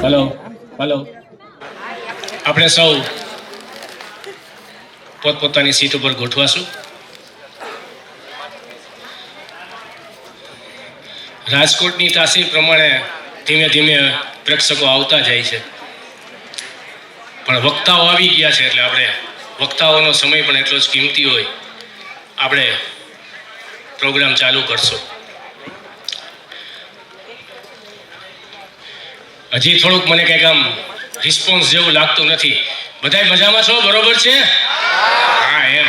Hello hello આપણે સૌ પોતપોતાની સીટ ઉપર ગોઠવાશું. રાજકોટની તાસીર પ્રમાણે ધીમે ધીમે પ્રેક્ષકો આવતા જાય છે, પણ વક્તાઓ આવી ગયા છે એટલે આપણે વક્તાઓનો સમય પણ એટલો જ કિંમતી હોય. આપણે પ્રોગ્રામ ચાલુ કરશું. હજી થોડુંક મને કંઈક આમ રિસ્પોન્સ જેવું લાગતું નથી. બધાય મજામાં છો? બરોબર છે? હા, એમ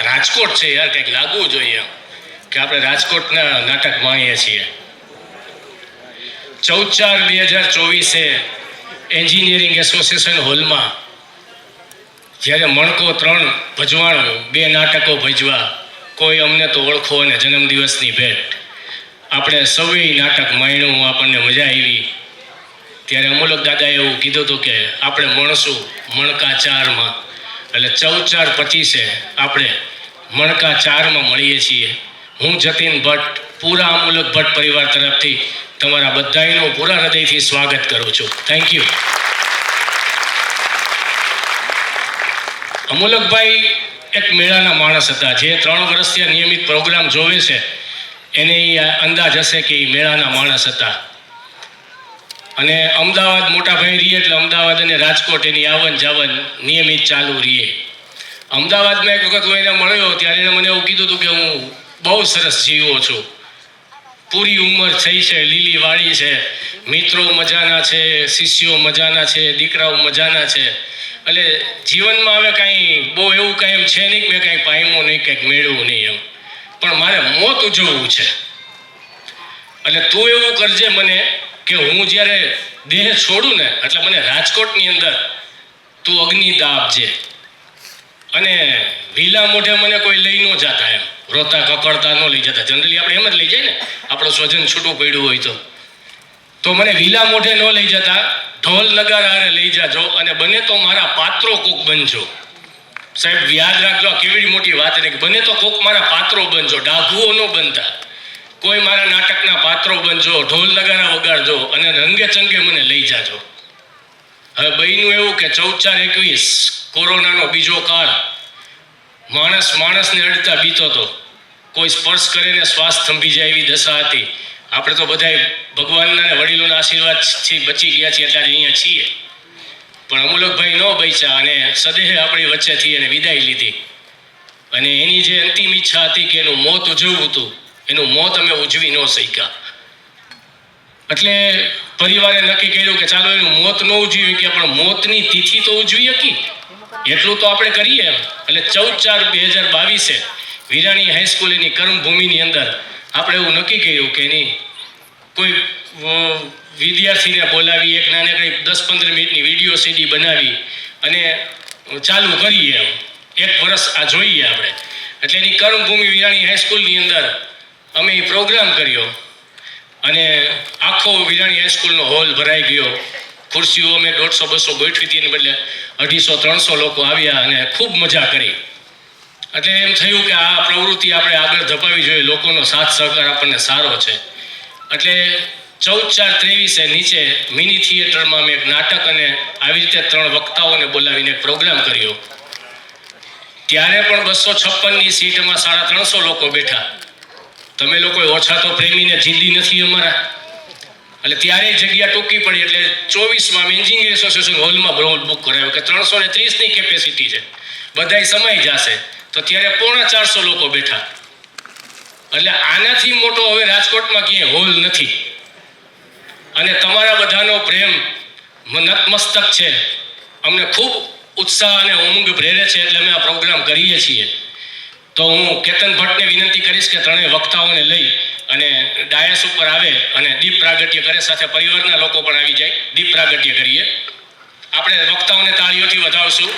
રાજકોટ છે યાર, કંઈક લાગવું જોઈએ એમ કે આપણે રાજકોટના નાટક માણીએ છીએ. 14/4/2024 એન્જિનિયરિંગ એસોસિએશન હોલમાં જ્યારે મણકો 3 ભજવાણું 2 નાટકો ભજવા, કોઈ અમને તો ઓળખો અને જન્મદિવસની ભેટ, આપણે સૌએ નાટક માણ્યું, આપણને મજા આવી. ત્યારે અમૂલક દાદાએ એવું કીધું હતું કે આપણે મળશું મણકા 4માં, એટલે 14/4/25 આપણે મણકા 4માં મળીએ છીએ. હું જતીન ભટ્ટ પૂરા અમૂલક ભટ્ટ પરિવાર તરફથી તમારા બધાનું પૂરા હૃદયથી સ્વાગત કરું છું. Thank you. અમૂલકભાઈ એક મેળાના માણસ હતા, જે 3 વર્ષથી નિયમિત પ્રોગ્રામ જોવે છે એને અંદાજ હશે કે એ મેળાના માણસ હતા. અને અમદાવાદ મોટાભાઈ રહીએ એટલે અમદાવાદ અને રાજકોટ એની આવન જાવન નિયમિત ચાલુ રહીએ. અમદાવાદમાં એક વખત હું એને મળ્યો ત્યારે એને મને એવું કીધું હતું કે હું બહુ સરસ જીવો છું, પૂરી ઉંમર થઈ છે, લીલી વાળી છે, મિત્રો મજાના છે, શિષ્યો મજાના છે, દીકરાઓ મજાના છે, એટલે જીવનમાં હવે કાંઈ બહુ એવું કાંઈ એમ છે નહીં, મેં કાંઈ પામ્યું નહીં, કંઈક મેળવું નહીં એમ, પણ મારે મોત ઉજવવું છે. એટલે તું એવું કરજે મને કે હું જ્યારે દેહ છોડું ને એટલે મને રાજકોટની અંદર તું અગ્નિદાહ આપજે, અને વિલા મોઢે મને કોઈ લઈ ન જતા, એમ રોતા કકડતા ન લઈ જતા. જનરલી આપણે એમ જ લઈ જાય ને, આપણું સ્વજન છૂટું પડ્યું હોય તો મને વિલા મોઢે ન લઈ જતા, ઢોલ નગારા હારે લઈ જાજો, અને બને તો મારા પાત્રો કોક બનજો. સાહેબ યાદ રાખજો, કેવી મોટી વાત છે કે બને તો કોક મારા પાત્રો બનજો, ડાઘુઓ ન બનતા, કોઈ મારા નાટકના પાત્રો બનજો, ઢોલ નગારા વગાડજો અને રંગે ચંગે મને લઈ જાજો. હવે બહેનું એવું કે 14/4/21 કોરોનાનો બીજો કાળ, માણસને અડતા બીતો હતો, કોઈ સ્પર્શ કરીને શ્વાસ થંભી જાય એવી દશા હતી. આપણે તો બધા ભગવાનના અને વડીલોના આશીર્વાદથી બચી ગયા છીએ એટલે અહીંયા છીએ, પણ અમૂલકભાઈ ન બચ્યા અને સદેહ આપણી વચ્ચેથી એને વિદાય લીધી. અને એની જે અંતિમ ઈચ્છા હતી કે એનું મોત ઉજવવું હતું, એનું મોત અમે ઉજવી ન શક્યા. એટલે પરિવારે નક્કી કર્યું કે ચાલો એનું મોત ન ઉજવી શકીએ પણ મોતની તિથિ તો ઉજવી શકી, એટલું તો આપણે કરીએ એમ. એટલે 14/4/2022 વિરાણી હાઈસ્કૂલ એની કર્મભૂમિની અંદર આપણે એવું નક્કી કર્યું કે એની કોઈ વિદ્યાર્થીને બોલાવી, એક નાનકડી 10-15 મિનિટની વિડીયો સીડી બનાવી અને ચાલુ કરીએ એમ. 1 વર્ષ આ જોઈએ આપણે. એટલે એની કર્મભૂમિ વિરાણી હાઈસ્કૂલની અંદર અમે એ પ્રોગ્રામ કર્યો અને આખો વિરાણી હાઈસ્કૂલનો હોલ ભરાઈ ગયો. ખુરશીઓ અમે 150-200 ગોઠવી હતી, એને બદલે 250-300 લોકો આવ્યા અને ખૂબ મજા કરી. એટલે એમ થયું કે આ પ્રવૃત્તિ આપણે આગળ ધપાવી જોઈએ, લોકોનો સાથ સહકાર આપણને સારો છે. એટલે 14/4/23 નીચે મિની થિયેટરમાં મેં એક નાટક અને આવી રીતે 3 વક્તાઓને બોલાવીને એક પ્રોગ્રામ કર્યો. ત્યારે પણ 256ની સીટમાં 350 લોકો બેઠા. તમે લોકો ઓછા તો પ્રેમીને જીંદી નથી અમારા, એટલે ત્યારે જગ્યા ટૂંકી પડી એટલે 24માં એન્જિનિયર એસોસિએશન હોલમાં બુક કરાવ્યો કે 330ની કેપેસિટી છે, બધાય સમાઈ જશે. તો ત્યારે 350 લોકો બેઠા. એટલે આનાથી મોટો હવે રાજકોટમાં ક્યાંય હોલ નથી. અને તમારા બધાનો પ્રેમ નતમસ્તક છે, અમને ખૂબ ઉત્સાહ અને ઉમંગ પ્રેરે છે, એટલે અમે આ પ્રોગ્રામ કરીએ છીએ. તો હું કેતન ભટ્ટને વિનંતી કરીશ કે 3 વક્તાઓને લઈ અને ડાયસ ઉપર આવે અને દીપ પ્રાગટ્ય કરે, સાથે પરિવારના લોકો પણ આવી જાય, દીપ પ્રાગટ્ય કરીએ. આપણે વક્તાઓને તાળીઓથી વધાવશું.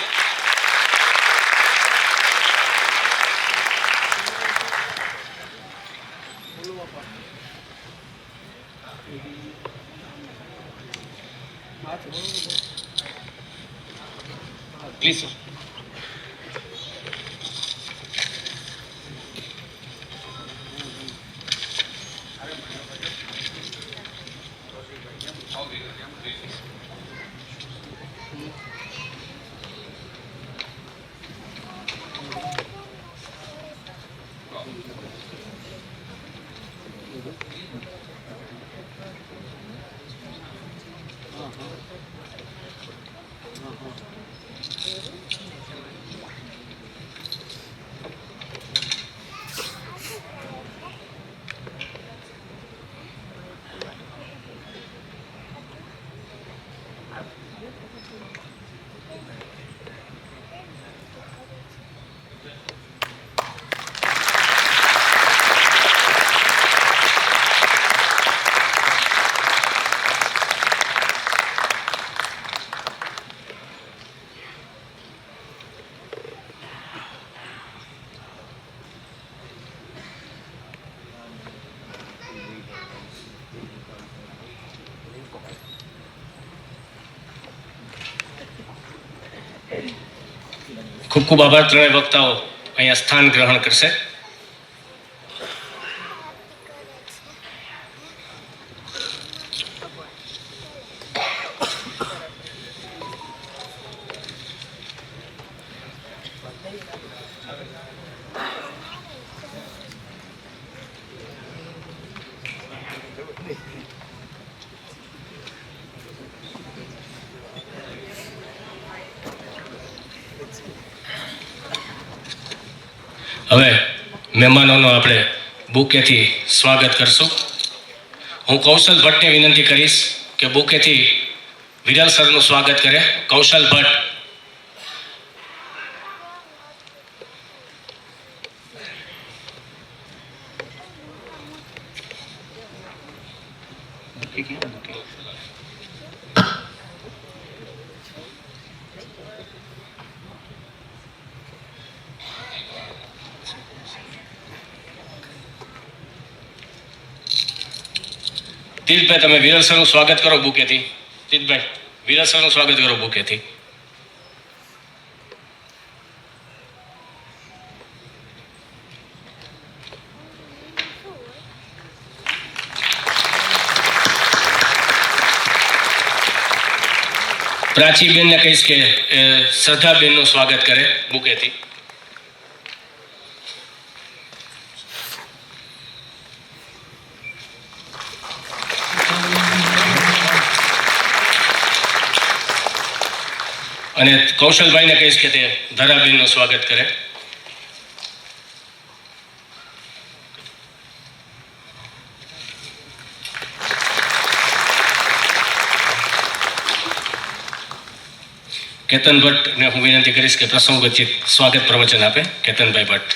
Please sir. ખૂબ ખૂબ આભાર. ત્રણેય વક્તાઓ અહીંયા સ્થાન ગ્રહણ કરશે. હવે મહેમાનોનો આપણે બુકેથી સ્વાગત કરશું. હું કૌશલ ભટ્ટને વિનંતી કરીશ કે બુકેથી વિરલ સરનું સ્વાગત કરે. કૌશલ ભટ્ટ. તીર્થભાઈ, તમે વિરલ સરનું સ્વાગત કરો બુકેથી. તીર્થભાઈ, વિરલ સરનું સ્વાગત કરો બુકેથી. પ્રાચીબેનને કહીશ કે શ્રદ્ધાબેનનું સ્વાગત કરે બુકેથી. અને કૌશલભાઈને કહીશ કે તે ધરાબેનનું સ્વાગત કરે. કેતન ભટ્ટને હું વિનંતી કરીશ કે પ્રસંગોચિત સ્વાગત પ્રવચન આપે. કેતનભાઈ ભટ્ટ.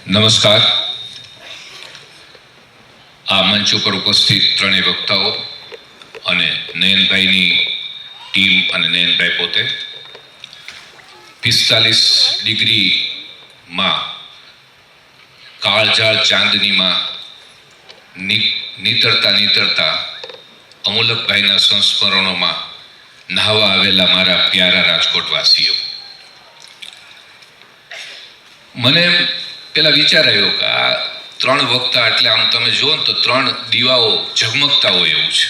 નમસ્કાર. આ મંચ ઉપર ઉપસ્થિત ત્રણેય વક્તાઓ અને નયનભાઈની ટીમ અને નયનભાઈ પોતે 45 ડિગ્રીમાં કાળઝાળ ચાંદનીમાં નીતરતા અમૂલકભાઈના સંસ્મરણોમાં નહાવા આવેલા મારા પ્યારા રાજકોટવાસીઓ, મને પેલા વિચાર આવ્યો કે આ ત્રણ વક્તા એટલે આમ તમે જુઓ ને તો ત્રણ દીવાઓ ઝગમગતા હોય એવું છે.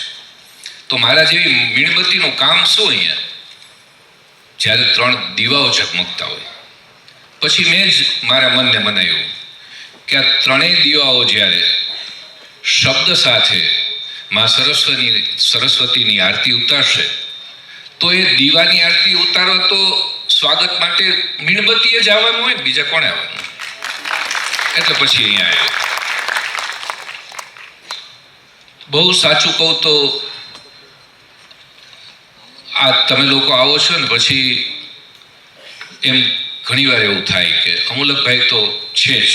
તો મારા જેવી મીણબત્તીનું કામ શું અહીંયા, જ્યારે ત્રણ દીવાઓ ઝગમગતા હોય. પછી મેં જ મારા મનને મનાવ્યું કે આ ત્રણેય દીવાઓ જ્યારે શબ્દ સાથે માં સરસ્વતીની આરતી ઉતારશે તો એ દીવાની આરતી ઉતારવા તો સ્વાગત માટે મીણબત્તીએ જ આવવાનું હોય ને, બીજા કોણે આવવાનું? એટલે પછી અહીંયા આવ્યો. બહુ સાચું કહું તો આ તમે લોકો આવો છો ને પછી એમ ઘણીવાર એવું થાય કે અમૂલકભાઈ તો છે જ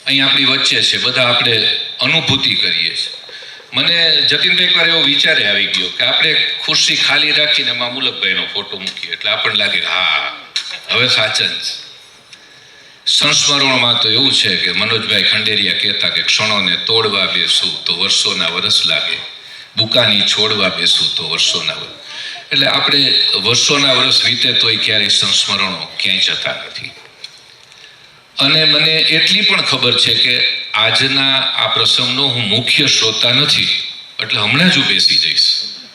અહીં આપણી વચ્ચે છે, બધા આપણે અનુભૂતિ કરીએ છીએ. મને જતીનભાઈ પર એવો વિચારે આવી ગયો કે આપણે ખુરશી ખાલી રાખીને એમાં અમૂલકભાઈનો ફોટો મૂકીએ એટલે આપણને લાગે હા હવે સાચન છે. સંસ્મરણમાં તો એવું છે કે મનોજભાઈ ખંડેરિયા કહેતા કે ક્ષણોને તોડવા બેસું તો વર્ષોના વરસ લાગે, બુકાની છોડવા બેસું તો વર્ષોના વરસ. એટલે આપણે વર્ષોના વરસ વીતે તોય ક્યારેય સંસ્મરણો ક્યાંય જતા નથી. અને મને એટલી પણ ખબર છે કે આજના આ પ્રસંગનો હું મુખ્ય શ્રોતા નથી, એટલે હમણાં જ હું બેસી જઈશ,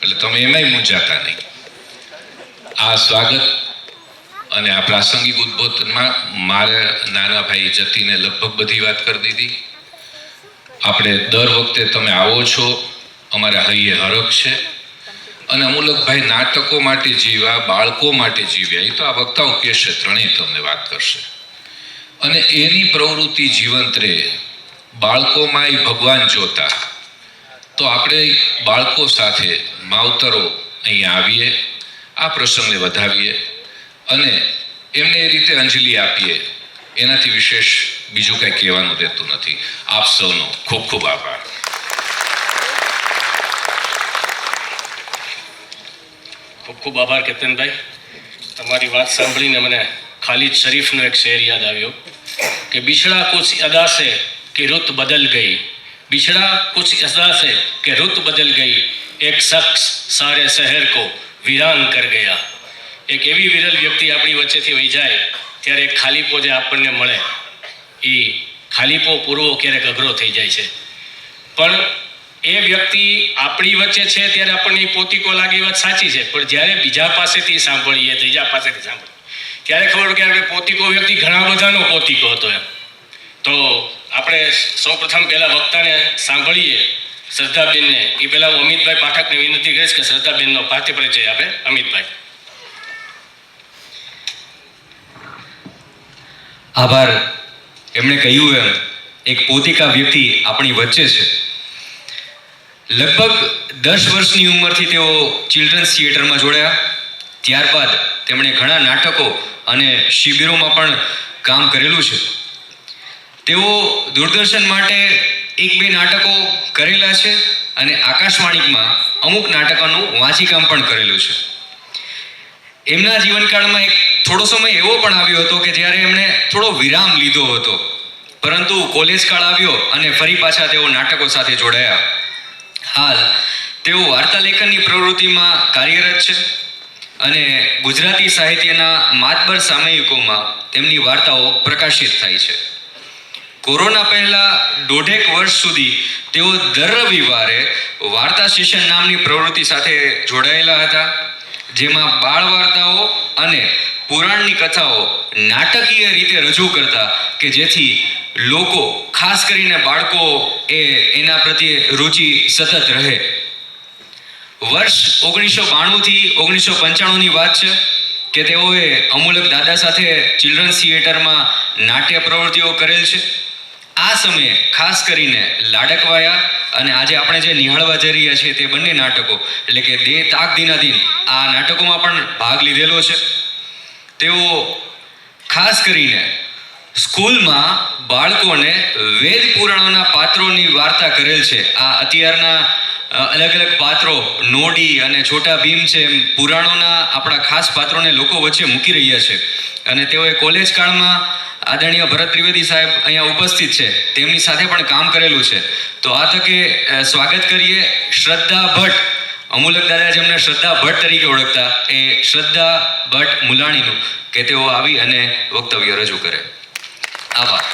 એટલે તમે એમાંય મૂંઝાતા નહીં. આ સ્વાગત અને આ પ્રાસંગિક ઉદ્બોધનમાં મારે નાના ભાઈ જતીને લગભગ બધી વાત કરી દીધી. આપણે દર વખતે તમે આવો છો, અમારા હૈયે હરખ છે. અને અમૂલકભાઈ નાટકો માટે જીવ્યા, બાળકો માટે જીવ્યા, એ તો આ વક્તાઓ કહેશે, ત્રણેય તમને વાત કરશે. અને એની પ્રવૃત્તિ જીવંત રહે, બાળકોમાં એ ભગવાન જોતા. તો આપણે બાળકો સાથે માવતરો અહીંયા આવીએ, આ પ્રસંગને વધાવીએ અને એમને એ રીતે અંજલિ આપીએ. એનાથી વિશેષ બીજું કંઈ કહેવાનું રહેતું નથી. આપ સૌનો ખૂબ ખૂબ આભાર. ખૂબ ખૂબ આભાર કેતનભાઈ. તમારી વાત સાંભળીને મને ખાલિદ શરીફનો એક શેર યાદ આવ્યો કે બિછડા કુછ અદા સે કે रुत बदल गई, बिछड़ा कुछ ऐसा से कि रुत बदल गई, एक शख्स सारे शहर को वीरान कर गया. એક એવી વિરલ વ્યક્તિ આપણી વચ્ચેથી વહી જાય ત્યારે એક ખાલીપો જે આપણને મળે એ ખાલીપો પૂરવો ક્યારેક અઘરો થઈ જાય છે. પણ એ વ્યક્તિ આપણી વચ્ચે છે ત્યારે આપણને ઈ પોતીકો લાગે એ વાત સાચી છે, પણ જ્યારે બીજા પાસેથી સાંભળીએ ત્રીજા પાસેથી સાંભળીએ ત્યારે ખબર પડે કે આપણે પોતીકો વ્યક્તિ ઘણા બધાનો પોતીકો હતો એમ. તો આપણે સૌપ્રથમ પહેલાં વક્તાને સાંભળીએ, શ્રદ્ધાબેનને. એ પહેલાં હું અમિતભાઈ પાઠકને વિનંતી કરીશ કે શ્રદ્ધાબેનનો પાઠ્ય પરિચય આપે. અમિતભાઈ. આભાર. એમણે કહ્યું એમ એક પોતિકા વ્યક્તિ આપણી વચ્ચે છે. લગભગ 10 વર્ષની ઉંમરથી તેઓ ચિલ્ડ્રન્સ થિયેટરમાં જોડાયા. ત્યારબાદ તેમણે ઘણા નાટકો અને શિબિરોમાં પણ કામ કરેલું છે. તેઓ દૂરદર્શન માટે 1-2 નાટકો કરેલા છે અને આકાશવાણીમાં અમુક નાટકોનું વાંચીકામ પણ કરેલું છે. એમના જીવનકાળમાં એક થોડો સમય એવો પણ આવ્યો હતો કે જ્યારે એમણે થોડો વિરામ લીધો હતો, પરંતુ કોલેજ કાળ આવ્યો અને ફરી પાછા તેઓ નાટકો સાથે જોડાયા. હાલ તેઓ વાર્તા લેખનની પ્રવૃત્તિમાં કાર્યરત છે અને ગુજરાતી સાહિત્યના માતબર સામયિકોમાં તેમની વાર્તાઓ પ્રકાશિત થાય છે. કોરોના પહેલાં 1.5 વર્ષ સુધી તેઓ દર રવિવારે વાર્તા સેશન નામની પ્રવૃત્તિ સાથે જોડાયેલા હતા, જેમાં બાળ વાર્તાઓ અને પુરાણની કથાઓ નાટકીય રીતે રજૂ કરતા કે જેથી લોકો, ખાસ કરીને બાળકો, એના પ્રત્યે રુચિ સતત રહે. વર્ષ 1992થી 1995ની વાત છે કે તેઓએ અમૂલક દાદા સાથે ચિલ્ડ્રન્સ થિયેટરમાં નાટ્ય પ્રવૃત્તિઓ કરેલ છે. આ સમયે ખાસ કરીને લાડકવાયા અને આજે આપણે જે નિહાળવા જઈ રહ્યા છીએ તે બંને નાટકો એટલે કે દે તાક દીના દિન, આ નાટકોમાં પણ ભાગ લીધેલો છે. તેઓ ખાસ કરીને સ્કૂલમાં બાળકોને વેદ પુરાણોના પાત્રોની વાર્તા કરેલ છે. આ અત્યારના અલગ અલગ પાત્રો નોડી અને છોટા ભીમ છે એમ પુરાણોના આપણા ખાસ પાત્રોને લોકો વચ્ચે મૂકી રહ્યા છે. અને તેઓએ કોલેજ કાળમાં આદરણીય ભરત ત્રિવેદી સાહેબ અહીંયા ઉપસ્થિત છે, તેમની સાથે પણ કામ કરેલું છે. તો આ તકે સ્વાગત કરીએ શ્રદ્ધા ભટ્ટ, અમૂલક દાદા જેમને શ્રદ્ધા ભટ્ટ તરીકે ઓળખતા, એ શ્રદ્ધા ભટ્ટ મુલાણીનું, કે તેઓ આવી અને વક્તવ્ય રજૂ કરે. આભાર.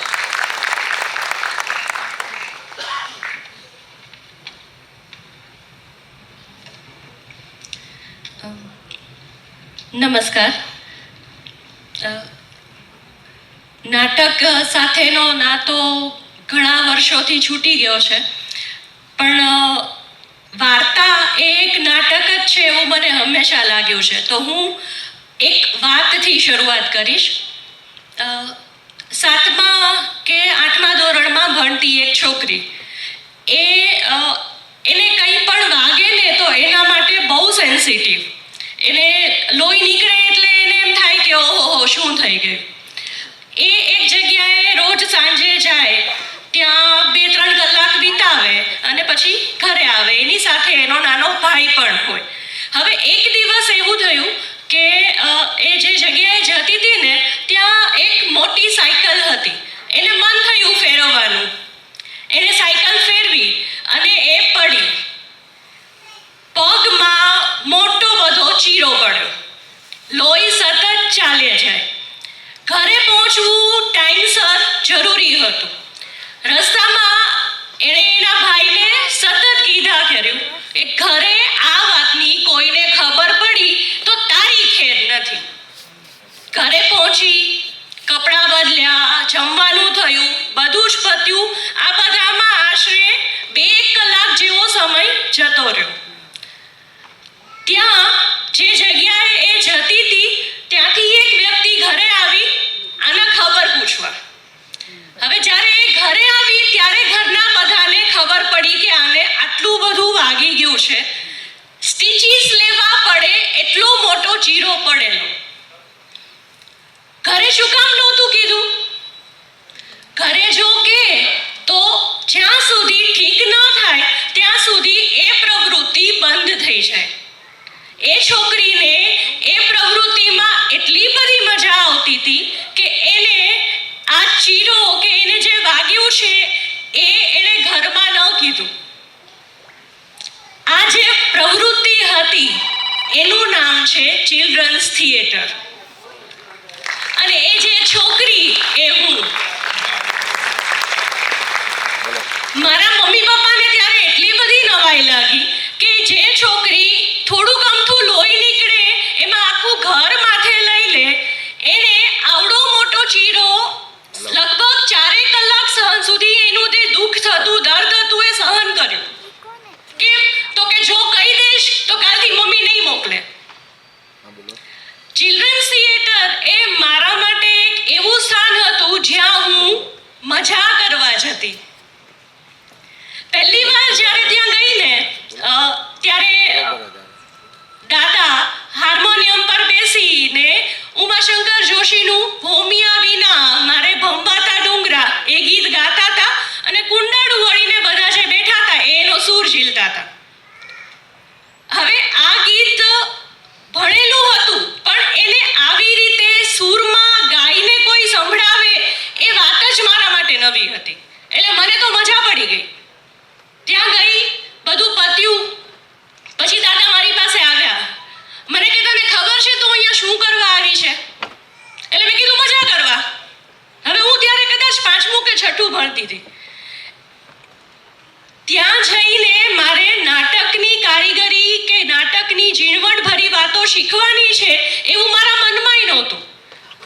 નમસ્કાર. નાટક સાથેનો નાતો ઘણા વર્ષોથી છૂટી ગયો છે, પણ વાર્તા એ એક નાટક જ છે એવું મને હંમેશા લાગ્યું છે. તો હું એક વાતથી શરૂઆત કરીશ. 7મા કે 8મા ધોરણમાં ભણતી એક છોકરી, એને કંઈ પણ વાગે ને તો એના માટે બહુ સેન્સિટિવ. એને લોહી નીકળે એટલે એને એમ થાય કે ઓહો શું થઈ ગયું. એ એક જગ્યાએ રોજ સાંજે જાય, ત્યાં 2-3 કલાક વિતાવે અને પછી ઘરે આવે. એની સાથે એનો નાનો ભાઈ પણ હોય. હવે એક દિવસ એવું થયું કે એ જે જગ્યાએ જતી હતી ને ત્યાં એક મોટી સાયકલ હતી. એને મન થયું ફેરવવાનું. એને સાયકલ ફેરવી અને એ પડી. પગમાં મોટો બધો ચીરો પડ્યો. લોહી સતત ચાલે જાય. ઘરે પહોંચવું ટાઈમસર જરૂરી હતું. રસ્તામાં એણે એના ભાઈને સતત કીધા કર્યું કે ઘરે આ વાતની કોઈને ખબર પડી તો તારી ખેર નથી. ઘરે પહોંચી, કપડાં બદલ્યા, જમવાનું થયું, બધું જ પત્યું. આ બધામાં આશરે 2 કલાક જેવો સમય જતો રહ્યો. ત્યાં જે જગ્યાએ એ જતી હતી ત્યાંથી એક વ્યક્તિ ઘરે આવી આના ખબર પૂછવા. હવે જ્યારે એ ઘરે આવી ત્યારે ઘરના બધાને ખબર પડી કે આને આટલું બધું વાગી ગયું છે. સ્ટીચીસ લેવા પડે એટલો મોટો ચીરો પડેલો. ઘરે શું કામ નહોતું કીધું? ઘરે જો કે તો જ્યાં સુધી ઠીક ન થાય ત્યાં સુધી એ પ્રવૃત્તિ બંધ થઈ જાય. એ છોકરીને એ પ્રવૃત્તિમાં એટલી બધી મજા આવતી હતી કે એને આ ચીરો કે એને જે વાગ્યું છે એ એને ઘરે ઘરમાં ન કીધું. આ જે પ્રવૃત્તિ હતી એનું નામ છે ચિલ્ડ્રન્સ થિયેટર. અને એ જે છોકરી એ હું. મારા મમ્મી પપ્પાને ત્યારે એટલી બધી નવાઈ લાગી કે જે છોકરી થોડુંક અમથું લોહી નીકળે એમાં આખું ઘર માથે લઈ લે, એને આવડો મોટો ચીરો લગભગ 4 કલાક સહન સુધી એનું જે દુઃખ થતું, દર્દ હતું એ સહન કર્યું. કેમ? તો કે જો કહી દઈશ તો કાલથી મમ્મી નહીં મોકલે. ચિલ્ડ્રન્સ થિયેટર એ મારા માટે એક એવું સ્થાન હતું જ્યાં હું મજા કરવા જતી. પહેલી વાર જ્યારે ત્યાં ગઈ ને ત્યારે દાદા હાર્મોનિયમ પર બેસીને ઉમાશંકર જોશીનું ભોમિયા વિના મારે ભંભાતા ડુંગરા એ ગીત ગાતા હતા અને કુંડાળું વળીને બધા જે બેઠા હતા એનો સૂર ઝીલતા હતા. હવે આ ગીત ભણેલું હતું પણ એને આવી રીતે સૂરમાં ગાઈને કોઈ સંભળાવે એ વાત જ મારા માટે નવી હતી. એટલે મને તો મજા પડી ગઈ. ત્યાં ગઈ, બધું પત્યું. પછી દાદા મારી પાસે આવ્યા. મને કે તને ખબર છે તું અહીંયા શું કરવા આવી છે? એટલે મેં કીધું મજા કરવા. હવે હું ત્યારે કદાચ 5મું કે 6ઠું ભણતી હતી. ત્યાં જઈને મારે નાટકની કારીગરી કે નાટકની ઝીણવટભરી વાતો શીખવાની છે એવું મારા મનમાંય નહોતું.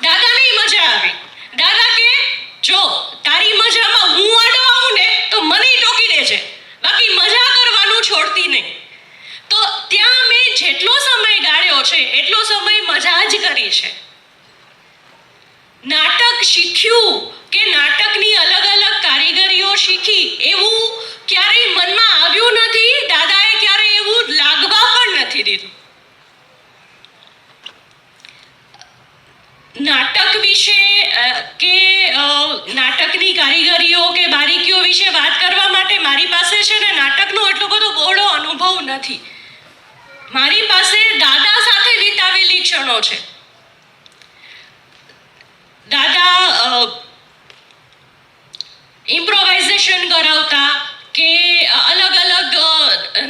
દાદાને મજા આવી. દાદા કે જો તારી મજામાં હું અડવાઉં ને તો મને ટોકી દેજે, બાકી મજા કરવાનું છોડતી નહીં. તો ત્યાં મેં જેટલો સમય ગાળ્યો છે એટલો સમય મજા જ કરી છે. નાટક શીખ્યું કે નાટકની અલગ અલગ કારીગરીઓ શીખી એવું ક્યારેય મનમાં આવ્યું નથી. દાદાએ ક્યારેય એવું લાગવા પણ નથી દીધું. નાટક વિશે કે નાટકની કારીગરીઓ કે બારીકીઓ વિશે વાત કરવા માટે મારી પાસે છે ને નાટકનો એટલો બધો બહોળો અનુભવ નથી. મારી પાસે દાદા સાથે વિતાવેલી ક્ષણો છે. દાદા ઇમ્પ્રોવાઇઝેશન કરાવતા કે અલગ અલગ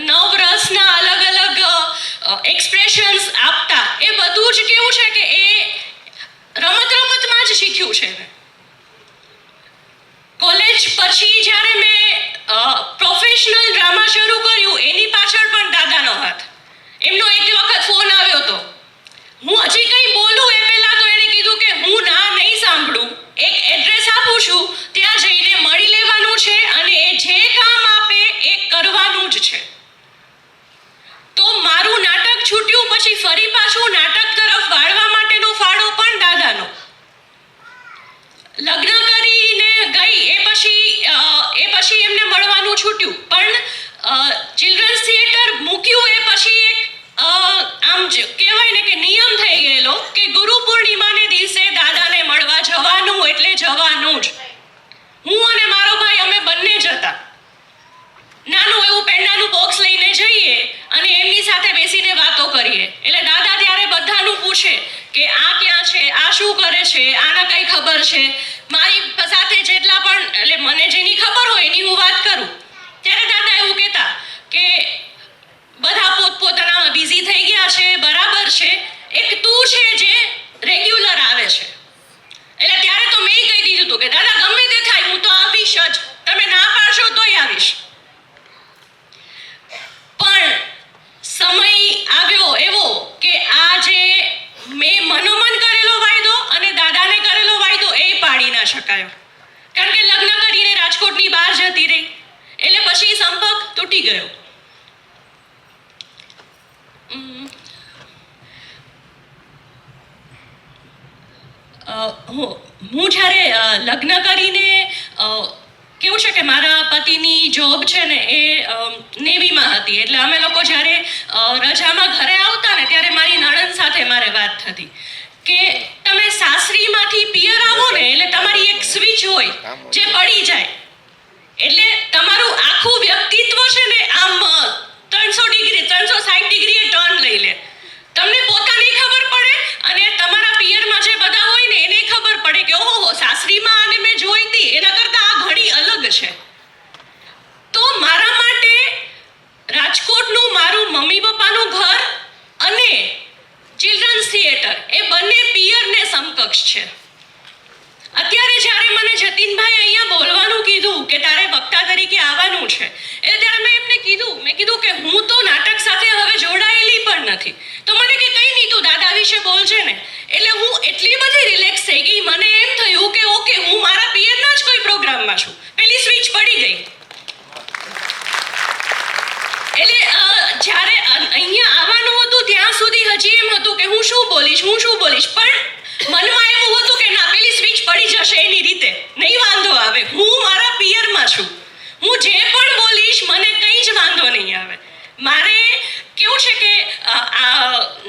નવરસના અલગ અલગ એક્સપ્રેશન્સ આપતા. એ બધું જ કેવું છે કે એ રમતમાં જ શીખ્યું છે. કોલેજ પછી જ્યારે મેં પ્રોફેશનલ ડ્રામા શરૂ કર્યું એની પાછળ પણ દાદાનો હાથ. એમનો એક વખત ફોન આવ્યો હતો. હું હજી કંઈ બોલું એ પહેલાં તો એણે કીધું કે હું ના નહીં સાંભળું, એક એડ્રેસ આપું છું, ત્યાં જઈને મળી લેવાનું છે અને એ જે કામ આપે એ કરવાનું જ છે. તો મારું નાટક છૂટ્યું પછી ફરી પાછું નાટક તરફ વાળવા માટેનો ફાળો પણ દાદાનો. લગ્ન કરીને ગઈ એ પછી એમને મળવાનું છૂટ્યું, પણ ચિલ્ડ્રન્સ થિયેટર મૂક્યું એ પછી એક આમ કહેવાય ને કે નિયમ થઈ ગયેલો કે ગુરુ પૂર્ણિમાને દિવસે દાદાને મળવા જવાનું એટલે જવાનું જ. હું અને મારો ભાઈ અમે બંને જતા. નાનું એવું પેંડાનું બોક્સ લઈને જઈએ અને એમની સાથે બેસીને વાતો કરીએ. એટલે દાદા ત્યારે બધાનું પૂછે કે આ ક્યાં છે, આ શું કરે છે, આના કઈ ખબર છે. મારી સાથે જેટલા પણ એટલે મને જેની ખબર હોય એની હું વાત કરું. ત્યારે દાદા એવું કહેતા કે બધા પોતપોતાના બિઝી થઈ ગયા છે, બરાબર છે, એક તું છે જે રેગ્યુલર આવે છે. એટલે ત્યારે તો મેં કહી દીધું હતું કે દાદા ગમે તે થાય હું તો આવીશ જ, તમે ના પાડશો તોય આવીશ. પણ સમય આવ્યો એવો કે આ જે મેં મનોમન કરેલો વાયદો અને દાદાને કરેલો વાયદો એ પાડી ના શકાયો. કારણ કે લગ્ન કરીને રાજકોટની બહાર જતી રહી એટલે પછી સંપર્ક તૂટી ગયો. હું જ્યારે લગ્ન કરીને કેવું છે કે મારા પતિની જોબ છે ને એ નેવીમાં હતી. એટલે અમે લોકો જ્યારે રજામાં ઘરે આવતા ને ત્યારે મારી નણંદ સાથે મારે વાત થતી કે તમે સાસરીમાંથી પિયર આવો ને એટલે તમારી એક સ્વિચ હોય જે પડી જાય એટલે તમારું આખું વ્યક્તિત્વ છે ને આમ 360 ડિગ્રીએ ટર્ન લઈ લે. તમને પોતાની ખબર પડે અને તમારા પિયરમાં જે બધા હોય ને એને ખબર પડે કે ઓહો સાસરીમાં આને મેં જોઈ હતી એના કરતાં આ ઘણી અલગ છે. જતીનભાઈ અહીંયા બોલવાનું કીધું કે તારે વક્તા તરીકે આવવાનું છે, એટલે ત્યારે મેં એમને કીધું કે હું તો નાટક સાથે હવે જોડાયેલી પણ નથી, તો મને કે કંઈ નહીં, તું દાદા વિશે બોલજે ને. એટલે હું એટલી બધી રિલેક્સ થઈ ગઈ, મને એમ થયું કે ઓકે, હું મારા પિયરના જ કોઈ પ્રોગ્રામમાં છું. પેલી સ્વિચ પડી ગઈ. એટલે જ્યારે અહીંયા આવવાનું હતું ત્યાં સુધી હજી એમ હતું કે હું શું બોલીશ, પણ મનમાં એવું હતું કે ના, પેલી સ્વિચ પડી જશે એની રીતે, નહીં વાંધો આવે, હું મારા પિયરમાં છું, હું જે પણ બોલીશ મને કંઈ જ વાંધો નહીં આવે. મારે કેવું છે કે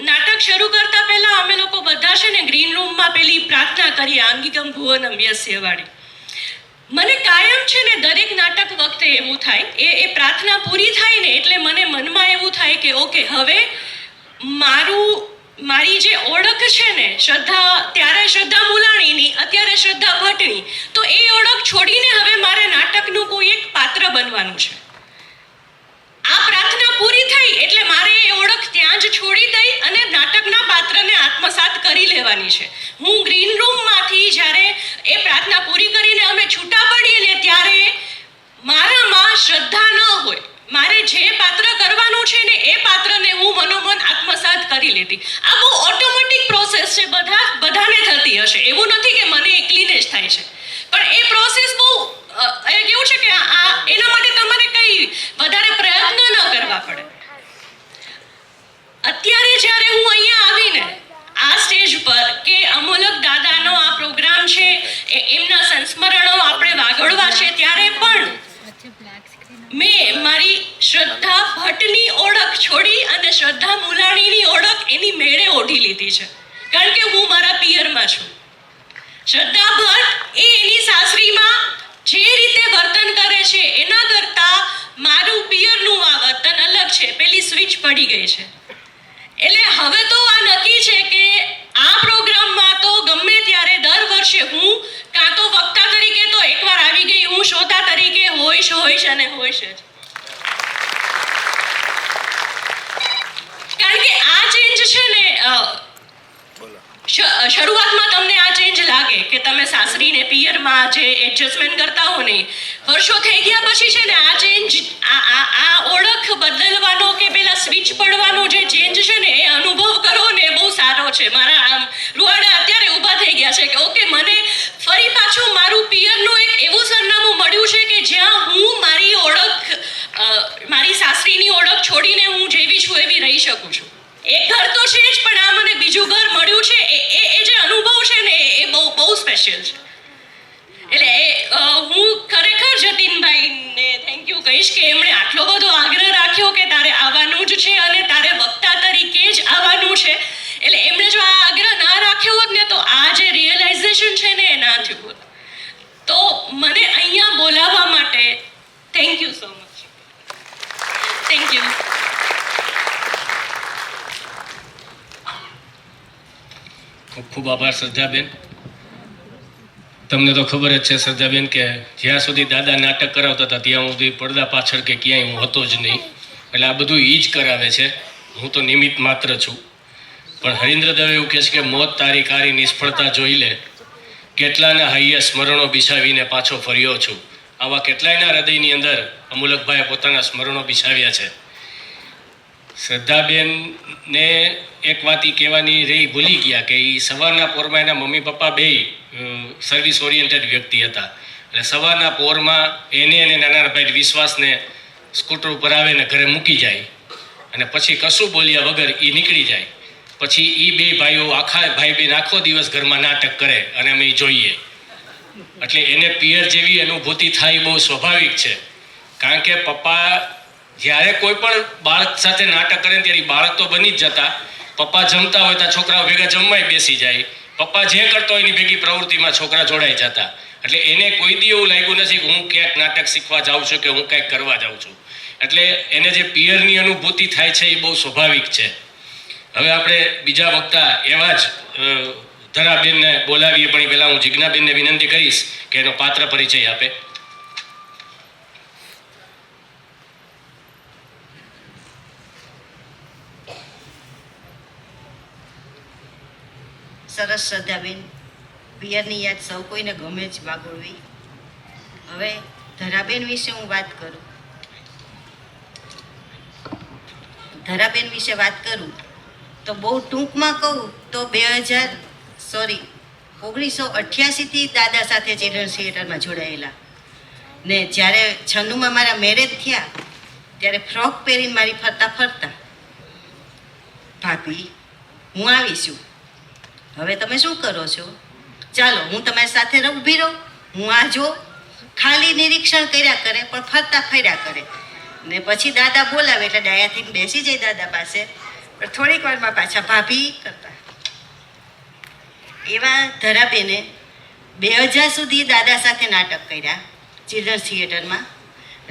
નાટક શરૂ કરતા પહેલા અમે લોકો બધા છે ને ગ્રીન રૂમમાં પેલી પ્રાર્થના કરીએ, આંગિકમ ભુવનમ યસ્ય વાળી. મને કાયમ છે ને દરેક નાટક વખતે એવું થાય, એ પ્રાર્થના પૂરી થાય ને એટલે મને મનમાં એવું થાય કે ઓકે, હવે મારી જે ઓળખ છે ને, ત્યારે શ્રદ્ધા મુલાણીની, અત્યારે શ્રદ્ધા ભટ્ટની, તો એ ઓળખ છોડીને હવે મારે નાટકનું કોઈ એક પાત્ર બનવાનું છે. આ પ્રાર્થના પૂરી થઈ એટલે મારે એ ઓળખ ત્યાં જ છોડી દઈ અને નાટકના પાત્રને આત્મસાત કરી લેવાની છે. હું ગ્રીન રૂમમાંથી જ્યારે એ પ્રાર્થના પૂરી કરીને અમે છૂટા પડીએ ને ત્યારે મારામાં શ્રદ્ધા ન હોય, મારે જે પાત્ર કરવાનું છે ને એ પાત્રને હું મનોમન આત્મસાત કરી લેતી. આ બહુ ઓટોમેટિક પ્રોસેસ છે, બધાને થતી હશે, એવું નથી કે મને એકલીને જ થાય છે, પણ એ પ્રોસેસ બહુ કેવું છે કે એના માટે તમારે કંઈ વધારે પ્રયત્ન ન કરવા પડે. અત્યારે જ્યારે હું અહીંયા આવીને આ સ્ટેજ પર કે અમોલક દાદાનો આ પ્રોગ્રામ છે, એમના સંસ્મરણો આપણે વાગડવા છે, ત્યારે પણ મેં મારી શ્રદ્ધા ભટ્ટની ઓળખ છોડી અને શ્રદ્ધા મુલાણીની ઓળખ એની મેળે ઓઢી લીધી છે, કારણ કે હું મારા પિયરમાં છું. શ્રદ્ધા ભટ્ટ એની સાસરીમાં જે રીતે વર્તન કરે છે એના કરતાં મારું પિયરનું આ વર્તન અલગ છે. પેલી સ્વિચ પડી ગઈ છે, એટલે હવે તો આ નક્કી છે કે આ પ્રોગ્રામમાં તો ગમે ત્યારે દર વર્ષે હું કાં તો વક્તા તરીકે તો એકવાર આવી ગઈ, હું શ્રોતા તરીકે હોઈશ જ. કારણ કે આ ચેન્જ છે ને, શરૂઆતમાં તમને આ ચેન્જ લાગે કે તમે સાસરીને પિયરમાં જે એડજસ્ટમેન્ટ કરતા હો ને, વર્ષો થઈ ગયા પછી છે ને આ ચેન્જ, આ ઓળખ બદલવાનો કે પેલા સ્વિચ પડવાનો જે ચેન્જ છે ને એ અનુભવ કરો ને, બહુ સારો છે. મારા આમ રૂવાડા અત્યારે ઊભા થઈ ગયા છે કે ઓકે, મને ફરી પાછું મારું પિયરનું એક એવું સરનામું મળ્યું છે કે જ્યાં હું મારી ઓળખ, મારી સાસરીની ઓળખ છોડીને હું જેવી છું એવી રહી શકું છું. એક ઘર તો છે જ, પણ આ મને બીજું ઘર મળ્યું છે, એ જે અનુભવ છે ને એ બહુ સ્પેશિયલ છે. એટલે હું ખરેખર જતીનભાઈને થેન્ક યુ કહીશ કે એમણે આટલો બધો આગ્રહ રાખ્યો કે તારે આવવાનું જ છે અને તારે વક્તા તરીકે જ આવવાનું છે. એટલે એમણે જો આ આગ્રહ ના રાખ્યો હોત ને તો આ જે રિયલાઇઝેશન છે ને એ ના થયું હોત. તો મને અહીંયા બોલાવવા માટે thank you so much. Thank you. ખૂબ ખૂબ આભાર શ્રદ્ધાબેન. તમને તો ખબર જ છે શ્રદ્ધાબેન કે જ્યાં સુધી દાદા નાટક કરાવતા હતા ત્યાં સુધી પડદા પાછળ કે ક્યાંય હું હતો જ નહીં. એટલે આ બધું એ જ કરાવે છે, હું તો નિમિત્ત માત્ર છું. પણ હરીન્દ્ર દવે એવું કહે છે કે મોત તારી કારી નિષ્ફળતા જોઈ લે, કેટલાના હૈયે સ્મરણો બિછાવીને પાછો ફર્યો છું. આવા કેટલાયના હૃદયની અંદર અમૂલકભાઈએ પોતાના સ્મરણો બિછાવ્યા છે. શ્રદ્ધાબેનને એક વાત એ કહેવાની રહી, ભૂલી ગયા કે એ સવારના પોરમાં એના મમ્મી પપ્પા બે સર્વિસ ઓરિએન્ટેડ વ્યક્તિ હતા. એટલે સવારના પોરમાં એને અને નાના ભાઈ વિશ્વાસને સ્કૂટર ઉપર આવે ને ઘરે મૂકી જાય અને પછી કશું બોલ્યા વગર એ નીકળી જાય. પછી એ બે ભાઈઓ ભાઈ બહેન આખો દિવસ ઘરમાં નાટક કરે અને અમે જોઈએ. એટલે એને પિયર જેવી અનુભૂતિ થાય બહુ સ્વાભાવિક છે. કારણ કે પપ્પા જ્યારે કોઈ પણ બાળક સાથે નાટક કરે ત્યારે બાળક તો બની જ જતા. પપ્પા જમતા હોય તો છોકરાઓ ભેગા જમવાય બેસી જાય. પપ્પા જે કરતો હોય એની ભેગી પ્રવૃત્તિમાં છોકરા જોડાઈ જતા. એટલે એને કોઈ દી એવું લાગ્યું નથી કે હું ક્યાંક નાટક શીખવા જાઉં છું કે હું કંઈક કરવા જાઉં છું. એટલે એને જે પિયરની અનુભૂતિ થાય છે એ બહુ સ્વાભાવિક છે. હવે આપણે બીજા વક્તા એવા જ ધરાબેનને બોલાવીએ, પણ પહેલાં હું જિજ્ઞાબેનને વિનંતી કરીશ કે એનો પાત્ર પરિચય આપે. સરસ શ્રદ્ધાબેન, પિયરની યાદ સૌ કોઈને ગમે જ વાગોળવી. હવે ધરાબેન વિશે હું વાત કરું. ધરાબેન વિશે વાત કરું તો બહુ ટૂંકમાં કહું તો 1988થી દાદા સાથે ચિલ્ડ્રન્સ થિયેટરમાં જોડાયેલા ને જ્યારે 96માં મારા મેરેજ થયા ત્યારે ફ્રોક પહેરીને મારી ફરતા ભાભી હું આવીશું, હવે તમે શું કરો છો, ચાલો હું તમારી સાથે ઊભી રહું. હું આ જો ખાલી નિરીક્ષણ કર્યા કરે પણ ફરતા ફર્યા કરે ને પછી દાદા બોલાવે એટલે ડાયાથી બેસી જાય દાદા પાસે, પણ થોડીક વારમાં પાછા ભાભી કરતા. એવા ધરાબેને 2000 સુધી દાદા સાથે નાટક કર્યા ચિલ્ડ્રન્સ થિયેટરમાં,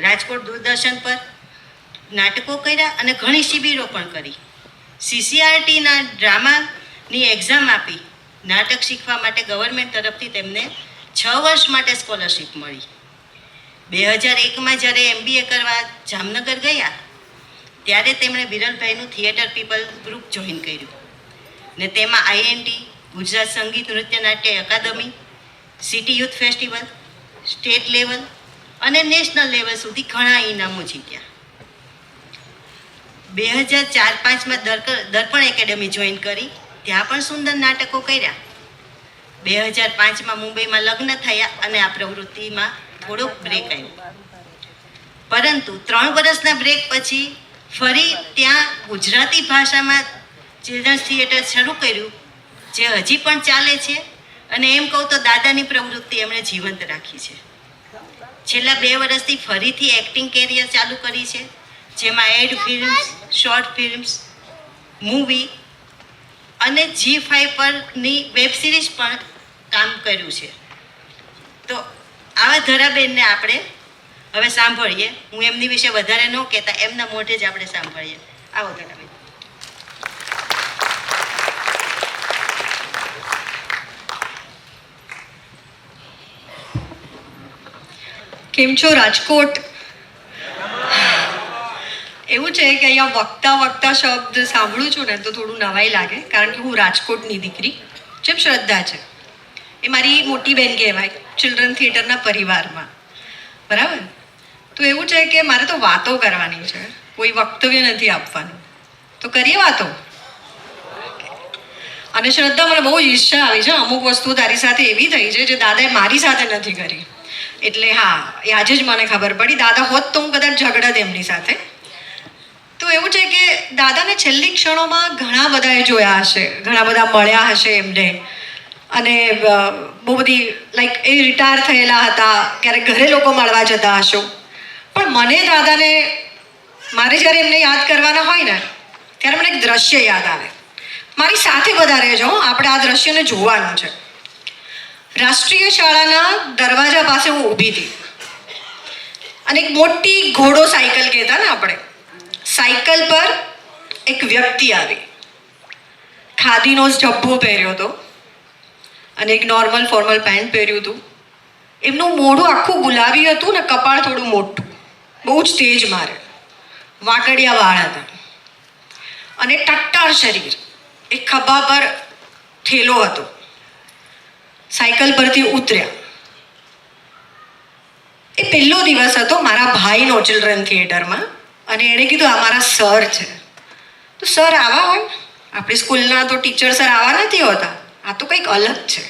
રાજકોટ દૂરદર્શન પર નાટકો કર્યા અને ઘણી શિબિરો પણ કરી. CCRTના ડ્રામાની એક્ઝામ આપી નાટક શીખવા માટે ગવર્મેન્ટ તરફથી તેમને 6 વર્ષ માટે સ્કોલરશિપ મળી. 2001માં જ્યારે MBA કરવા જામનગર ગયા ત્યારે તેમણે વિરલભાઈનું થિયેટર પીપલ ગ્રુપ જોઈન કર્યું ને તેમાં INT, Gujarat Sangeet Nritya Natya Akademi, city youth festival, state level અને નેશનલ લેવલ સુધી ઘણા ઇનામો જીત્યા. 2004-05માં દર્પણ એકેડમી જોઈન કરી, ત્યાં પણ સુંદર નાટકો કર્યા. 2005માં મુંબઈમાં લગ્ન થયા અને આ પ્રવૃત્તિમાં થોડોક બ્રેક આવ્યો, પરંતુ 3 વર્ષના બ્રેક પછી ફરી ત્યાં ગુજરાતી ભાષામાં ચિલ્ડ્રન્સ થિયેટર શરૂ કર્યું જે હજી પણ ચાલે છે અને એમ કહું તો દાદાની પ્રવૃત્તિ એમણે જીવંત રાખી છે. છેલ્લા 2 વર્ષથી ફરીથી એક્ટિંગ કેરિયર ચાલુ કરી છે, જેમાં ad films, short films, movie અને G5 પરની વેબ સિરીઝ પણ કામ કર્યું છે. તો આવા ધરાબેનને આપણે હવે સાંભળીએ. હું એમની વિશે વધારે ન કહેતા, એમના મોઢે જ આપણે સાંભળીએ. આવો ધરાબેન. કેમ છો રાજકોટ? એવું છે કે અહીંયા વક્તા શબ્દ સાંભળું છું ને તો થોડું નવાઈ લાગે, કારણ કે હું રાજકોટની દીકરી, જેમ શ્રદ્ધા છે એ મારી મોટી બહેન કહેવાય ચિલ્ડ્રન થિયેટરના પરિવારમાં, બરાબર? તો એવું છે કે મારે તો વાતો કરવાની છે, કોઈ વક્તવ્ય નથી આપવાનું. તો કરીએ વાતો. અને શ્રદ્ધા, મને બહુ જ ઈચ્છા આવી છે, અમુક વસ્તુ તારી સાથે એવી થઈ છે જે દાદાએ મારી સાથે નથી કરી. એટલે હા, એ આજે જ મને ખબર પડી. દાદા હોત તો હું કદાચ ઝઘડત એમની સાથે. તો એવું છે કે દાદાને છેલ્લી ક્ષણોમાં ઘણા બધાએ જોયા હશે, ઘણા બધા મળ્યા હશે એમને, અને બહુ બધી લાઈક એ રિટાયર થયેલા હતા, ક્યારેક ઘરે લોકો મળવા જતા હશો. પણ મને દાદાને, મારે જ્યારે એમને યાદ કરવાના હોય ને ત્યારે મને એક દ્રશ્ય યાદ આવે. મારી સાથે બધા રહેજો, આપણે આ દ્રશ્યને જોવાનું છે. રાષ્ટ્રીય શાળાના દરવાજા પાસે હું ઊભી હતી અને એક મોટી ઘોડો સાયકલ કહેતા ને આપણે, સાયકલ પર એક વ્યક્તિ આવી, ખાદીનો જબ્બો પહેર્યો હતો અને એક નોર્મલ ફોર્મલ પેન્ટ પહેર્યું હતું. એમનું મોઢું આખું ગુલાબી હતું ને કપાળ થોડું મોટું, બહુ જ તેજ મારે, વાટડિયા વાળ હતા અને ટટ્ટાર શરીર, એક ખભા પર થેલો હતો. સાયકલ પરથી ઉતર્યા. એ પહેલો દિવસ હતો મારા ભાઈનો ચિલ્ડ્રન થિયેટરમાં, અને એણે કીધું આ મારા સર છે. તો સર આવા હોય, આપણી સ્કૂલના તો ટીચર સર આવા નથી હોતા, આ તો કંઈક અલગ છે.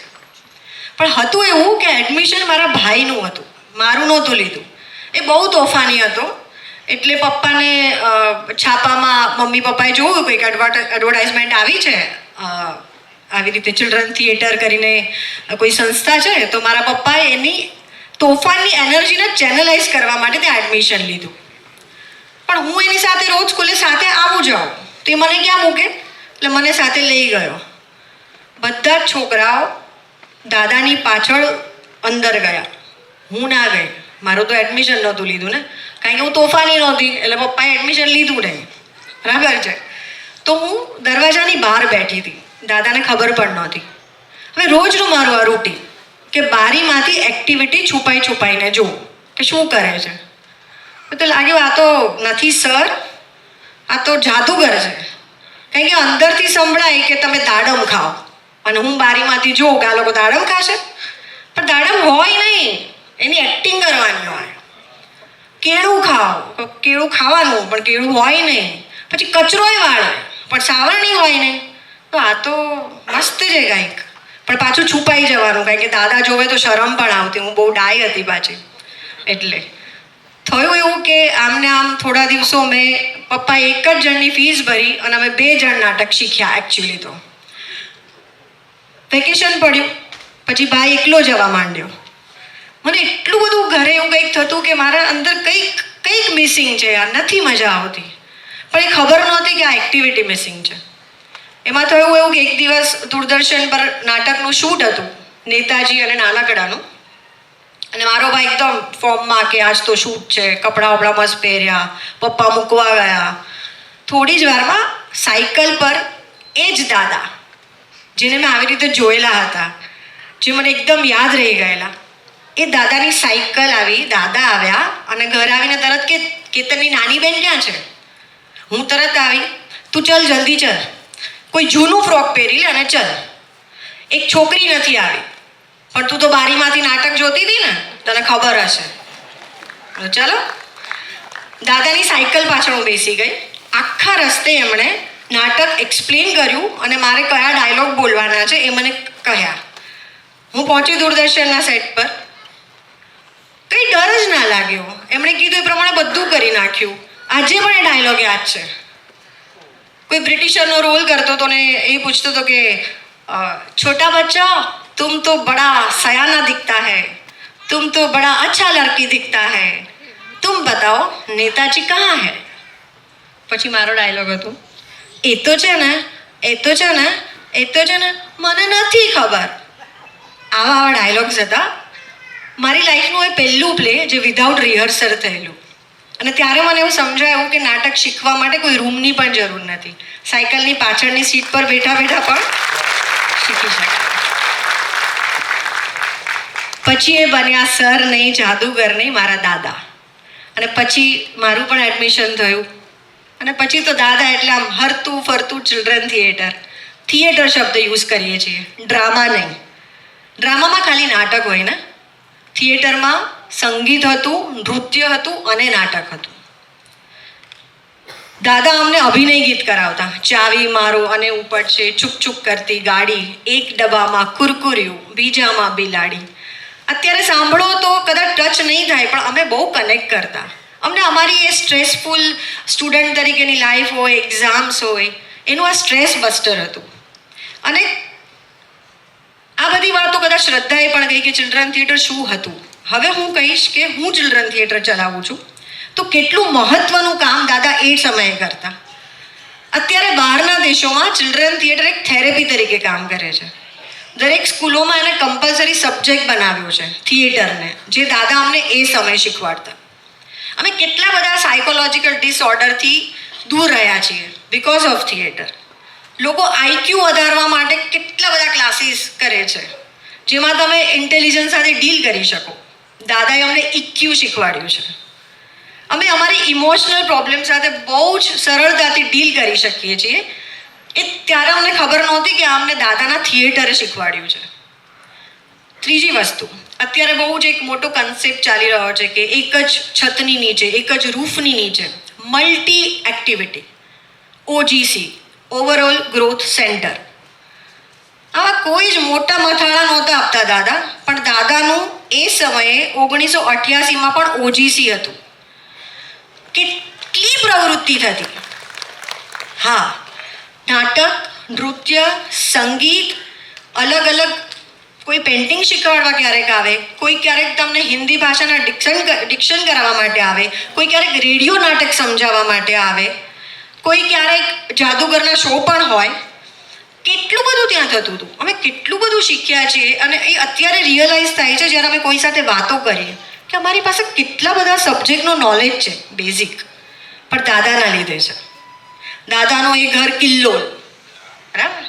પણ હતું એવું કે એડમિશન મારા ભાઈનું હતું, મારું નહોતું લીધું. એ બહુ તોફાની હતો, એટલે પપ્પાને છાપામાં મમ્મી પપ્પાએ જોયું કંઈક એડવર્ટાઇઝમેન્ટ આવી છે, આવી રીતે ચિલ્ડ્રન થિયેટર કરીને કોઈ સંસ્થા છે. તો મારા પપ્પાએ એની તોફાનની એનર્જીને ચેનલાઇઝ કરવા માટે ત્યાં એડમિશન લીધું. પણ હું એની સાથે રોજ સ્કૂલે સાથે આવું જાઉં તો એ મને ક્યાં મૂકે, એટલે મને સાથે લઈ ગયો. બધા જ છોકરાઓ દાદાની પાછળ અંદર ગયા, હું ના ગઈ. મારું તો એડમિશન નહોતું લીધું ને, કારણ કે હું તોફાની નહોતી, એટલે પપ્પાએ એડમિશન લીધું નહીં, બરાબર છે. તો હું દરવાજાની બહાર બેઠી હતી, દાદાને ખબર પણ નહોતી. હવે રોજનું મારું આ રૂટીન કે બારીમાંથી એક્ટિવિટી છુપાઈને જોઉં કે શું કરે છે. તો લાગ્યું આ તો નથી સર, આ તો જાદુગર છે, કારણ કે અંદરથી સંભળાય કે તમે દાડમ ખાઓ, અને હું બારીમાંથી જોઉં કે આ લોકો દાડમ ખાશે, પણ દાડમ હોય નહીં, એની એક્ટિંગ કરવાની. કેળું ખાઓ, કેળું ખાવાનું પણ કેળું હોય નહીં, પછી કચરોય વાળે પણ સાવરણી હોય નહીં. તો આ તો મસ્ત છે કંઈક, પણ પાછું છુપાઈ જવાનું, કારણ કે દાદા જોવે તો શરમ પણ આવતી. હું બહુ ડાય હતી પાછી. એટલે થયું એવું કે આમને આમ થોડા દિવસો મેં પપ્પા એક જ જણની ફીસ ભરી અને અમે 2 જણ નાટક શીખ્યા. એકચ્યુઅલી તો વેકેશન પડ્યું પછી ભાઈ એકલો જવા માંડ્યો. મને એટલું બધું ઘરે એવું કંઈક થતું કે મારા અંદર કંઈક મિસિંગ છે યાર, નથી મજા આવતી. પણ એ ખબર નહોતી કે આ એક્ટિવિટી મિસિંગ છે. એમાં થયું એવું કે એક દિવસ દૂરદર્શન પર નાટકનું શૂટ હતું, નેતાજી અને નાનકડાનું. અને મારો ભાઈ એકદમ ફોર્મમાં કે આજ તો શૂટ છે, કપડાં વપડા મસ્ત પહેર્યા, પપ્પા મૂકવા ગયા. થોડી જ વારમાં સાયકલ પર એ જ દાદા જેને મેં આવી રીતે જોયેલા હતા, જે મને એકદમ યાદ રહી ગયેલા, એ દાદાની સાયકલ આવી, દાદા આવ્યા અને ઘરે આવીને તરત કે કેતનની નાની બેન ક્યાં છે? હું તરત આવી, તું ચલ જલ્દી ચલ, કોઈ જૂનું ફ્રોક પહેરી લે અને ચલ. એક છોકરી નથી આવી, પણ તું તો બારીમાંથી નાટક જોતી હતી ને, તને ખબર હશે. ચલો, દાદાની સાયકલ પાછળ હું બેસી ગઈ. આખા રસ્તે એમણે નાટક એક્સપ્લેન કર્યું અને મારે કયા ડાયલોગ બોલવાના છે એ મને કહ્યા. હું પહોંચી દૂરદર્શનના સેટ પર, કંઈ ડર જ ના લાગ્યો. એમણે કીધું એ પ્રમાણે બધું કરી નાખ્યું. આજે પણ એ ડાયલોગ યાદ છે. કોઈ બ્રિટિશરનો રોલ કરતો હતો ને એ પૂછતો હતો કે છોટા બચ્ચા तुम तो बड़ा सयाना दिखता है, तुम तो बड़ा अच्छा लड़की दिखता है, तुम बताओ नेताजी कहाँ है? પછી મારો ડાયલોગ હતો, એ તો છે ને મને નથી ખબર. આવા ડાયલોગ્સ હતા. મારી લાઈફનું એ પહેલું પ્લે જે વિધાઉટ રિહર્સલ થયેલું. અને ત્યારે મને એવું સમજાયું કે નાટક શીખવા માટે કોઈ રૂમની પણ જરૂર નથી. સાયકલની પાછળની સીટ પર બેઠા બેઠા પણ શીખી શકાય. પછી એ બન્યા સર નહીં, જાદુગર નહીં, મારા દાદા. અને પછી મારું પણ એડમિશન થયું. અને પછી તો દાદા એટલે આમ હરતું ફરતું ચિલ્ડ્રન થિયેટર. થિયેટર શબ્દ યુઝ કરીએ છીએ, ડ્રામા નહીં. ડ્રામામાં ખાલી નાટક હોય ને, થિયેટરમાં સંગીત હતું, નૃત્ય હતું અને નાટક હતું. દાદા અમને અભિનય ગીત કરાવતા, ચાવી મારો અને ઉપડશે ચૂક ચૂક કરતી ગાડી, એક ડબ્બામાં કુરકુરિયું, બીજામાં બિલાડી. અત્યારે સાંભળો તો કદાચ ટચ નહીં થાય, પણ અમે બહુ કનેક્ટ કરતા. અમને અમારી એ સ્ટ્રેસફુલ સ્ટુડન્ટ તરીકેની લાઈફ હોય, એક્ઝામ્સ હોય, એનું આ સ્ટ્રેસ બસ્ટર હતું. અને આ બધી વાતો કદાચ શ્રદ્ધાએ પણ કહી કે ચિલ્ડ્રન થિયેટર શું હતું. હવે હું કહીશ કે હું ચિલ્ડ્રન થિયેટર ચલાવું છું તો કેટલું મહત્વનું કામ દાદા એ સમયે કરતા. અત્યારે બહારના દેશોમાં ચિલ્ડ્રન થિયેટર એક થેરેપી તરીકે કામ કરે છે. દરેક સ્કૂલોમાં એને કમ્પલસરી સબ્જેક્ટ બનાવ્યો છે થિયેટરને, જે દાદા અમને એ સમયે શીખવાડતા. અમે કેટલા બધા સાયકોલોજીકલ ડિસઓર્ડરથી દૂર રહ્યા છીએ બિકોઝ ઓફ થિયેટર. લોકો આઈક્યુ વધારવા માટે કેટલા બધા ક્લાસીસ કરે છે, જેમાં તમે ઇન્ટેલિજન્સ સાથે ડીલ કરી શકો. દાદાએ અમને ઇક્યુ શીખવાડ્યું છે. અમે અમારી ઇમોશનલ પ્રોબ્લેમ સાથે બહુ જ સરળતાથી ડીલ કરી શકીએ છીએ. એ ત્યારે અમને ખબર નહોતી કે અમને દાદાના થિયેટરે શીખવાડ્યું છે. ત્રીજી વસ્તુ, અત્યારે બહુ જ એક મોટો કન્સેપ્ટ ચાલી રહ્યો છે કે એક જ છતની નીચે, એક જ રૂફની નીચે multi activity, OGC, overall growth centre. આવા કોઈ જ મોટા મથાળા નહોતા આપતા દાદા, પણ દાદાનું એ સમયે 1988માં પણ ઓજીસી હતું. કેટલી પ્રવૃત્તિ થતી. હા, નાટક, નૃત્ય, સંગીત, અલગ અલગ, કોઈ પેઇન્ટિંગ શીખવાડવા ક્યારેક આવે, કોઈ ક્યારેક તમને હિન્દી ભાષાના ડિક્શન કરાવવા માટે આવે, કોઈ ક્યારેક રેડિયો નાટક સમજાવવા માટે આવે, કોઈ ક્યારેક જાદુગરના શો પણ હોય. કેટલું બધું ત્યાં થતું હતું. અમે કેટલું બધું શીખ્યા છીએ. અને એ અત્યારે રિયલાઇઝ થાય છે જ્યારે અમે કોઈ સાથે વાતો કરીએ કે અમારી પાસે કેટલા બધા સબ્જેક્ટનો નોલેજ છે બેઝિક, પણ દાદાના લીધે છે. દાદાનો એ ઘર કિલ્લોલ, બરાબર?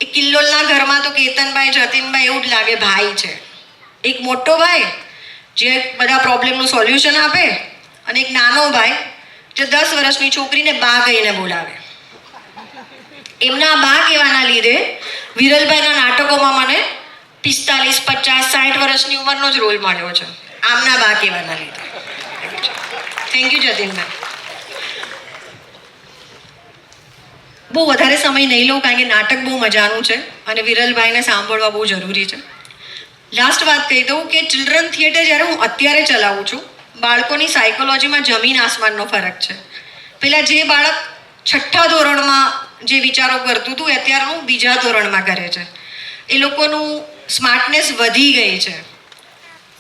એ કિલ્લોલના ઘરમાં તો કેતનભાઈ, જતીનભાઈ એવું જ લાગે ભાઈ છે. એક મોટો ભાઈ જે બધા પ્રોબ્લેમનું સોલ્યુશન આપે, અને એક નાનો ભાઈ જે 10 વર્ષની છોકરીને બા કહીને બોલાવે. એમના બા કહેવાના લીધે વિરલભાઈના નાટકોમાં મને 45, 50, 60 વર્ષની ઉંમરનો જ રોલ મળ્યો છે, આમના બા કહેવાના લીધે. થેન્ક યુ જતીનભાઈ. બહુ વધારે સમય નહીં લઉં કારણ કે નાટક બહુ મજાનું છે અને વિરલભાઈને સાંભળવા બહુ જરૂરી છે. લાસ્ટ વાત કહી દઉં કે ચિલ્ડ્રન થિયેટર જ્યારે હું અત્યારે ચલાવું છું, બાળકોની સાયકોલોજીમાં જમીન આસમાનનો ફરક છે. પેલા જે બાળક 6ઠ્ઠા ધોરણમાં જે વિચારો કરતું હતું એ અત્યારે હું 2જા ધોરણમાં કરે છે. એ લોકોનું સ્માર્ટનેસ વધી ગઈ છે.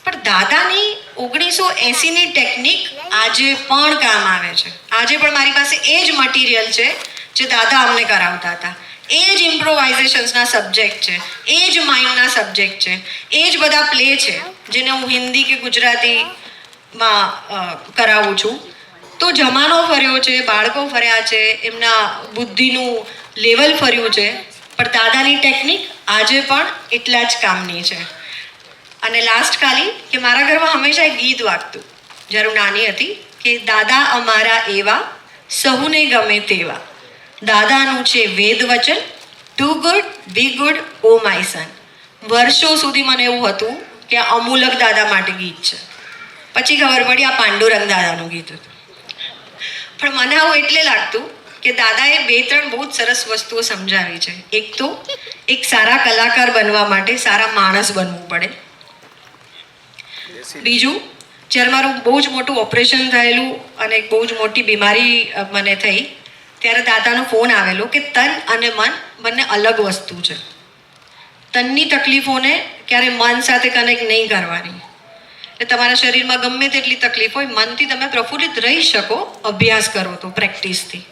પણ દાદાની 1980ની ટેકનિક આજે પણ કામ આવે છે. આજે પણ મારી પાસે એ જ મટીરિયલ છે જે દાદા અમને કરાવતા હતા. એ જ ઇમ્પ્રોવાઇઝેશન્સના સબ્જેક્ટ છે, એ જ માઇન્ડના સબ્જેક્ટ છે, એ જ બધા પ્લે છે જેને હું હિન્દી કે ગુજરાતીમાં કરાવું છું. તો જમાનો ફર્યો છે, બાળકો ફર્યા છે, એમના બુદ્ધિનું લેવલ ફર્યું છે, પણ દાદાની ટેકનિક આજે પણ એટલા જ કામની છે. અને લાસ્ટ ખાલી કે મારા ઘરમાં હંમેશા એક ગીત વાગતું જ્યારે હું નાની હતી કે દાદા અમારા એવા સહુને ગમે તેવા, દાદાનું છે વેદ વચન, do good be good o my son. વર્ષો સુધી મને એવું હતું કે આ અમૂલક દાદા માટે ગીત છે. પછી ખબર પડી આ પાંડુરંગ દાદાનું ગીત હતું. પણ મને આવું એટલે લાગતું કે દાદાએ 2-3 બહુ જ સરસ વસ્તુઓ સમજાવી છે. એક તો એક સારા કલાકાર બનવા માટે સારા માણસ બનવું પડે. બીજું, જ્યારે મારું બહુ જ મોટું ઓપરેશન થયેલું અને એક બહુ જ મોટી બીમારી મને થઈ ત્યારે દાદાનો ફોન આવેલો કે તન અને મન બંને અલગ વસ્તુ છે. તનની તકલીફોને ક્યારે મન સાથે કનેક્ટ નહીં કરવાની. એટલે તમારા શરીરમાં ગમે તેટલી તકલીફ હોય, મનથી તમે પ્રફુલ્લિત રહી શકો અભ્યાસ કરો તો, પ્રેક્ટિસથી.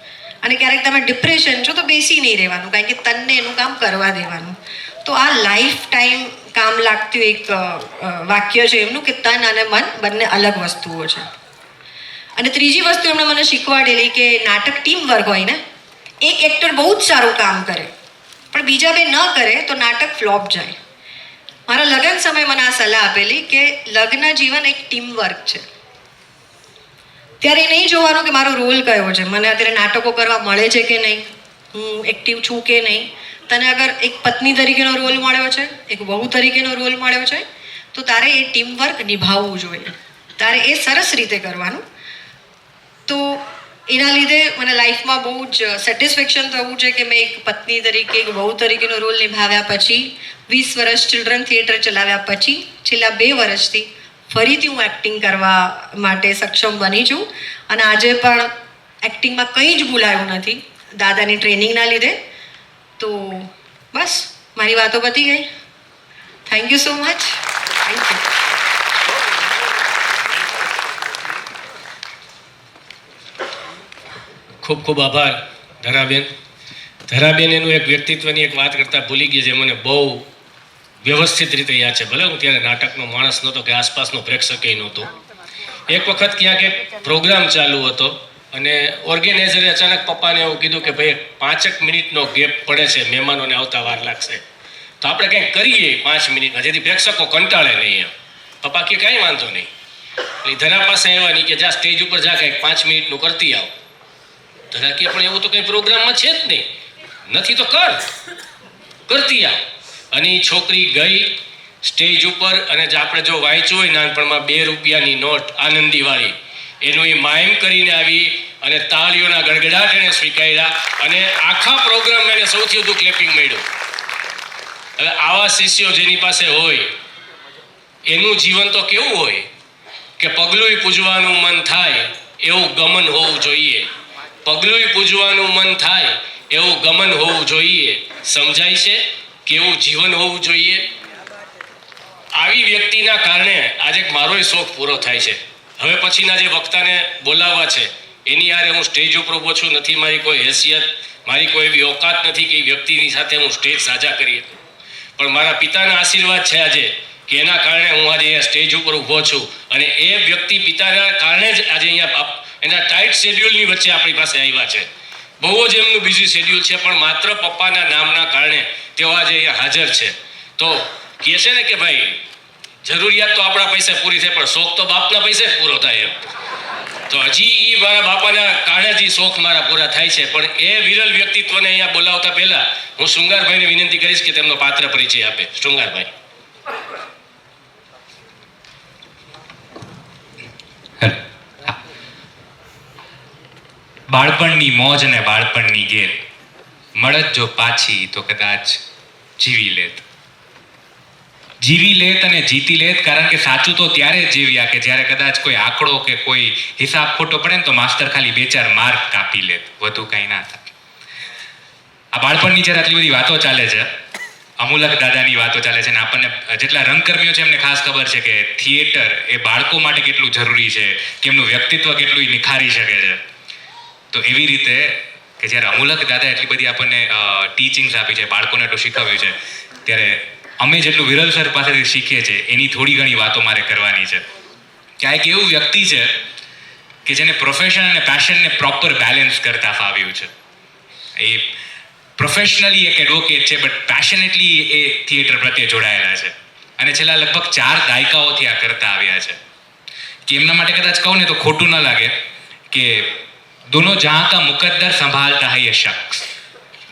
અને ક્યારેક તમે ડિપ્રેશન છો તો બેસી નહીં રહેવાનું કારણ કે તનને એનું કામ કરવા દેવાનું. તો આ લાઈફ ટાઈમ કામ લાગતું એક વાક્ય છે એમનું કે તન અને મન બંને અલગ વસ્તુઓ છે. અને ત્રીજી વસ્તુ એમણે મને શીખવાડેલી કે નાટક ટીમ વર્ક હોય ને, એક એક્ટર બહુ જ સારું કામ કરે પણ બીજા 2 ન કરે તો નાટક ફ્લોપ જાય. મારા લગ્ન સમયે મને આ સલાહ આપેલી કે લગ્ન જીવન એક ટીમ વર્ક છે. ત્યારે એ નહીં જોવાનું કે મારો રોલ કયો છે, મને અત્યારે નાટકો કરવા મળે છે કે નહીં, હું એક્ટિવ છું કે નહીં. તને અગર એક પત્ની તરીકેનો રોલ મળ્યો છે, એક વહુ તરીકેનો રોલ મળ્યો છે, તો તારે એ ટીમ વર્ક નિભાવવું જોઈએ, તારે એ સરસ રીતે કરવાનું. તો એના લીધે મને લાઈફમાં બહુ જ સેટિસ્ફેક્શન થવું છે કે મેં એક પત્ની તરીકે, એક વહુ તરીકેનો રોલ નિભાવ્યા પછી, 20 વર્ષ ચિલ્ડ્રન થિયેટર ચલાવ્યા પછી, છેલ્લા 2 વર્ષથી ફરીથી હું એક્ટિંગ કરવા માટે સક્ષમ બની છું. અને આજે પણ એક્ટિંગમાં કંઈ જ ભૂલાયું નથી દાદાની ટ્રેનિંગના લીધે. તો બસ મારી વાતો પતી ગઈ. Thank you so much. Thank you. ખૂબ ખૂબ આભાર ધરાબેન. ધરાબેન એનું એક વ્યક્તિત્વની એક વાત કરતાં ભૂલી ગઈ જે મને બહુ વ્યવસ્થિત રીતે યાદ છે. ભલે હું ત્યારે નાટકનો માણસ નહોતો કે આસપાસનો પ્રેક્ષકે નહોતો. એક વખત ક્યાંક એક પ્રોગ્રામ ચાલુ હતો અને ઓર્ગેનાઇઝરે અચાનક પપ્પાને એવું કીધું કે ભાઈ 5 મિનિટનો ગેપ પડે છે, મહેમાનોને આવતા વાર લાગશે, તો આપણે કંઈક કરીએ 5 મિનિટમાં જેથી પ્રેક્ષકો કંટાળે નહીં. એમ પપ્પા કે કાંઈ વાંધો નહીં. એટલે ધરા પાસે આવ્યા નહીં કે જા સ્ટેજ ઉપર જા કંઈક 5 મિનિટનું કરતી આવ. ધરા કે પણ એવું તો કંઈ પ્રોગ્રામમાં છે જ નહીં, નથી તો કરતી આવ. અને એ છોકરી ગઈ સ્ટેજ ઉપર અને આપણે જો વાંચ્યું હોય નાનપણમાં 2 રૂપિયાની નોટ આનંદીવાળી, એનું એ માયમ કરીને આવી અને તાળીઓના ગડગડાટ એને સ્વીકાર્યા અને આખા પ્રોગ્રામ એને સૌથી વધુ ક્લેપિંગ મળ્યું. હવે આવા શિષ્યો જેની પાસે હોય એનું જીવન તો કેવું હોય કે પગલુંય પૂજવાનું મન થાય એવું ગમન હોવું જોઈએ. પગલુંય પૂજવાનું મન થાય એવું ગમન હોવું જોઈએ. સમજાય છે? કેવું જીવન હોવું જોઈએ. આવી વ્યક્તિના કારણે આજે મારોય શોખ પૂરો થાય છે. હવે પછીના જે વક્તાને બોલાવવા છે એની યારે હું સ્ટેજ ઉપર ઊભો છું, નથી મારી કોઈ હેસિયત, મારી કોઈ એવી ઓકાત નથી કે એ વ્યક્તિની સાથે હું સ્ટેજ સાજા કરી શકું. પણ મારા પિતાના આશીર્વાદ છે આજે કે એના કારણે હું આજે અહીંયા સ્ટેજ ઉપર ઊભો છું. અને એ વ્યક્તિ પિતાના કારણે જ આજે અહીંયા એના ટાઈટ શેડ્યુલની વચ્ચે આપણી પાસે આવ્યા છે. બહુ જ એમનું બિઝી શેડ્યુલ છે પણ માત્ર પપ્પાના નામના કારણે તેઓ આજે અહીંયા હાજર છે. તો કહે છે ને કે ભાઈ જરૂરિયાત તો આપણા પૈસે પૂરી થાય પણ શોખ તો બાપના પૈસે જ પૂરો થાય એમ. તો હજી એ મારા બાપાના કારણે જ શોખ મારા પૂરા થાય છે. પણ એ વિરલ વ્યક્તિત્વને અહીંયા બોલાવતા પહેલા હું શૃંગારભાઈને વિનંતી કરીશ કે તેમનો પાત્ર પરિચય આપે. શૃંગારભાઈ. બાળપણની મોજ અને બાળપણની ગેર મળત જો પાછી તો કદાચ જીવી લેત અને જીતી લેત, કારણ કે સાચું તો ત્યારે જ જીવ્યા કે જ્યારે કદાચ કોઈ આંકડો કે કોઈ હિસાબ ખોટો પડે ને તો માસ્તર ખાલી 2-4 માર્ક કાપી લેત, વધુ કંઈ ના થાય. આ બાળપણની જ્યારે આટલી બધી વાતો ચાલે છે, અમૂલક દાદાની વાતો ચાલે છે, અને આપણને જેટલા રંગકર્મીઓ છે એમને ખાસ ખબર છે કે થિયેટર એ બાળકો માટે કેટલું જરૂરી છે, કે એમનું વ્યક્તિત્વ કેટલું નિખારી શકે છે. તો એવી રીતે કે જ્યારે અમૂલક દાદા એટલી બધી આપણને ટીચિંગ્સ આપી છે, બાળકોને એટલું શીખવ્યું છે, ત્યારે અમે જેટલું વિરલ સર પાસેથી શીખીએ છીએ એની થોડી ઘણી વાતો મારે કરવાની છે. કે આ એક એવું વ્યક્તિ છે કે જેને પ્રોફેશન અને પેશનને પ્રોપર બેલેન્સ કરતા ફાવ્યું છે. એ પ્રોફેશનલી એક એડવોકેટ છે, બટ પેશનેટલી એ થિયેટર પ્રત્યે જોડાયેલા છે, અને છેલ્લા લગભગ 4 દાયકાઓથી આ કરતા આવ્યા છે. કે એમના માટે કદાચ કહું ને તો ખોટું ન લાગે કે दोनों जहां का मुकद्दर संभालता है ये शख्स,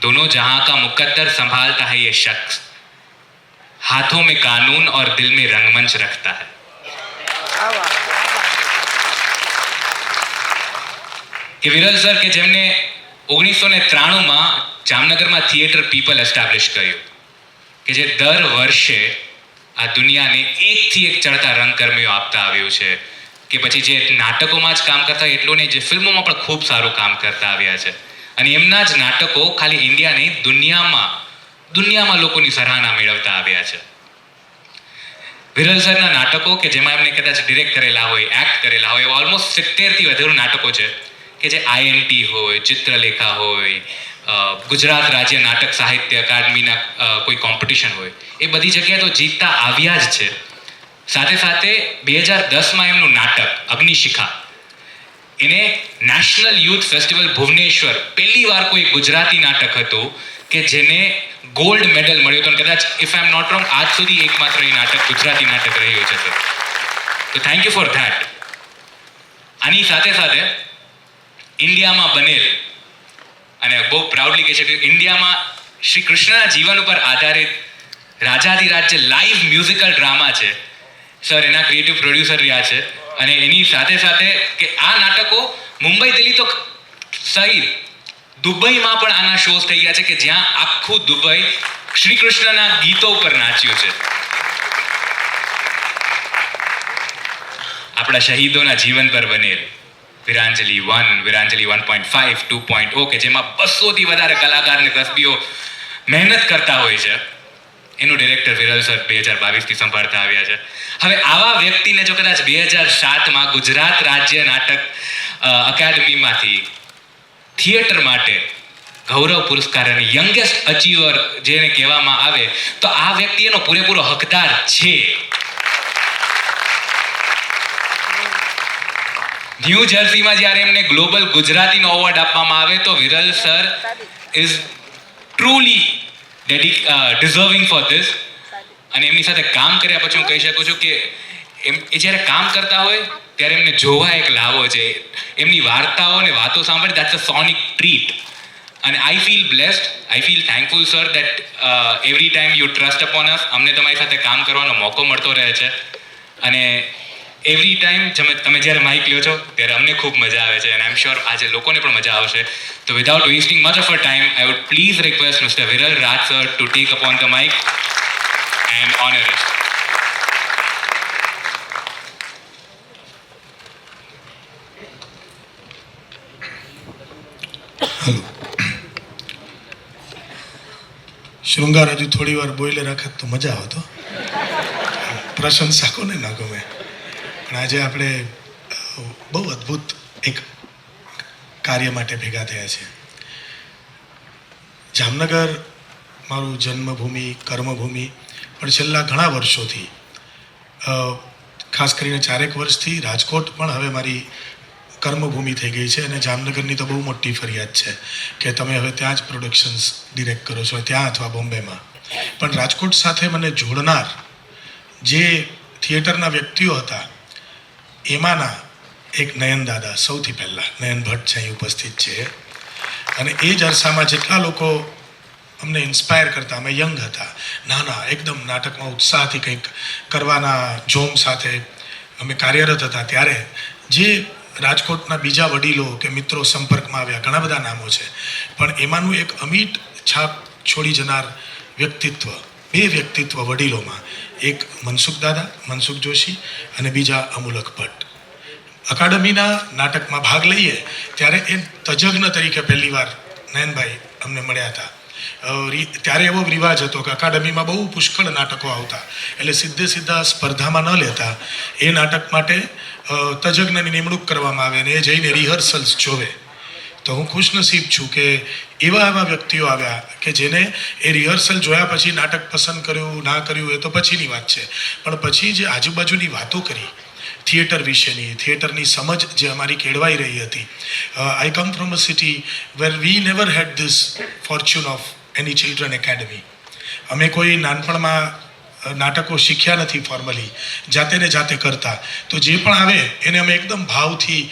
दोनों जहां का मुकद्दर संभालता है ये शख्स, हाथों में कानून और दिल में रंगमंच रखता है. કે વિરલ સર કે જેમને 1993માં જામનગરમાં થિયેટર પીપલ એસ્ટાબ્લિશ કર્યું, કે જે દર વર્ષે આ દુનિયાને એકથી એક ચડતા રંગકર્મીઓ આપતા આવ્યું છે, કે પછી જે નાટકોમાં જ કામ કરતા એટલું નહીં, જે ફિલ્મોમાં પણ ખૂબ સારું કામ કરતા આવ્યા છે. અને એમના જ નાટકો ખાલી ઇન્ડિયા નહીં, દુનિયામાં લોકોની સરાહના મેળવતા આવ્યા છે. વિરલ સરના નાટકો કે જેમાં એમને કદાચ ડિરેક્ટ કરેલા હોય, એક્ટ કરેલા હોય, એવા ઓલમોસ્ટ 70થી વધુ નાટકો છે કે જે INT હોય, ચિત્રલેખા હોય, ગુજરાત રાજ્ય નાટક સાહિત્ય અકાદમીના કોઈ કોમ્પિટિશન હોય, એ બધી જગ્યાએ તો જીતતા આવ્યા જ છે. સાથે સાથે 2010માં એમનું નાટક અગ્નિશિખા એને નેશનલ યુથ ફેસ્ટિવલ ભુવનેશ્વર પહેલી વાર કોઈ ગુજરાતી નાટક હતું કે જેને ગોલ્ડ મેડલ મળ્યો હતો. કદાચ if I am not wrong આજ સુધી એકમાત્ર એ નાટક ગુજરાતી નાટક રહ્યું છે. તો થેન્ક યુ ફોર ધેટ. આની સાથે સાથે ઇન્ડિયામાં બનેલ, અને બહુ પ્રાઉડલી કહે છે કે ઇન્ડિયામાં શ્રી કૃષ્ણના જીવન ઉપર આધારિત રાજાધિરાજ જે લાઈવ મ્યુઝિકલ ડ્રામા છે, સર એના ક્રિએટિવ પ્રોડ્યુસર રહ્યા છે. અને એની સાથે સાથે કે આ નાટકો મુંબઈ, દિલ્હી તો સહિત દુબઈમાં પણ આના શોઝ થઈ ગયા છે, કે જ્યાં આખું દુબઈ શ્રી કૃષ્ણના ગીતો ઉપર નાચ્યું છે. આપણા શહીદોના જીવન પર બનેલ વીરાંજલિ 1, વીરાંજલિ 1.5, 2.0 કે જેમાં 200થી વધારે કલાકાર અને કસબીઓ મહેનત કરતા હોય છે, એનું ડિરેક્ટર વિરલ સર 2022થી સંભાળતા આવ્યા છે. હવે આવા વ્યક્તિને જો કદાચ 2007માં ગુજરાત રાજ્ય નાટક અકાદમીમાંથી થિયેટર માટે ગૌરવ પુરસ્કાર અને યંગેસ્ટ અચીવર જેને કહેવામાં આવે, તો આ વ્યક્તિ એનો પૂરેપૂરો હકદાર છે. ન્યૂ જર્સીમાં જ્યારે એમને ગ્લોબલ ગુજરાતીનો એવોર્ડ આપવામાં આવે તો Viral sir is truly deserving for this. અને એમની સાથે કામ કર્યા પછી હું કહી શકું છું કે એ જ્યારે કામ કરતા હોય ત્યારે એમને જોવા એક લાવો છે. એમની વાર્તાઓ અને વાતો સાંભળી, દેટ્સ અ સોનિક ટ્રીટ. અને I feel blessed, I feel thankful sir that every time you trust upon us. અમને તમારી સાથે કામ કરવાનો મોકો મળતો રહે છે, અને એવરી ટાઈમ તમે જ્યારે માઇક લ્યો છો ત્યારે અમને ખૂબ મજા આવે છે, અને આઈ એમ શ્યોર આજે લોકોને પણ મજા આવશે. તો without wasting much of a time I would please request mister Viral Raj sir to take upon the mike and honor it. Hello, શૃંગાર હજુ થોડી વાર બોલે રાખત તો મજા આવતો. પ્રશંસા કોને ના ગમે. પણ આજે આપણે બહુ અદ્ભુત એક કાર્ય માટે ભેગા થયા છે. જામનગર મારું જન્મભૂમિ, કર્મભૂમિ, પણ છેલ્લા ઘણા વર્ષોથી, ખાસ કરીને 4 વર્ષથી રાજકોટ પણ હવે મારી કર્મભૂમિ થઈ ગઈ છે. અને જામનગરની તો બહુ મોટી ફરિયાદ છે કે તમે હવે ત્યાં જ પ્રોડક્શન્સ ડિરેક્ટ કરો છો, ત્યાં અથવા બોમ્બેમાં. પણ રાજકોટ સાથે મને જોડનાર જે થિયેટરના વ્યક્તિઓ હતા એમાંના એક નયન દાદા, સૌથી પહેલાં નયન ભટ્ટ છે, અહીં ઉપસ્થિત છે. અને એ જ અરસામાં જેટલા લોકો અમને ઇન્સ્પાયર કરતા, અમે યંગ હતા, નાના, એકદમ નાટકમાં ઉત્સાહથી કંઈક કરવાના જોમ સાથે અમે કાર્યરત હતા, ત્યારે જે રાજકોટના બીજા વડીલો કે મિત્રો સંપર્કમાં આવ્યા, ઘણા બધા નામો છે, પણ એમાંનું એક અમિટ છાપ છોડી જનાર વ્યક્તિત્વ, બે વ્યક્તિત્વ વડીલોમાં, એક મનસુખ જોશી અને બીજા અમૂલક ભટ્ટ. અકાદમીના નાટકમાં ભાગ લઈએ ત્યારે એ તજજ્ઞ તરીકે પહેલીવાર નયનભાઈ અમને મળ્યા હતા. ત્યારે એવો રિવાજ હતો કે અકાદમીમાં બહુ પુષ્કળ નાટકો આવતા, એટલે સીધા સ્પર્ધામાં ન લેતા એ નાટક માટે તજજ્ઞની નિમણૂક કરવામાં આવે અને એ જઈને રિહર્સલ્સ જોવે. તો હું ખુશનસીબ છું કે એવા વ્યક્તિઓ આવ્યા કે જેને એ રિહર્સલ જોયા પછી નાટક પસંદ કર્યું ના કર્યું એ તો પછીની વાત છે, પણ પછી જે આજુબાજુની વાતો કરી થિયેટર વિશેની, થિયેટરની સમજ જે અમારી કેળવાઈ રહી હતી. I come from a city where we never had this fortune of any children academy. અમે કોઈ નાનપણમાં નાટકો શીખ્યા નથી ફોર્મલી, જાતે ને જાતે કરતા. તો જે પણ આવે એને અમે એકદમ ભાવથી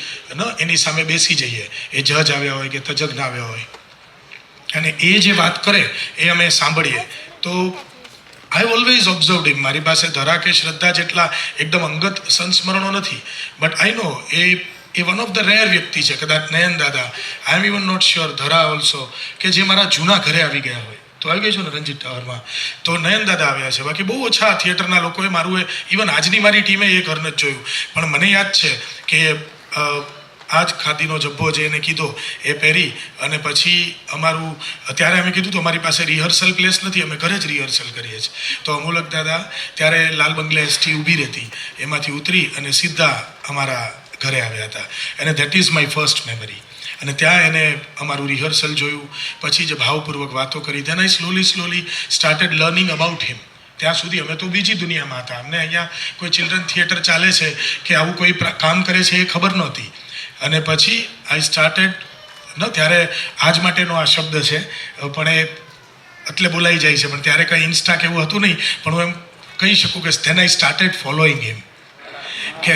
એની સામે બેસી જઈએ, એ જજ આવ્યા હોય કે તજજ્ઞ આવ્યા હોય, અને એ જે વાત કરે એ અમે સાંભળીએ. તો આઈ ઓલવેઝ ઓબ્ઝર્વડ હિમ. મારી પાસે ધરા કે શ્રદ્ધા જેટલા એકદમ અંગત સંસ્મરણો નથી, but I know a one of the rare વ્યક્તિ છે. કદાચ નયન દાદા, I am even not sure, Dhara also, કે જે મારા જૂના ઘરે આવી ગયા હોય. તો આવી ગઈ છું ને રંજીત ટાવરમાં, તો નયન દાદા આવ્યા છે. બાકી બહુ ઓછા થિયેટરના લોકોએ મારું ઇવન આજની મારી ટીમે એ ઘર નથી જોયું. પણ મને યાદ છે કે આ જ ખાદીનો જબ્બો જે એને કીધો એ પહેરી અને પછી અમારું ત્યારે અમે કીધું તો અમારી પાસે રિહર્સલ પ્લેસ નથી, અમે ઘરે જ રિહર્સલ કરીએ છીએ. તો અમૂલક દાદા ત્યારે લાલ બંગલે એસટી ઊભી રહેતી, એમાંથી ઉતરી અને સીધા અમારા ઘરે આવ્યા હતા. અને that is my first memory. અને ત્યાં એને અમારું રિહર્સલ જોયું, પછી જે ભાવપૂર્વક વાતો કરી, then I slowly started learning about him. ત્યાં સુધી અમે તો બીજી દુનિયામાં હતા, અમને અહીંયા કોઈ ચિલ્ડ્રન થિયેટર ચાલે છે કે આવું કોઈ કામ કરે છે એ ખબર નહોતી. અને પછી આઈ સ્ટાર્ટેડ ત્યારે આજ માટેનો આ શબ્દ છે પણ એ એટલે બોલાઈ જાય છે, પણ ત્યારે કંઈ ઇન્સ્ટા કે એવું હતું નહીં, પણ હું એમ કહી શકું કે then I started following him. કે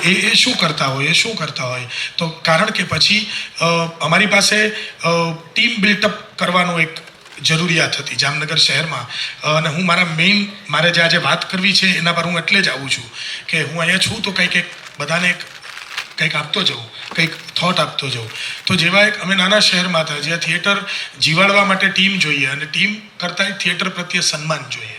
એ શું કરતા હોય, તો કારણ કે પછી અમારી પાસે ટીમ બિલ્ટઅપ કરવાનું એક જરૂરિયાત હતી જામનગર શહેરમાં. અને હું મારે જે આજે વાત કરવી છે એના પર હું એટલે જ આવું છું કે હું અહીંયા છું તો કંઈક બધાને કંઈક આપતો જાઉં, કંઈક થોટ આપતો જાઉં. તો જેવા અમે નાના શહેરમાં હતા જ્યાં થિયેટર જીવાડવા માટે ટીમ જોઈએ અને ટીમ કરતાં થિયેટર પ્રત્યે સન્માન જોઈએ.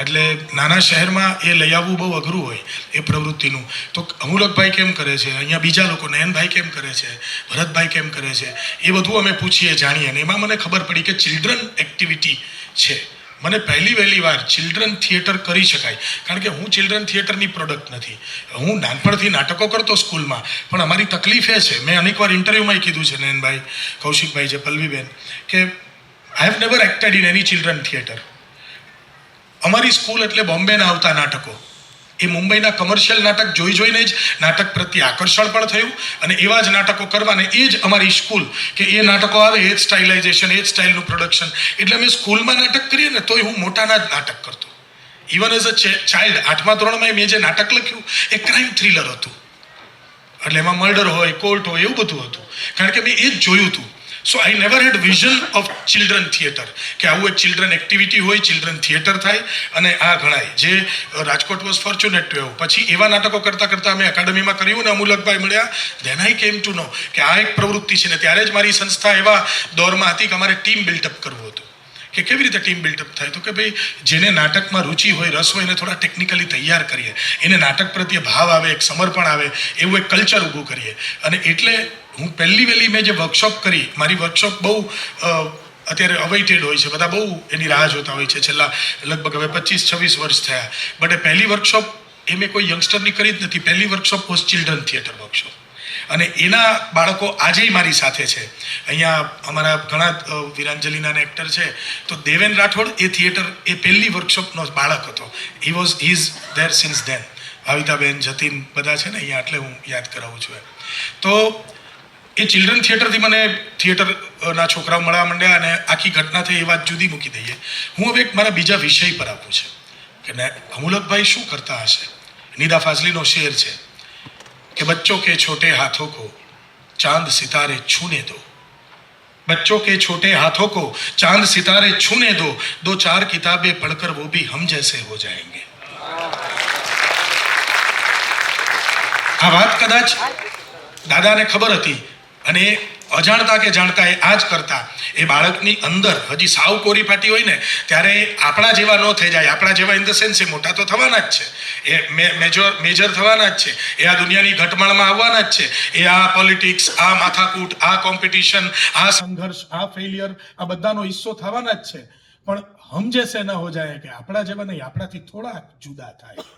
એટલે નાના શહેરમાં એ લઈ આવવું બહુ અઘરું હોય એ પ્રવૃત્તિનું. તો અમૂલકભાઈ કેમ કરે છે, અહીંયા બીજા લોકો નયનભાઈ કેમ કરે છે, ભરતભાઈ કેમ કરે છે, એ બધું અમે પૂછીએ, જાણીએ. અને એમાં મને ખબર પડી કે ચિલ્ડ્રન એક્ટિવિટી છે. મને વહેલી વાર ચિલ્ડ્રન થિયેટર કરી શકાય, કારણ કે હું ચિલ્ડ્રન થિયેટરની પ્રોડક્ટ નથી. હું નાનપણથી નાટકો કરતો સ્કૂલમાં, પણ અમારી તકલીફ એ છે, મેં અનેકવાર ઇન્ટરવ્યૂમાં કીધું છે નયનભાઈ, કૌશિકભાઈ છે, પલ્લવીબેન, કે I have never acted in any children theatre. અમારી સ્કૂલ એટલે બોમ્બેના આવતા નાટકો, એ મુંબઈના કમર્શિયલ નાટક જોઈને જ નાટક પ્રત્યે આકર્ષણ પણ થયું અને એવા જ નાટકો કરવાને એ જ અમારી સ્કૂલ, કે એ નાટકો આવે એ જ સ્ટાઇલાઇઝેશન, એ જ સ્ટાઇલનું પ્રોડક્શન. એટલે અમે સ્કૂલમાં નાટક કરીએ ને તોય હું મોટાના જ નાટક કરતો. ઇવન એઝ અ ચાઇલ્ડ 8મા ધોરણમાં મેં જે નાટક લખ્યું એ ક્રાઇમ થ્રિલર હતું, એટલે એમાં મર્ડર હોય, કોર્ટ હોય, એવું બધું હતું, કારણ કે મેં એ જ જોયું હતું. So I never had vision of children theatre, કે આવું એક ચિલ્ડ્રન એક્ટિવિટી હોય, ચિલ્ડ્રન થિયેટર થાય અને આ ગણાય. જે રાજકોટ વોઝ ફોર્ચ્યુનેટ ટુ એવું. પછી એવા નાટકો કરતાં અમે એકેડમીમાં કર્યું ને અમૂલકભાઈ મળ્યા, ધેન આઈ કેમ ટુ નો કે આ એક પ્રવૃત્તિ છે. ને ત્યારે જ મારી સંસ્થા એવા દોરમાં હતી કે અમારે ટીમ બિલ્ટઅપ કરવું હતું. કે કેવી રીતે ટીમ બિલ્ટઅપ થાય, તો કે ભાઈ જેને નાટકમાં રુચિ હોય, રસ હોય, એને થોડા ટેકનિકલી તૈયાર કરીએ, એને નાટક પ્રત્યે ભાવ આવે, એક સમર્પણ આવે, એવું એક કલ્ચર ઊભું કરીએ. અને એટલે હું વહેલી મેં જે વર્કશોપ કરી, મારી વર્કશોપ બહુ અત્યારે અવેઇટેડ હોય છે, બધા બહુ એની રાહ જોતા હોય છે. છેલ્લા લગભગ હવે 25-26 વર્ષ થયા, બટ એ પહેલી વર્કશોપ એ મેં કોઈ યંગસ્ટરની કરી જ નથી. પહેલી workshop was children theatre workshop, અને એના બાળકો આજેય મારી સાથે છે. અહીંયા અમારા ઘણા વીરાંજલિના એક્ટર છે, તો દેવેન રાઠોડ એ થિયેટર એ પહેલી વર્કશોપનો બાળક હતો. He is there since then. Bhavitaben, Jatin બધા છે ને અહીંયા, એટલે હું યાદ કરાવું છું. તો એ ચિલ્ડ્રન થિયેટરથી મને થિયેટરના છોકરાઓ મળવા માંડ્યા અને આખી ઘટના થઈ. એ વાત જુદી મૂકી દઈએ. હું હવે એક મારા બીજા વિષય પર આવું છે કે અમૂલકભાઈ શું કરતા હશે. નિદા ફાઝલીનો શેર છે कि बच्चों के छोटे हाथों को चांद सितारे छूने दो, बच्चों के छोटे हाथों को चांद सितारे छूने दो, 2-4 किताबें पढ़कर वो भी हम जैसे हो जाएंगे. આ વાત કદાચ દાદાને ખબર હતી અને એ અજાણતા કે જાણતા એ આ જ કરતા એ બાળકની અંદર હજી સાવ કોરી ફાટી હોય ને ત્યારે આપણા જેવા ન થઈ જાય. આપણા જેવા ઇન ધ સેન્સ એ મોટા તો થવાના જ છે, એ મેજર થવાના જ છે, એ આ દુનિયાની ઘટમાળમાં આવવાના જ છે, એ આ પોલિટિક્સ, આ માથાકૂટ, આ કોમ્પિટિશન, આ સંઘર્ષ, આ ફેલિયર, આ બધાનો હિસ્સો થવાના જ છે. પણ હમ જૈસે ન હો જાય કે આપણા જેવા નહીં, આપણાથી થોડા જુદા થાય.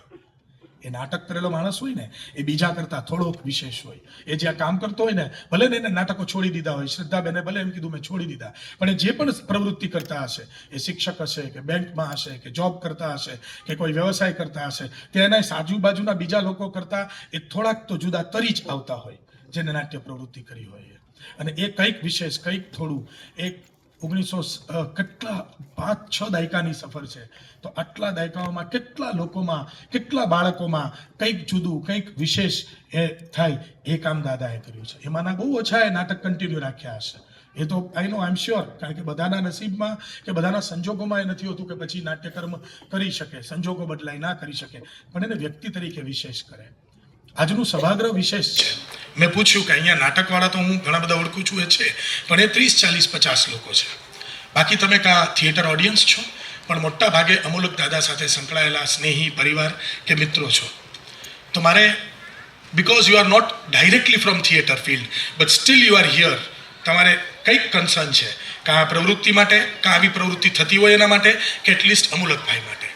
એ નાટક કરેલો માણસ હોય ને એ બીજા કરતાં થોડોક વિશેષ હોય. એ જ્યાં કામ કરતો હોય ને, ભલે ને એને નાટકો છોડી દીધા હોય, શ્રદ્ધાબેને ભલે એમ કીધું મેં છોડી દીધા, પણ એ જે પણ પ્રવૃત્તિ કરતા હશે, એ શિક્ષક હશે કે બેંકમાં હશે કે જોબ કરતા હશે કે કોઈ વ્યવસાય કરતા હશે, તેના આજુબાજુના બીજા લોકો કરતાં એ થોડાક તો જુદા તરી જ આવતા હોય જેને નાટ્ય પ્રવૃત્તિ કરી હોય. અને એ કંઈક વિશેષ, કંઈક થોડું, એક 1900 કેટલા 5-6 દાયકાની સફર છે, તો આટલા દાયકાઓમાં કેટલા લોકોમાં, કેટલા બાળકોમાં કંઈક જુદું, કંઈક વિશેષ એ થાય, એ કામ દાદાએ કર્યું છે. એમાંના બહુ ઓછા એ નાટક કન્ટિન્યુ રાખ્યા હશે. એ તો આઈ નો, આઈ એમ શ્યોર, કારણ કે બધાના નસીબમાં કે બધાના સંજોગોમાં એ નથી હોતું કે પછી નાટ્યકર્મ કરી શકે, સંજોગો બદલાય ના કરી શકે, પણ એને વ્યક્તિ તરીકે વિશેષ કરે. આજનું સભાગૃહ વિશેષ છે. મેં પૂછ્યું કે અહીંયા નાટકવાળા તો હું ઘણા બધા ઓળખું છું એ છે, પણ એ 30-40-50 લોકો છે. બાકી તમે કાં થિયેટર ઓડિયન્સ છો, પણ મોટા ભાગે અમૂલક દાદા સાથે સંકળાયેલા સ્નેહી પરિવાર કે મિત્રો છો. તો મારે, because you are not directly from theatre field but still you are here, તમારે કંઈક કન્સર્ન છે, કાં આ પ્રવૃત્તિ માટે, કાં આવી પ્રવૃત્તિ થતી હોય એના માટે, કે એટલીસ્ટ અમૂલકભાઈ માટે.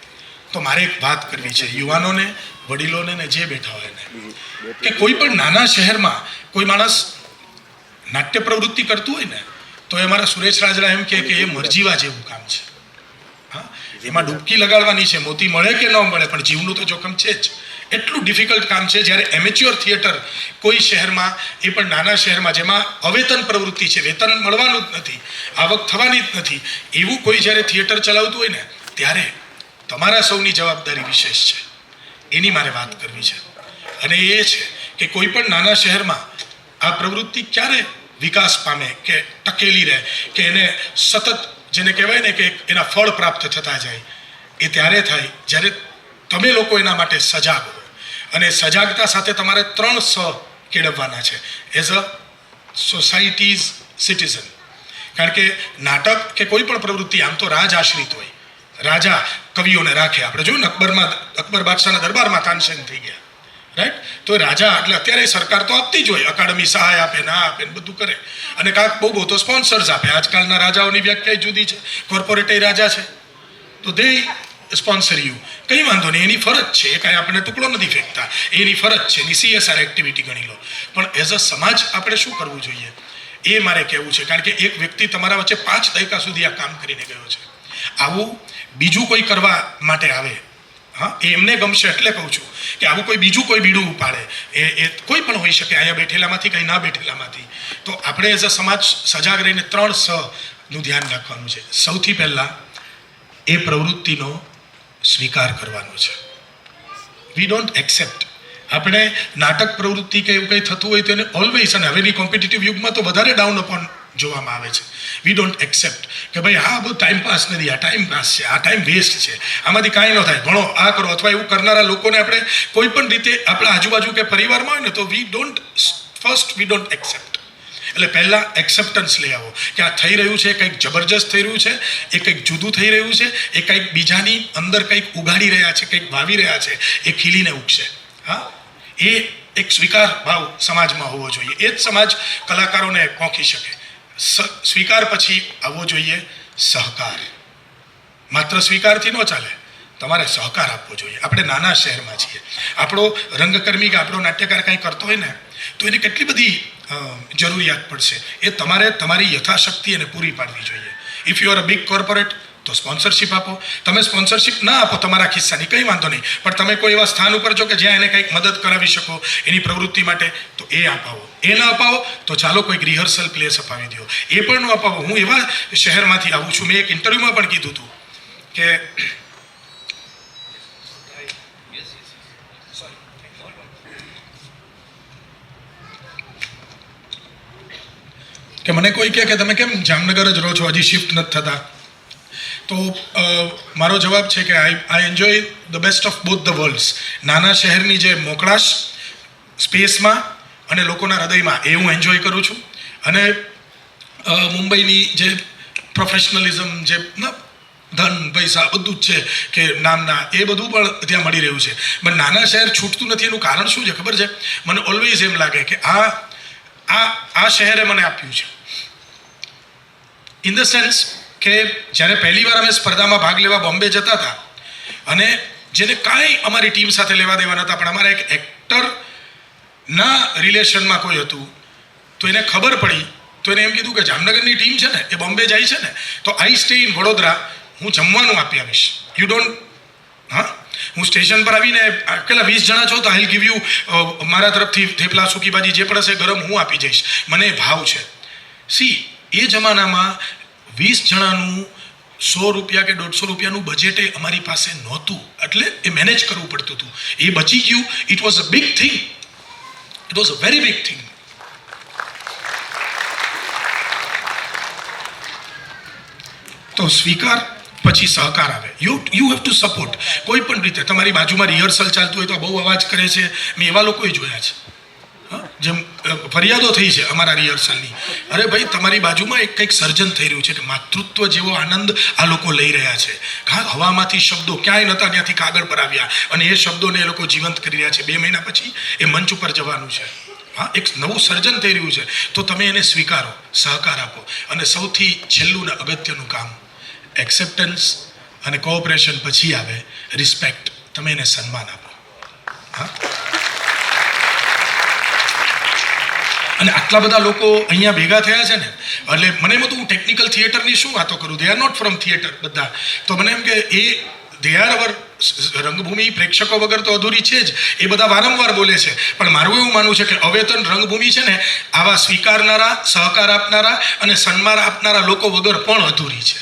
તો મારે એક વાત કરવી છે યુવાનોને, વડીલોને ને જે બેઠા હોય એને, કે કોઈ પણ નાના શહેરમાં કોઈ માણસ નાટ્ય પ્રવૃત્તિ કરતું હોય ને, તો એ અમારા સુરેશ રાજડા એમ કે એ મરજીવા જેવું કામ છે. હા, એમાં ડૂબકી લગાડવાની છે, મોતી મળે કે ન મળે, પણ જીવનું તો જોખમ છે જ. એટલું ડિફિકલ્ટ કામ છે. જ્યારે એમેચ્યોર થિયેટર કોઈ શહેરમાં, એ પણ નાના શહેરમાં જેમાં અવેતન પ્રવૃત્તિ છે, વેતન મળવાનું જ નથી, આવક થવાની જ નથી, એવું કોઈ જ્યારે થિયેટર ચલાવતું હોય ને, ત્યારે તમારા સૌની જવાબદારી વિશેષ છે. એની મારે વાત કરવી છે. અને એ છે કે કોઈ પણ નાના શહેરમાં આ પ્રવૃત્તિ ક્યારે વિકાસ પામે, કે ટકેલી રહે, કે એને સતત, જેને કહેવાય ને કે એના ફળ પ્રાપ્ત થતા જાય, એ ત્યારે થાય જ્યારે તમે લોકો એના માટે સજાગ હો. અને સજાગતા સાથે તમારે 3 સ કેળવવાના છે એઝ અ સોસાયટીઝ સિટીઝન. કારણ કે નાટક કે કોઈ પણ પ્રવૃત્તિ આમ તો રાજ આશ્રિત હોય, રાજા કવિઓને રાખે. આપણે જોયું ને અકબર બાદશાહના દરબારમાં તાનસેન થઈ ગયા, રાઈટ? તો રાજા એટલે અત્યારે સરકાર તો આપતી જ હોય, અકાદમી સહાય આપે, ના આપે, બધું કરે, અને કાંક બહુ તો સ્પોન્સર્સ આપે. આજકાલના રાજાઓની વ્યાખ્યા જુદી છે, કોર્પોરેટ રાજા છે, તો દે સ્પોન્સર યુ, કંઈ વાંધો નહીં, એની ફરજ છે, એ કાંઈ આપણે ટુકડો નથી ફેંકતા, એની ફરજ છે, એની CSR એક્ટિવિટી ગણી લો. પણ એઝ અ સમાજ આપણે શું કરવું જોઈએ એ મારે કહેવું છે. કારણ કે એક વ્યક્તિ તમારા વચ્ચે 5 દાયકા સુધી આ કામ કરીને ગયો છે. આવું બીજું કોઈ કરવા માટે આવે, હા, એ એમને ગમશે એટલે કહું છું કે આવું કોઈ બીજું કોઈ બીડું ઉપાડે, એ કોઈ પણ હોઈ શકે, અહીંયા બેઠેલામાંથી, કંઈ ના બેઠેલામાંથી. તો આપણે એઝ અ સમાજ સજાગ રહીને 3 સનું ધ્યાન રાખવાનું છે. સૌથી પહેલાં એ પ્રવૃત્તિનો સ્વીકાર કરવાનો છે. We don't accept. આપણે નાટક પ્રવૃત્તિ કે એવું કંઈ થતું હોય તો એને ઓલવેઝ, અને હવેની કોમ્પિટિટિવ યુગમાં તો વધારે ડાઉન અપોન જોવામાં આવે છે. વી ડોન્ટ એક્સેપ્ટ કે ભાઈ હા બધું ટાઈમ પાસ નથી, આ ટાઈમ પાસ છે, આ ટાઈમ વેસ્ટ છે, આમાંથી કાંઈ ન થાય, ભણો, આ કરો, અથવા એવું કરનારા લોકોને આપણે કોઈ પણ રીતે આપણા આજુબાજુ કે પરિવારમાં હોય ને, તો વી ડોન્ટ એક્સેપ્ટ. એટલે પહેલાં એક્સેપ્ટન્સ લઈ આવો કે આ થઈ રહ્યું છે, કંઈક જબરજસ્ત થઈ રહ્યું છે, એ કંઈક જુદું થઈ રહ્યું છે, એ કંઈક બીજાની અંદર કંઈક ઉગાડી રહ્યા છે, કંઈક વાવી રહ્યા છે, એ ખીલીને ઉગશે. હા, એ એક સ્વીકાર ભાવ સમાજમાં હોવો જોઈએ. એ જ સમાજ કલાકારોને કોંખી શકે. સ્વીકાર પછી આવવો જોઈએ સહકાર. માત્ર સ્વીકારથી ન ચાલે, તમારે સહકાર આપવો જોઈએ. આપણે નાના શહેરમાં છીએ, આપણો રંગકર્મી કે આપણો નાટ્યકાર કંઈ કરતો હોય ને, તો એને કેટલી બધી જરૂરિયાત પડશે, એ તમારે તમારી યથાશક્તિ એને પૂરી પાડવી જોઈએ. If you are a big corporate તો સ્પોન્સરશિપ આપો. તમે સ્પોન્સરશિપ ના આપો તમારા ખિસ્સાની, કંઈ વાંધો નહીં, પણ તમે કોઈ એવા સ્થાન ઉપર છો કે જ્યાં એને કંઈક મદદ કરાવી શકો એની પ્રવૃત્તિ માટે, તો એ અપાવો. એ ન અપાવો તો ચાલો કોઈક રિહર્સલ પ્લેસ અપાવી દો. એ પણ ન અપાવો. હું એવા શહેરમાંથી આવું છું, મેં એક ઇન્ટરવ્યૂમાં પણ કીધું હતું કે મને કોઈ કહે કે તમે કેમ જામનગર જ રહો છો, હજી શિફ્ટ નથી થતા? તો મારો જવાબ છે કે I enjoy the best of both the world's. નાના શહેરની જે મોકળાશ, સ્પેસમાં અને લોકોના હૃદયમાં એ હું એન્જોય કરું છું. અને મુંબઈની જે પ્રોફેશનલિઝમ, જે ધન પૈસા બધું જ છે કે નામના, એ બધું પણ ત્યાં મળી રહ્યું છે. પણ નાના શહેર છૂટતું નથી. એનું કારણ શું છે ખબર છે? મને ઓલવેઝ એમ લાગે કે આ શહેરે મને આપ્યું છે, ઇન ધ સેન્સ કે જ્યારે પહેલી વાર અમે સ્પર્ધામાં ભાગ લેવા બોમ્બે જતા હતા અને જેને કાંઈ અમારી ટીમ સાથે લેવા દેવા નહોતા, પણ અમારા એક એક્ટરના રિલેશનમાં કોઈ હતું, તો એને ખબર પડી તો એને એમ કીધું કે જામનગરની ટીમ છે ને એ બોમ્બે જાય છે ને, તો આઈ સ્ટે ઇન વડોદરા, હું જમવાનું આપી આવીશ. યુ ડોન્ટ, હા, હું સ્ટેશન પર આવીને કેટલા 20 જણા છો તો આઈ ગીવ યુ, મારા તરફથી થેપલા, સૂકી ભાજી જે પણ હશે ગરમ હું આપી જઈશ. મને ભાવ છે. સી, એ જમાનામાં 20 જણાનું 100 રૂપિયા કે 150 રૂપિયાનું બજેટ અમારી પાસે નહોતું, એટલે એ મેનેજ કરવું પડતું હતું. એ બચી ગયું. It was a big thing. It was a very big thing. તો સ્વીકાર પછી સહકાર આવે. You have to support. કોઈ પણ રીતે તમારી બાજુમાં રિહર્સલ ચાલતું હોય તો બહુ અવાજ કરે છે, મેં એવા લોકોએ જોયા છે. જેમ ફરિયાદો થઈ છે અમારા રિહર્સલની. અરે ભાઈ, તમારી બાજુમાં એક કંઈક સર્જન થઈ રહ્યું છે કે માતૃત્વ જેવો આનંદ આ લોકો લઈ રહ્યા છે. હવામાંથી શબ્દો ક્યાંય નહોતા, ત્યાંથી કાગળ પર આવ્યા અને એ શબ્દોને એ લોકો જીવંત કરી રહ્યા છે. 2 મહિના પછી એ મંચ ઉપર જવાનું છે. હા, એક નવું સર્જન થઈ રહ્યું છે. તો તમે એને સ્વીકારો, સહકાર આપો. અને સૌથી છેલ્લું ને અગત્યનું કામ, એક્સેપ્ટન્સ અને કોઓપરેશન પછી આવે રિસ્પેક્ટ. તમે એને સન્માન આપો. હા, અને આટલા બધા લોકો અહીંયા ભેગા થયા છે ને, એટલે મને એમ હતું હું ટેકનિકલ થિયેટરની શું વાતો કરું, they are not from theatre બધા. તો મને એમ કે દે આર અવર રંગભૂમિ પ્રેક્ષકો વગર તો અધૂરી છે જ. એ બધા વારંવાર બોલે છે, પણ મારું એવું માનવું છે કે અવેતન રંગભૂમિ છે ને, આવા સ્વીકારનારા, સહકાર આપનારા અને સન્માન આપનારા લોકો વગર પણ અધૂરી છે.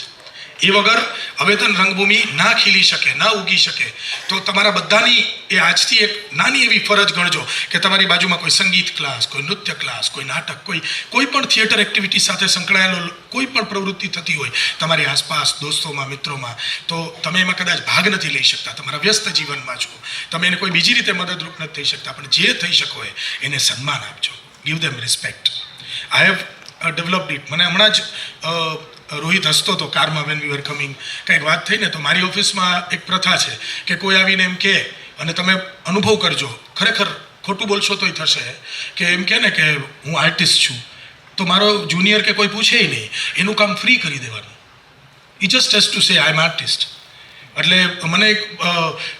એ વગર અવેતન રંગભૂમિ ના ખીલી શકે, ના ઉગી શકે. તો તમારા બધાની એ આજથી એક નાની એવી ફરજ ગણજો કે તમારી બાજુમાં કોઈ સંગીત ક્લાસ, કોઈ નૃત્ય ક્લાસ, કોઈ નાટક, કોઈ પણ થિયેટર એક્ટિવિટી સાથે સંકળાયેલો કોઈ પણ પ્રવૃત્તિ થતી હોય તમારી આસપાસ, દોસ્તોમાં, મિત્રોમાં, તો તમે એમાં કદાચ ભાગ નથી લઈ શકતા, તમારા વ્યસ્ત જીવનમાં છો, તમે એને કોઈ બીજી રીતે મદદરૂપ નથી થઈ શકતા, પણ જે થઈ શકો એને સન્માન આપજો. Give them respect. I have developed it. મને હમણાં જ રોહિત હસતો હતો કારમાં, વેન વી વર કમિંગ, કંઈક વાત થઈ ને, તો મારી ઓફિસમાં એક પ્રથા છે કે કોઈ આવીને એમ કહે, અને તમે અનુભવ કરજો, ખરેખર ખોટું બોલશો તોય થશે, કે એમ કહે ને કે હું આર્ટિસ્ટ છું, તો મારો જુનિયર કે કોઈ પૂછે નહીં, એનું કામ ફ્રી કરી દેવાનું. ઈ just has to say I M artist. એટલે મને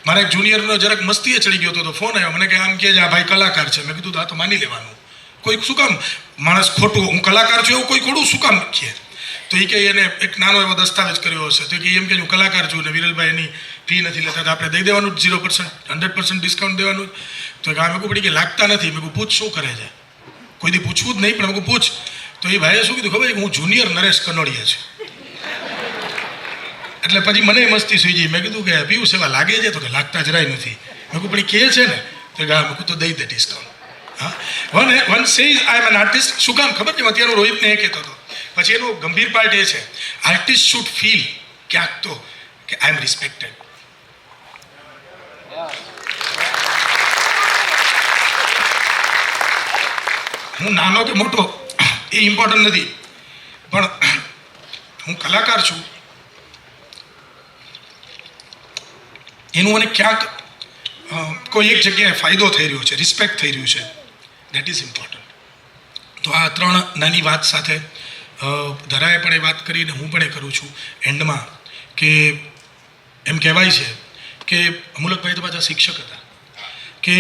મારા એક જુનિયરનો જરાક મસ્તીએ ચડી ગયો હતો, તો ફોન આવ્યો મને કે આમ કે આ ભાઈ કલાકાર છે. મેં કીધું આ તો માની લેવાનું. કોઈ શું કામ માણસ ખોટું, હું કલાકાર છું એવું કોઈ ખોટું શું કામ કહે? તો એ કે એને એક નાનો એવો દસ્તાવેજ કર્યો હશે, તો કે એમ કે હું કલાકાર છું ને વિરલભાઈ એની ફી નથી લેતા, તો આપણે દઈ દેવાનું 0%, 100% ડિસ્કાઉન્ટ દેવાનું. તો કે મેં પડી કે લાગતા નથી. મેં પૂછ શું કરે છે? કોઈ દી પૂછવું જ નહીં, પણ મેં પૂછ. તો એ ભાઈએ શું કીધું ખબર છે? હું જુનિયર નરેશ કનોડિયા છું. એટલે પછી મને મસ્તી સુઈ ગઈ. મેં કીધું કે પીવું સેવા લાગે છે? તો કે લાગતા જરાય નથી. મેં કહું પણ કહે છે ને? તો કે હા. મેં કહું તો દઈ દે ડિસ્કાઉન્ટ. હા, one says I am an artist. શું કામ ખબર છે? અત્યારે રોહિતને એ કહેતો હતો. પછી એનો ગંભીર પાર્ટ એ છે, આર્ટિસ્ટ શુડ ફીલ ક્યાંક તો કે આઈ એમ રિસ્પેક્ટેડ. હું નાનો કે મોટો એ ઇમ્પોર્ટન્ટ નથી, પણ હું કલાકાર છું એનું મને ક્યાંક કોઈ એક જગ્યાએ ફાયદો થઈ રહ્યો છે, રિસ્પેક્ટ થઈ રહ્યું છે, દેટ ઇઝ ઇમ્પોર્ટન્ટ. તો આ 3 નાની વાત સાથે ધરાએ પણ એ વાત કરીને હું પણ એ કરું છું એન્ડમાં, કે એમ કહેવાય છે કે અમૂલકભાઈ તો પાછા શિક્ષક હતા, કે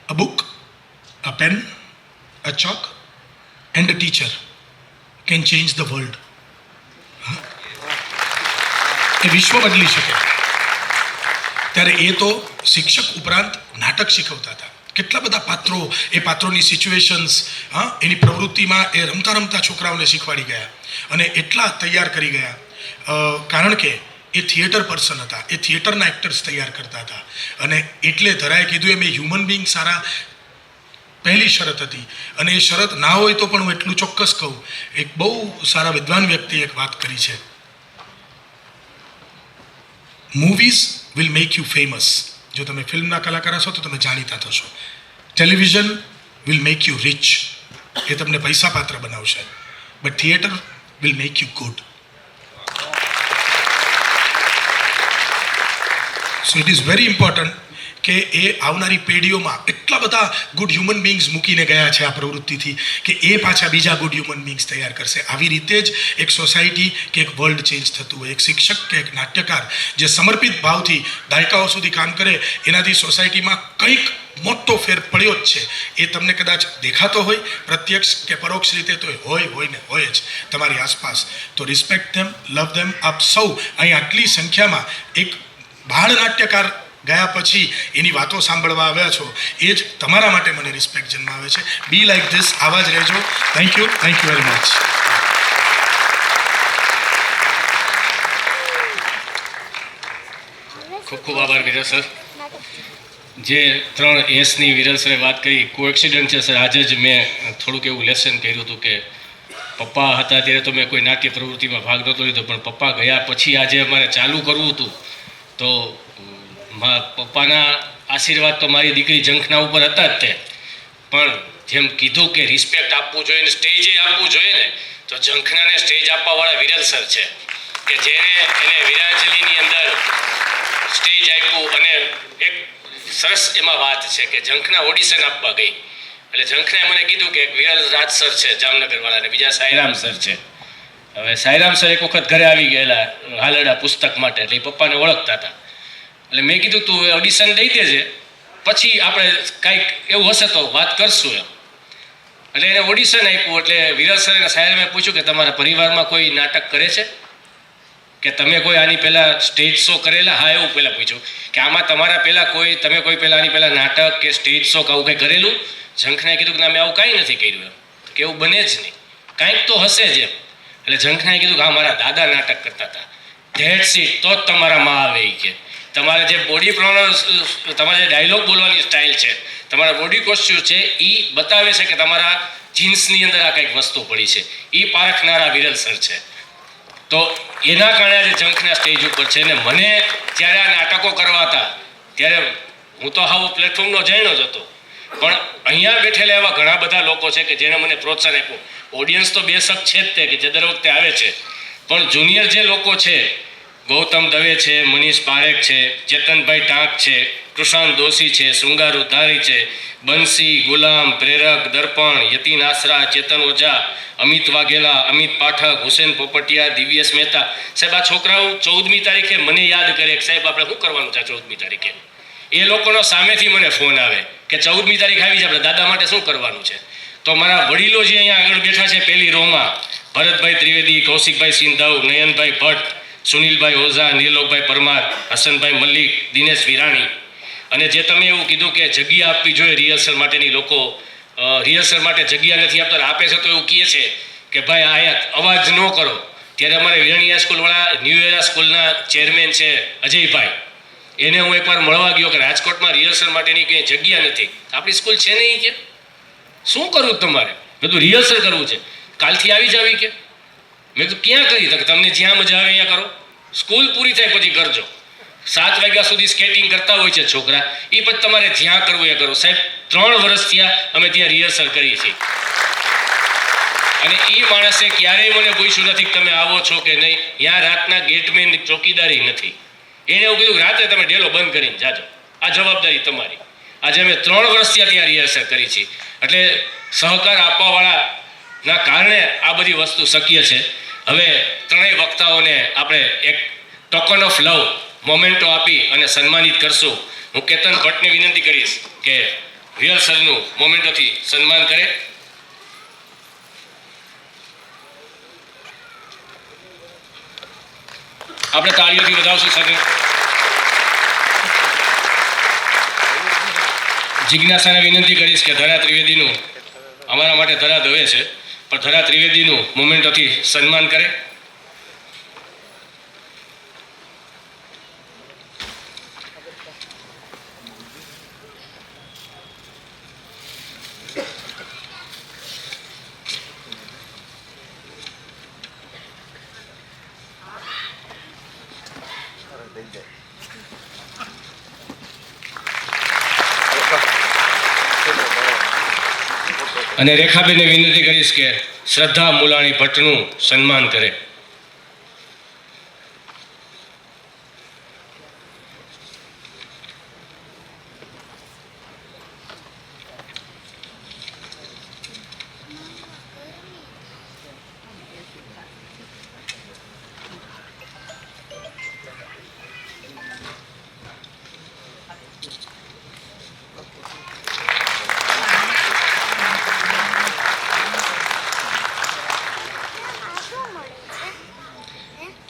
a book, a pen, a chalk and a teacher can change the world. એ વિશ્વ બદલી શકે. ત્યારે એ તો શિક્ષક ઉપરાંત નાટક શીખવતા હતા. કેટલા બધા પાત્રો, એ પાત્રોની સિચ્યુએશન્સ, એની પ્રવૃત્તિમાં એ રમતા રમતા છોકરાઓને શીખવાડી ગયા અને એટલા તૈયાર કરી ગયા, કારણ કે એ થિયેટર પર્સન હતા, એ થિયેટરના એક્ટર્સ તૈયાર કરતા હતા. અને એટલે ધરાએ કીધું એમ એ હ્યુમન બિંગ સારા પહેલી શરત હતી. અને એ શરત ના હોય તો પણ હું એટલું ચોક્કસ કહું, એક બહુ સારા વિદ્વાન વ્યક્તિએ એક વાત કરી છે, movies will make you famous, જો તમે ફિલ્મના કલાકાર હશો તો તમે જાણીતા થશો. Television will make you rich, એ તમને પૈસા પાત્ર બનાવશે, but theatre will make you good. So it is very important કે એ આવનારી પેઢીઓમાં એટલા બધા ગુડ હ્યુમન બિંગ્સ મૂકીને ગયા છે આ પ્રવૃત્તિથી કે એ પાછા બીજા ગુડ હ્યુમન બિંગ્સ તૈયાર કરશે. આવી રીતે જ એક સોસાયટી કે એક વર્લ્ડ ચેન્જ થતું હોય. એક શિક્ષક કે એક નાટ્યકાર જે સમર્પિત ભાવથી દાયકાઓ સુધી કામ કરે એનાથી સોસાયટીમાં કંઈક મોટો ફેર પડ્યો જ છે. એ તમને કદાચ દેખાતો હોય પ્રત્યક્ષ કે પરોક્ષ રીતે, તો હોય ને હોય જ તમારી આસપાસ. તો રિસ્પેક્ટ ધેમ, લવ ધેમ. આપ સૌ અહીં આટલી સંખ્યામાં એક બાળ નાટ્યકાર ગયા પછી એની વાતો સાંભળવા આવ્યા છો, એ જ તમારા માટે મને રિસ્પેક્ટ જન્માવે છે. બી લાઈક ધીસ, આવા જ રહેજો. Thank you very much. ખૂબ ખૂબ આભાર વિરલ સર. જે 3 એસની વિરલ સરે વાત કરી, કોએક્સિડન્ટ છે સર. આજે જ મેં થોડુંક એવું લેસન કર્યું હતું કે પપ્પા હતા ત્યારે તો મેં કોઈ નાટ્ય પ્રવૃત્તિમાં ભાગ નહોતો લીધો, પણ પપ્પા ગયા પછી આજે અમારે ચાલુ કરવું હતું તો પપ્પાના આશીર્વાદ તો મારી દીકરી ઝંખના ઉપર હતા જ તે. પણ જેમ કીધું કે રિસ્પેક્ટ આપવું જોઈએ ને સ્ટેજે આપવું જોઈએ ને, તો ઝંખનાને સ્ટેજ આપવાવાળા વિરલ સર છે કે જેને એને વીરાંજલિની અંદર સ્ટેજ આપ્યું. અને એક સરસ એમાં વાત છે કે ઝંખના ઓડિશન આપવા ગઈ એટલે ઝંખનાએ મને કીધું કે વિરલ રાજ સર છે જામનગરવાળા ને બીજા સાઈરામ સર છે. હવે સાઈરામ સર એક વખત ઘરે આવી ગયેલા હાલડા પુસ્તક માટે, એટલે પપ્પાને ઓળખતા હતા. એટલે મેં કીધું તું ઓડિશન દઈ દેજે, પછી આપણે કાંઈક એવું હશે તો વાત કરશું એમ. એટલે એને ઓડિશન આપ્યું. એટલે વિરલ સર અને સાયરામે પૂછ્યું કે તમારા પરિવારમાં કોઈ નાટક કરે છે કે તમે કોઈ આની પહેલાં સ્ટેજ શો કરેલા? હા, એવું પહેલાં પૂછ્યું કે આમાં તમારા પહેલાં તમે કોઈ પહેલાં આની પહેલાં નાટક કે સ્ટેજ શો કે આવું કંઈ કરેલું? ઝંખનાએ કીધું કે ના, મેં આવું કાંઈ નથી કર્યું એમ. કે એવું બને જ નહીં, કાંઈક તો હશે જ એમ. એટલે ઝંખનાએ કીધું કે હા, મારા દાદા નાટક કરતા હતા. ધેટ્સ ઇટ, તો જ તમારામાં આવે એ કે તમારે જે બોડી તમારે જે ડાયલોગ બોલવાની સ્ટાઇલ છે, તમારા બોડી કોસ્ચ્યુમ છે, એ બતાવે છે કે તમારા જીન્સની અંદર આ કંઈક વસ્તુ પડી છે. એ પારખનારા વિરલ સર છે. તો એના કારણે આજે ઝંખના સ્ટેજ ઉપર છે. ને મને જ્યારે આ નાટકો કરવા હતા ત્યારે હું તો હાવ પ્લેટફોર્મનો જાણ્યો જ હતો, પણ અહીંયા બેઠેલા એવા ઘણા બધા લોકો છે કે જેને મને પ્રોત્સાહન આપ્યું. ઓડિયન્સ તો બેશક છે જ તે કે જે દર વખતે આવે છે, પણ જુનિયર જે લોકો છે, ગૌતમ દવે છે, મનીષ પારેખ છે, ચેતનભાઈ ટાંક છે, કૃષાંત દોશી છે, શૃંગાર ઉધારી છે, બંસી, ગુલામ, પ્રેરક, દર્પણ, યતીન આસરા, ચેતન ઓઝા, અમિત વાઘેલા, અમિત પાઠક, હુસેન પોપટિયા, દિવ્યેશ મહેતા. સાહેબ, આ છોકરાઓ 14મી તારીખે મને યાદ કરે કે સાહેબ આપણે શું કરવાનું છે 14મી તારીખે. એ લોકોનો સામેથી મને ફોન આવે કે 14મી તારીખ આવી છે, આપણે દાદા માટે શું કરવાનું છે. તો મારા વડીલો જે અહીંયા આગળ બેઠા છે પહેલી રોમાં, ભરતભાઈ ત્રિવેદી, કૌશિકભાઈ સિંધવ, નયનભાઈ ભટ્ટ, સુનિલભાઈ ઓઝા, નીલોકભાઈ પરમાર, હસનભાઈ મલ્લિક, દિનેશ વિરાણી. અને જે તમે એવું કીધું કે જગ્યા આપવી જોઈએ રિહર્સલ માટેની, લોકો રિહર્સલ માટે જગ્યા નથી આપતા, આપે છે તો એવું કહે છે કે ભાઈ અહીંયા અવાજ ન કરો. ત્યારે અમારે વિરણિયા સ્કૂલવાળા ન્યૂ એરા સ્કૂલના ચેરમેન છે અજયભાઈ, એને હું એકવાર મળવા ગયો કે રાજકોટમાં રિહર્સલ માટેની કંઈ જગ્યા નથી, આપણી સ્કૂલ છે નહીં કે શું કરવું તમારે? બધું રિહર્સલ કરવું છે, કાલથી આવી જ આવી કે. મેં કીધું ક્યાં કરી? તો તમને જ્યાં મજા આવે અહીંયા કરો, સ્કૂલ પૂરી થાય પછી કરજો. 7 વાગ્યા સુધી સ્કેટિંગ કરતા હોય છે છોકરા, એ પછી તમારે જ્યાં કરવું એ કરો. સાહેબ, 3 વર્ષ થયા અમે ત્યાં રિહર્સલ કરી છે, અને એ માણસે ક્યારેય મને પૂછ્યું નથી કે તમે આવો છો કે નહીં. ત્યાં રાતના ગેટમેનની ચોકીદારી નથી. એને એવું કીધું રાત્રે તમે ડેલો બંધ કરીને જાજો, આ જવાબદારી તમારી. આજે અમે 3 વર્ષ ત્યાં રિહર્સલ કરી છે. એટલે સહકાર આપવાવાળાના કારણે આ બધી વસ્તુ શક્ય છે. હવે ત્રણેય વક્તાઓને આપણે એક ટોકન ઓફ લવ મોમેન્ટો આપી અને સન્માનિત કરશું. હું કેતન ભટ્ટને વિનંતી કરીશ કે વિરલ સરનું મોમેન્ટોથી સન્માન કરે. આપણે તાળીઓથી વધાવશું સરને. જિજ્ઞાસાને વિનંતી કરીશ કે ધરા ત્રિવેદીનું, અમારા માટે ધરા દવે છે, પણ ધરા ત્રિવેદીનું મોમેન્ટોથી સન્માન કરે. અને રેખાબેનને વિનંતી કરીશ કે શ્રદ્ધા મુલાણી ભટ્ટનું સન્માન કરે.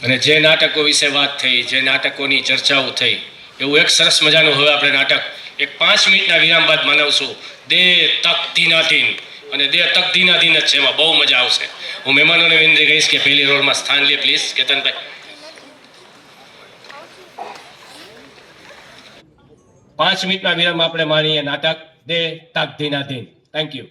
અને જે નાટકો વિશે વાત થઈ, જે નાટકોની ચર્ચાઓ થઈ, એવું એક સરસ મજાનું હવે આપણે નાટક એક 5 મિનિટના વિરામ બાદ મનાવશું. દે તક ધીનાધીન. અને દે તક ધીનાધીન જ છે, એમાં બહુ મજા આવશે. હું મહેમાનોને વિનંતી કહીશ કે પહેલી રોડમાં સ્થાન લે પ્લીઝ. કેતનભાઈ, 5 મિનિટના વિરામ આપણે માણીએ નાટક દે તક ધીનાધીન. Thank you.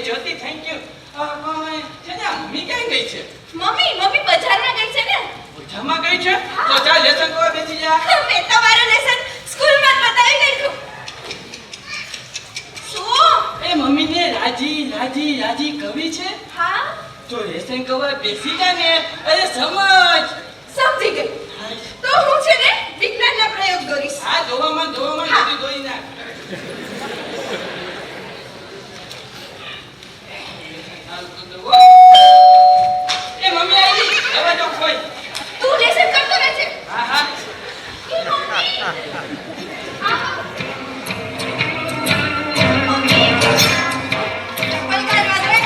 Jyoti thank you. છે ને મમ્મી ક્યાં ગઈ છે? મમ્મી મમ્મી બજારમાં ગઈ છે ને જમા ગઈ છે તો ચાલ લેસન કરવા બેસી જા. મેં તમારું લેસન સ્કૂલમાં જ બતાવી નાખ્યું. શું? એ મમ્મીને રાજી રાજી રાજી કરવી છે હા તો લેસન કરવા બેસી જા ને. અરે સમજ. સમજી ગઈ. તો હું છે ને વિજ્ઞાનના પ્રયોગ કરીશ. આ ધોવામાં બધું ધોઈ નાખ. એ મમ્મી આવી દવા તો ખોઈ. તું લેસન કરતો રહે છે. હા હા એ મમ્મી ચપ્પલ કાઢવા દે.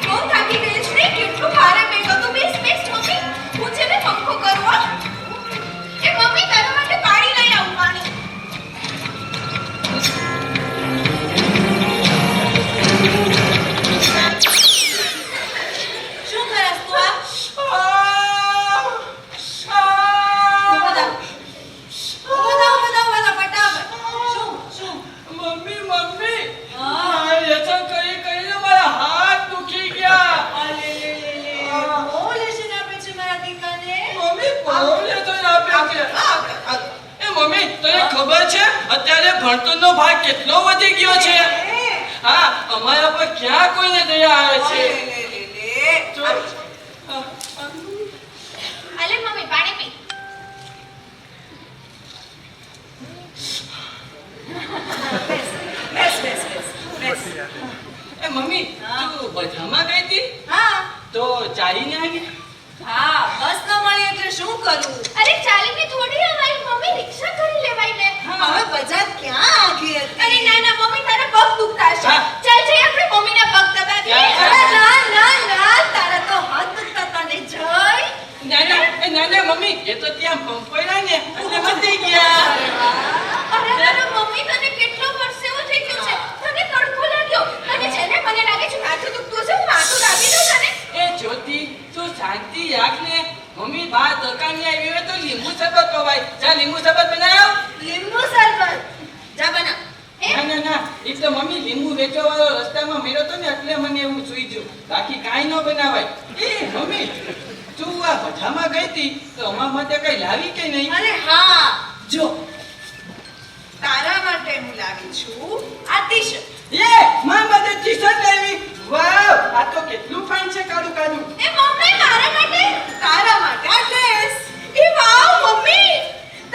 બહુ થાકી ગઈ છે ને? કેટલું ભારે બેગ હતું. બેસ બેસ મમ્મી. હું છે ને પંખો કરું હો. એ મમ્મી તારા માટે પાણી લઈ આવું પાણી. શું કરસ તું આ? ઊભો થા. ફટાફટ. શું? મમ્મી મમ્મી હા. મારે લેસન કરી કરીને મારા હાથ દુખી ગયા. બહુ લેસન આપે છે મારા દીકરાને. મમ્મી બહુ લેસન આપ્યા છે. એ મમ્મી તને ખબર છે અત્યારે ભણતરનો ભાગ કેટલો વધી ગયો છે? હા અમારા પર ક્યાં કોઈને દયા આવે છે? અલે મમ્મી પાણી પી. એ મમ્મી તું બજારમાં ગઈ હતી હા તો ચાલીને આવી? હા બસ ન મળી એટલે શું કરું? અરે ચાલીને થોડી આવાય મમ્મી રિક્ષા કરી લેવાય ને. હવે બજાર ક્યાં આગી હતી? અરે ના ના મમ્મી તારા પગ દુખતા હશે. હા. ચાલ જઈ આપણે મમ્મીના પગ દબાવીએ. હા. ના તારા તો હાથ દુખતા હતા ને જય. નાના મમ્મી એ તો ત્યાં પંપોયરા ને એટલે મટી ગયા. અરે તારા મમ્મી તને કેટલો પરસેવો થઈ ગયો છે. તને તડકો લાગ્યો. અને છે ને મને લાગે છે માથું દુખતું હશે. હું માથું દાબી દઉં તને. એ જ્યોતિ તું શાંતિ રાખ ને. મમ્મી બહાર દુકાને આવી હોય તો લીંબુ શરબત પવાય. જા લીંબુ શરબત બનાવ. લીંબુ શરબત જા બના. ના એ તો મમ્મી લીંબુ વેચવા વાળો રસ્તામાં મેળો તો ને એટલે મને એવું સુઈ ગયું. બાકી કાંઈ ન બનાવાય. એ મમ્મી તું આ બધામાં ગઈ હતી તો અમારા માટે કઈ લાવી કે નહીં? અરે હા જો તારા માટે હું લાવી છું આ ટી-શર્ટ. એ મારા માટે ટી-શર્ટ લાવી. વાવ આ તો કેટલું ફાઇન છે. કાળું કાળું. એ મમ્મી મારા માટે. તારા માટે આ ડ્રેસ. એ વાવ મમ્મી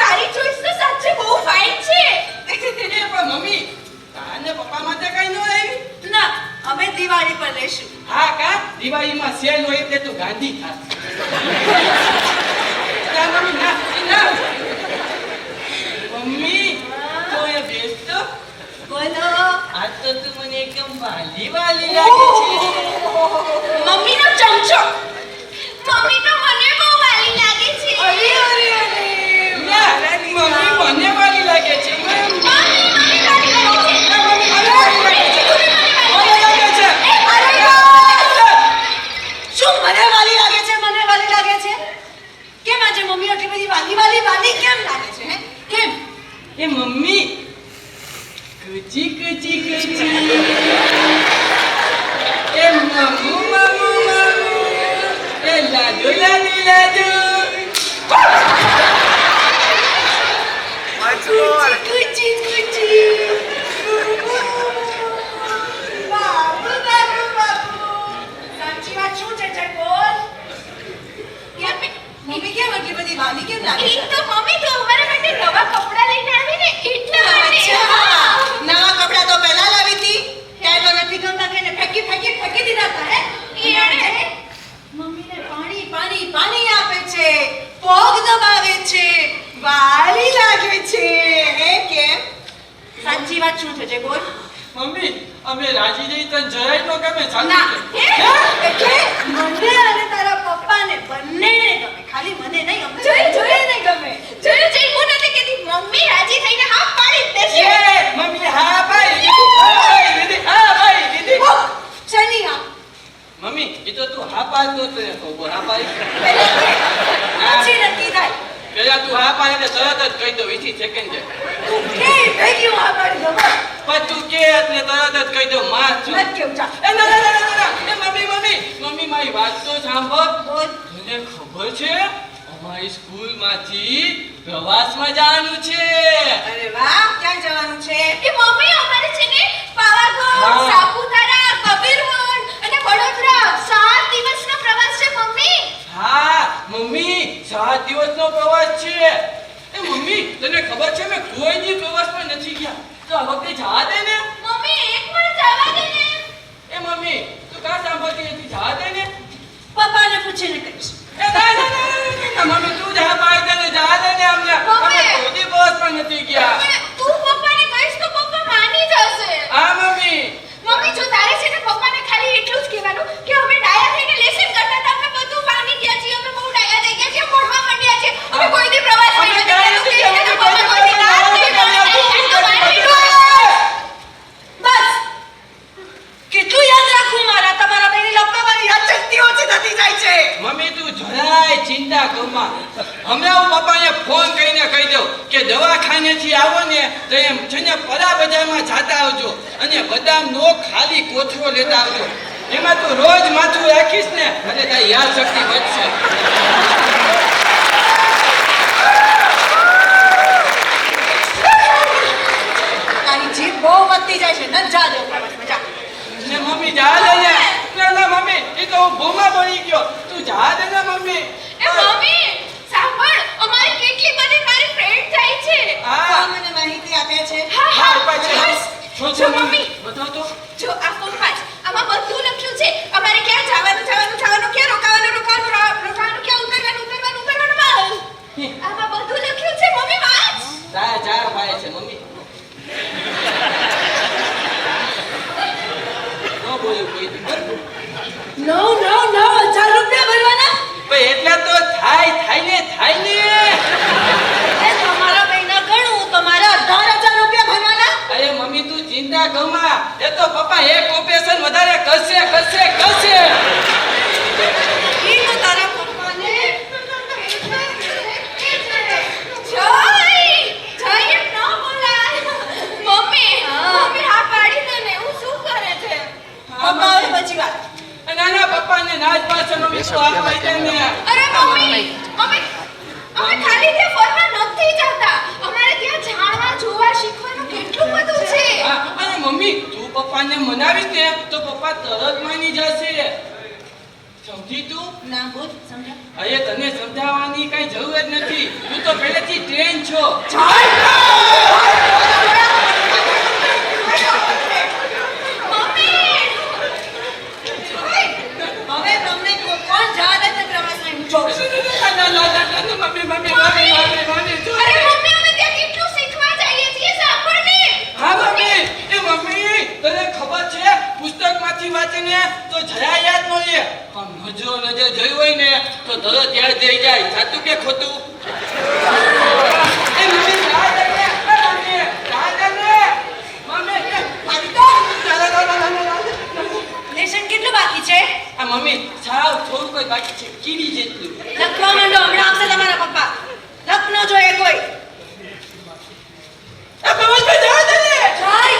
તારી ચોઈસ તો સાચે બહુ ફાઇન છે. એ પણ મમ્મી તાને પપ્પા માટે કઈ ન લાવી? ના અમે દિવાળી પર લેશું. હા કા દિવાળીમાં સેલ હોય એટલે તું ગાંધી ખાસ. ના મમ્મી ના. મમ્મી તો એ બેસ તો. બોલો આ તો તું મને એકદમ વાલી વાલી લાગે છે. મમ્મીનો ચમચો. મમ્મી તો મને બહુ વાલી લાગે છે. ના મમ્મી મને વાલી લાગે છે. મમ્મી વાલી લાગે છે. ના, મમ્મી મને વાલી લાગે છે. મને લાગે છે. શું મને વાલી લાગે છે? મને વાલી લાગે છે? કેમ આજે મમ્મી આટલી બધી વાલી કેમ લાગે છે? હે કેમ? એ મમ્મી કુચી એ મામુ એ લાડુ સાચી વાત શું છે જય બોલ. મમ્મી કેમ આટલી બધી વાલી કેમ લાગે છે? એ તો મમ્મી તો અમારા માટે નવા કપડાં લઈને આવી ને એટલા માટે. અચ્છા નવા કપડાં તો પહેલા લાવી હતી ત્યારે તો નથી ગમતા કે ફેંકી દીધા હતા હે. ઈયળે. મમ્મીને પાણી આપે છે, પગ દબાવે છે, વાલી લાગે છે. હે કેમ? સાચી વાત શું છે જે બોલ. મમ્મી અમે રાજી જઈ તને જરાય તો ગમે ના સાચું એટલે મને અને તારા પપ્પાને બંનેને ગમે. ખાલી મને નહીં અમને જોઈને ગમે. જોયું હું નથી કહેતી. મમ્મી રાજી થઈને હા પાડી જ દેશે. એ મમ્મી હા ભાઈ દીદી શની હા મમ્મી એ તો તું હા પાડ તો તને કહું હા પાડી પછી નક્કી થાય. પેલા તું હા પાડે તરત જ કહી દો 20 સેકન્ડ તું કે થઈ ગયું આ પાડી દો. પણ તું કે એટલે તરત જ કહી દઉં માં છું નથી કેવું જા એ ના ના ના ના એ મમ્મી મારી વાત તો સાંભળ તને ખબર છે અમારી સ્કૂલમાંથી પ્રવાસમાં જવાનું છે અરે વાહ ક્યાં જવાનું છે એ મમ્મી અમારે છે ને પાવાગઢ હા. સાપુતારા કબીરવન અને વડોદરા 7 દિવસનો પ્રવાસ છે મમ્મી હા મમ્મી 7 દિવસનો પ્રવાસ છે એ મમ્મી તને ખબર છે મેં કોઈ દી પ્રવાસમાં નથી ગયા તો આ વખતે જવા દે ને મમ્મી એક વાર જવા દે ને એ મમ્મી તું કાં સાંભળતી નથી જવા દે ને પપ્પાને પૂછીને કહીશ એ ના ના ના, ના, ના, મમ્મી તું જા પાય તને જવા દે ને અમને અમે કોઈ દી પ્રવાસમાં નથી ગયા અને તું પપ્પાને કહીશ તો પપ્પા માની જશે હા મમ્મી મમ્મી જો તારે છે ને પપ્પાને ખાલી એટલું જ કહેવાનું કે અમે ડાયા થઈને લેસન કરતા હતા અમે બધું માની ગયા છીએ અમે બહુ ડાયા થઈ ગયા છીએ ભણવા માંડ્યા છીએ અમે કોઈ દી પ્રવાસમાં અમે નથી ડાયા ગયા. નથી ગયા, પપ્પા કોઈ દી ના જ નહીં પાડે. બસ કેટલું યાદ રાખું મારા તમારા બેની લપવાની યાદશક્તિ ઓછી થતી જાય છે મમ્મી તું જરાય ચિંતા કરમાં હમણાં હું પપ્પાને ફોન કરીને કહી દઉં કે દવાખાનેથી આવો ને તો એમ છે ને પરા બજારમાં જાતા આવજો અને બદામનો ખાલી કોથળો લેતા આવજો એમાં તું રોજ માથું રાખીશ ને એટલે તારી યાદ શક્તિ વધશે તારી જીભ બહુ વધતી જાય છે ન જા દે પ્રવાસમાં જા ને મમ્મી જા દે ને ના ના મમ્મી એ તો હું ભૂમા બની ગયો તું જા દે ને મમ્મી એ મમ્મી સાંભળ અમારી કેટલી બધી મારી ફ્રેન્ડ જાય છે હા મને માહિતી આપે છે હા હા હા પાછળ શું છે જો મમ્મી મમ્મી બતાવ તો જો આ ફોન પાંચ આમાં બધું લખ્યું છે અમારે ક્યાં જવાનું ક્યાં રોકાવાનું ક્યાં ઉતરવાનું આમાં બધું લખ્યું છે મમ્મી વાંચ જા જા ભાઈ છે મમ્મી ન બોલ્યું કોઈ દી બરાબર 9,000 રૂપિયા ભરવાના ભાઈ એટલે તો થાય ને એ તમારા મહિના ગણું તમારે 18,000 રૂપિયા ભરવાના અરે મમ્મી તું ચિંતા કરમાં એ તો પપ્પા એક ઓપરેશન વધારે કરશે ઈ તો તારા પપ્પાને જય એમ ન બોલાય મમ્મી હા પાડી દે ને હું શું કરે છે પપ્પા હવે પછી વાત નાના પપ્પાને નાચ પાછળનો વિશ્વાસ આપી દે ને અરે મમ્મી અમે ખાલી ત્યાં ફરવા નથી જતા અમારે ત્યાં જાણવા જોવા શીખવાનું કેટલું બધું છે હા, અને મમ્મી તું પપ્પાને મનાવીશ ને તો પપ્પા તરત માની જશે સમજી તું ના બોલ સમજા અરે તને સમજાવવાની કઈ જરૂર જ નથી તું તો પહેલેથી ટ્રેન છો હવે તમને કોણ જા દે તે પ્રવાસમાં હું જોઉં છું મમ્મી અરે મમ્મી અમે ત્યાં કેટલું શીખવા જઈએ છીએ સાંભળ ને હા મમ્મી એ મમ્મી તને ખબર છે પુસ્તકમાંથી વાંચીને તો જરા યાદ ન રહે પણ નજર જોઈ હોય ને તો તરત યાદ થઈ જાય સાચું કે ખોટું એ મમ્મી જા દે ને મમ્મી જા દે ને મમ્મી લેશન કેટલું બાકી છે આ મમ્મી સાવ થોડું કોઈ બાકી છે કીડી જેટલું લખવા માંડો હમણાં આવશે તમારા પપ્પા લખ ન જોઈએ કોઈ આ પ્રવાસમાં જવા દે ને જાય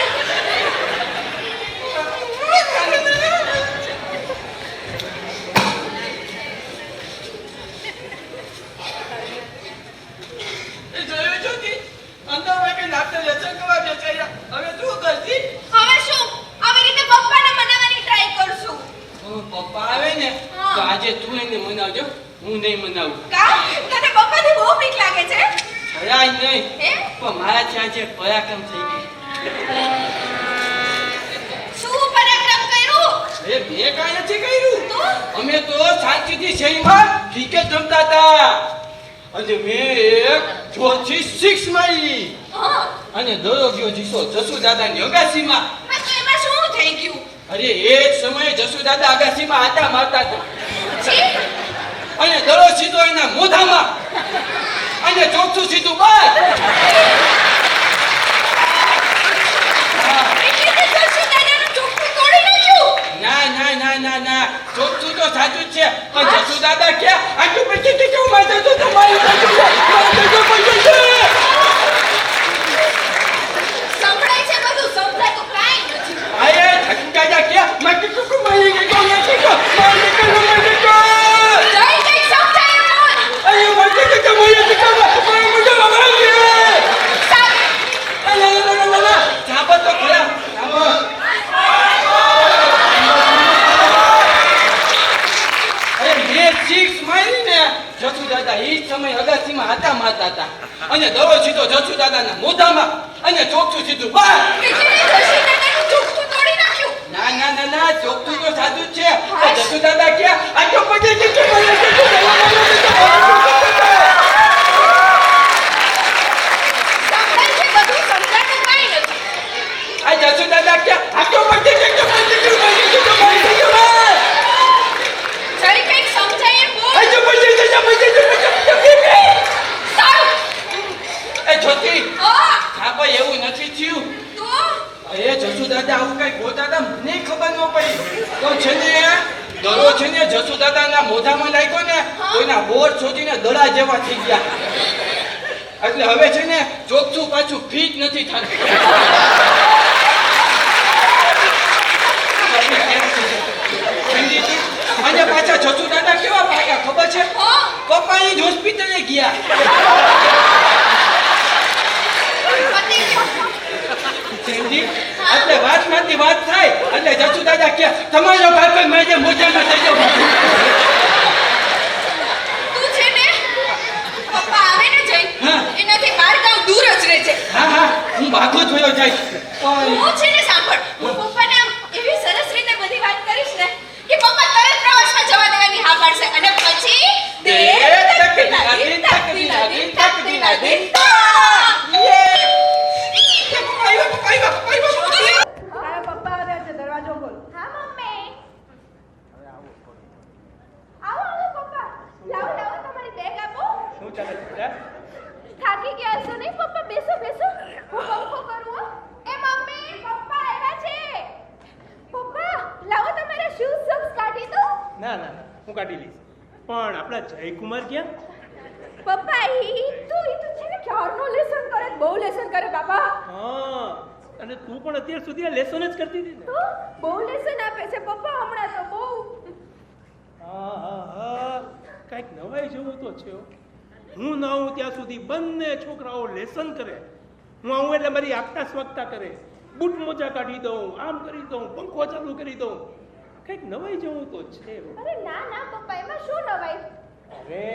એ જોયું છો કે અંદર વાગે નાતે લેસન કરવા બેસાડ્યા હવે શું કરતી હવે શું આવી રીતે પપ્પાને મનાવવાની ટ્રાય કરશું પપ્પા આવે ને તો આજે તું એને મનાવજો હું નહીં મનાવું કા તને પપ્પાથી બહુ બીક લાગે છે જરાય નહીં હે પણ મારા ત્યાં જે પરાક્રમ થઈ ગઈ શું પરાક્રમ કર્યું એ મેં કાંઈ નથી કર્યું તો અમે તો શાંતિથી શેરીમાં ક્રિકેટ રમતા હતા અને મેં એક ચોથી 6 મારી હા અને દરો ગયો જીસો જસુ દાદાની અગાસીમાં હા તો એમાં શું થઈ ગયું અરે એ જ સમયે જસુ દાદા અગાસીમાં આટા મારતા હતા છી અને દરો સીધો એના મોઢામાં અને ચોથું સીધું બહાર એટલે તે જસુ દાદાનું ચોખ્ખું તોડી નાખ્યું ના ચોથું તો સાચું જ છે પણ જસુ દાદા કે આટલું પછી કે કેવું મારતો તો તમારી સાચું છે સંભળાય છે બધું સંભળાય અને દડો સીધો જસુ દાદાના મોઢામાં અને ચોકઠું સીધું બહાર. એટલે જસુ દાદાનું ચોકઠું તોડી નાખ્યું. ના ના ના ના, ચોકઠું તો સાદું જ છે. આ જસુ દાદા ક્યાં આ તો પછી સમજાય છે બધું, સમજાતું કાંઈ નથી. આ જસુ દાદા ક્યાં આ તો પછી જરી કંઈક સમજાય એમ બોલ. સારું. એ જ્યોતિ, હા, હા ભાઈ એવું નથી થયું. તો એ જસુ દાદા આવું કઈ બોલતા હતા, મને ખબર ન પડી. તો છે ને દડો છે ને જસુ દાદાના મોઢામાં લાગ્યો ને કોઈના બોર છોડીને દડા જેવા થઈ ગયા. એટલે હવે છે ને ચોકઠું પાછું ફીટ નથી થતું. અને પાછા જસુ દાદા કેવા ભાગ્યા ખબર છે? હા. પપ્પાની જ હોસ્પિટલે ગયા. પતી ગયું. જયંતી, એટલે વાતમાંથી વાત થાય એટલે જસુ દાદા કે તમારો ભાઈ મેં મોઢામાં થઈ ગયો. તું છે ને પપ્પા આવે ને જઈ હા. એનાથી બાર ગાંવ દૂર જ રહે છે. હા હા, હું ભાગો થયો જાય. પણ હું છે ને સાંભળ, હું પપ્પાને આમ એવી સરસ રીતે બધી વાત કરીશ ને કે પપ્પા તરત પ્રવાસમાં જવા દેવાની હા પાડશે અને પછી દે તક દિના દિન તક દિના દિન તક દિના દિન તારા પપ્પા આવ્યા છે, દરવાજો ખોલ. હા મમ્મી. આવો આવો પપ્પા. લાવો લાવો તમારી બેગ આપો. શું ચાલે છે? થાકી ગયા છો નહીં પપ્પા? બેસો બેસો. હું પંખો કરું હો. એ મમ્મી, પપ્પા આવ્યા છે. પપ્પા લાવો તમારા શૂઝ સોક્સ કાઢી દો. ના ના ના, હું કાઢી લઈશ. પણ આપણા જયકુમાર ક્યાં? પપ્પા ઈ તો છે ને ક્યારનો લેસન કરે, બહુ લેસન કરે બાબા. હા, અને તું પણ અત્યાર સુધી આ લેસન જ કરતી હતી ને? તો બહુ લેસન આપે છે પપ્પા હમણાં તો બહુ. હા હા હા, કાંઈક નવાઈ જેવું તો છે હો. હું ના આવું ત્યાં સુધી બંને છોકરાઓ લેસન કરે. હું આવું એટલે મારી આગતા સ્વાગતા કરે, બૂટ મોજા કાઢી દઉં, આમ કરી દઉં, પંખો ચાલુ કરી દઉં. કંઈક નવાઈ જેવું તો છે હો. અરે ના ના પપ્પા, એમાં શું નવાઈ? અરે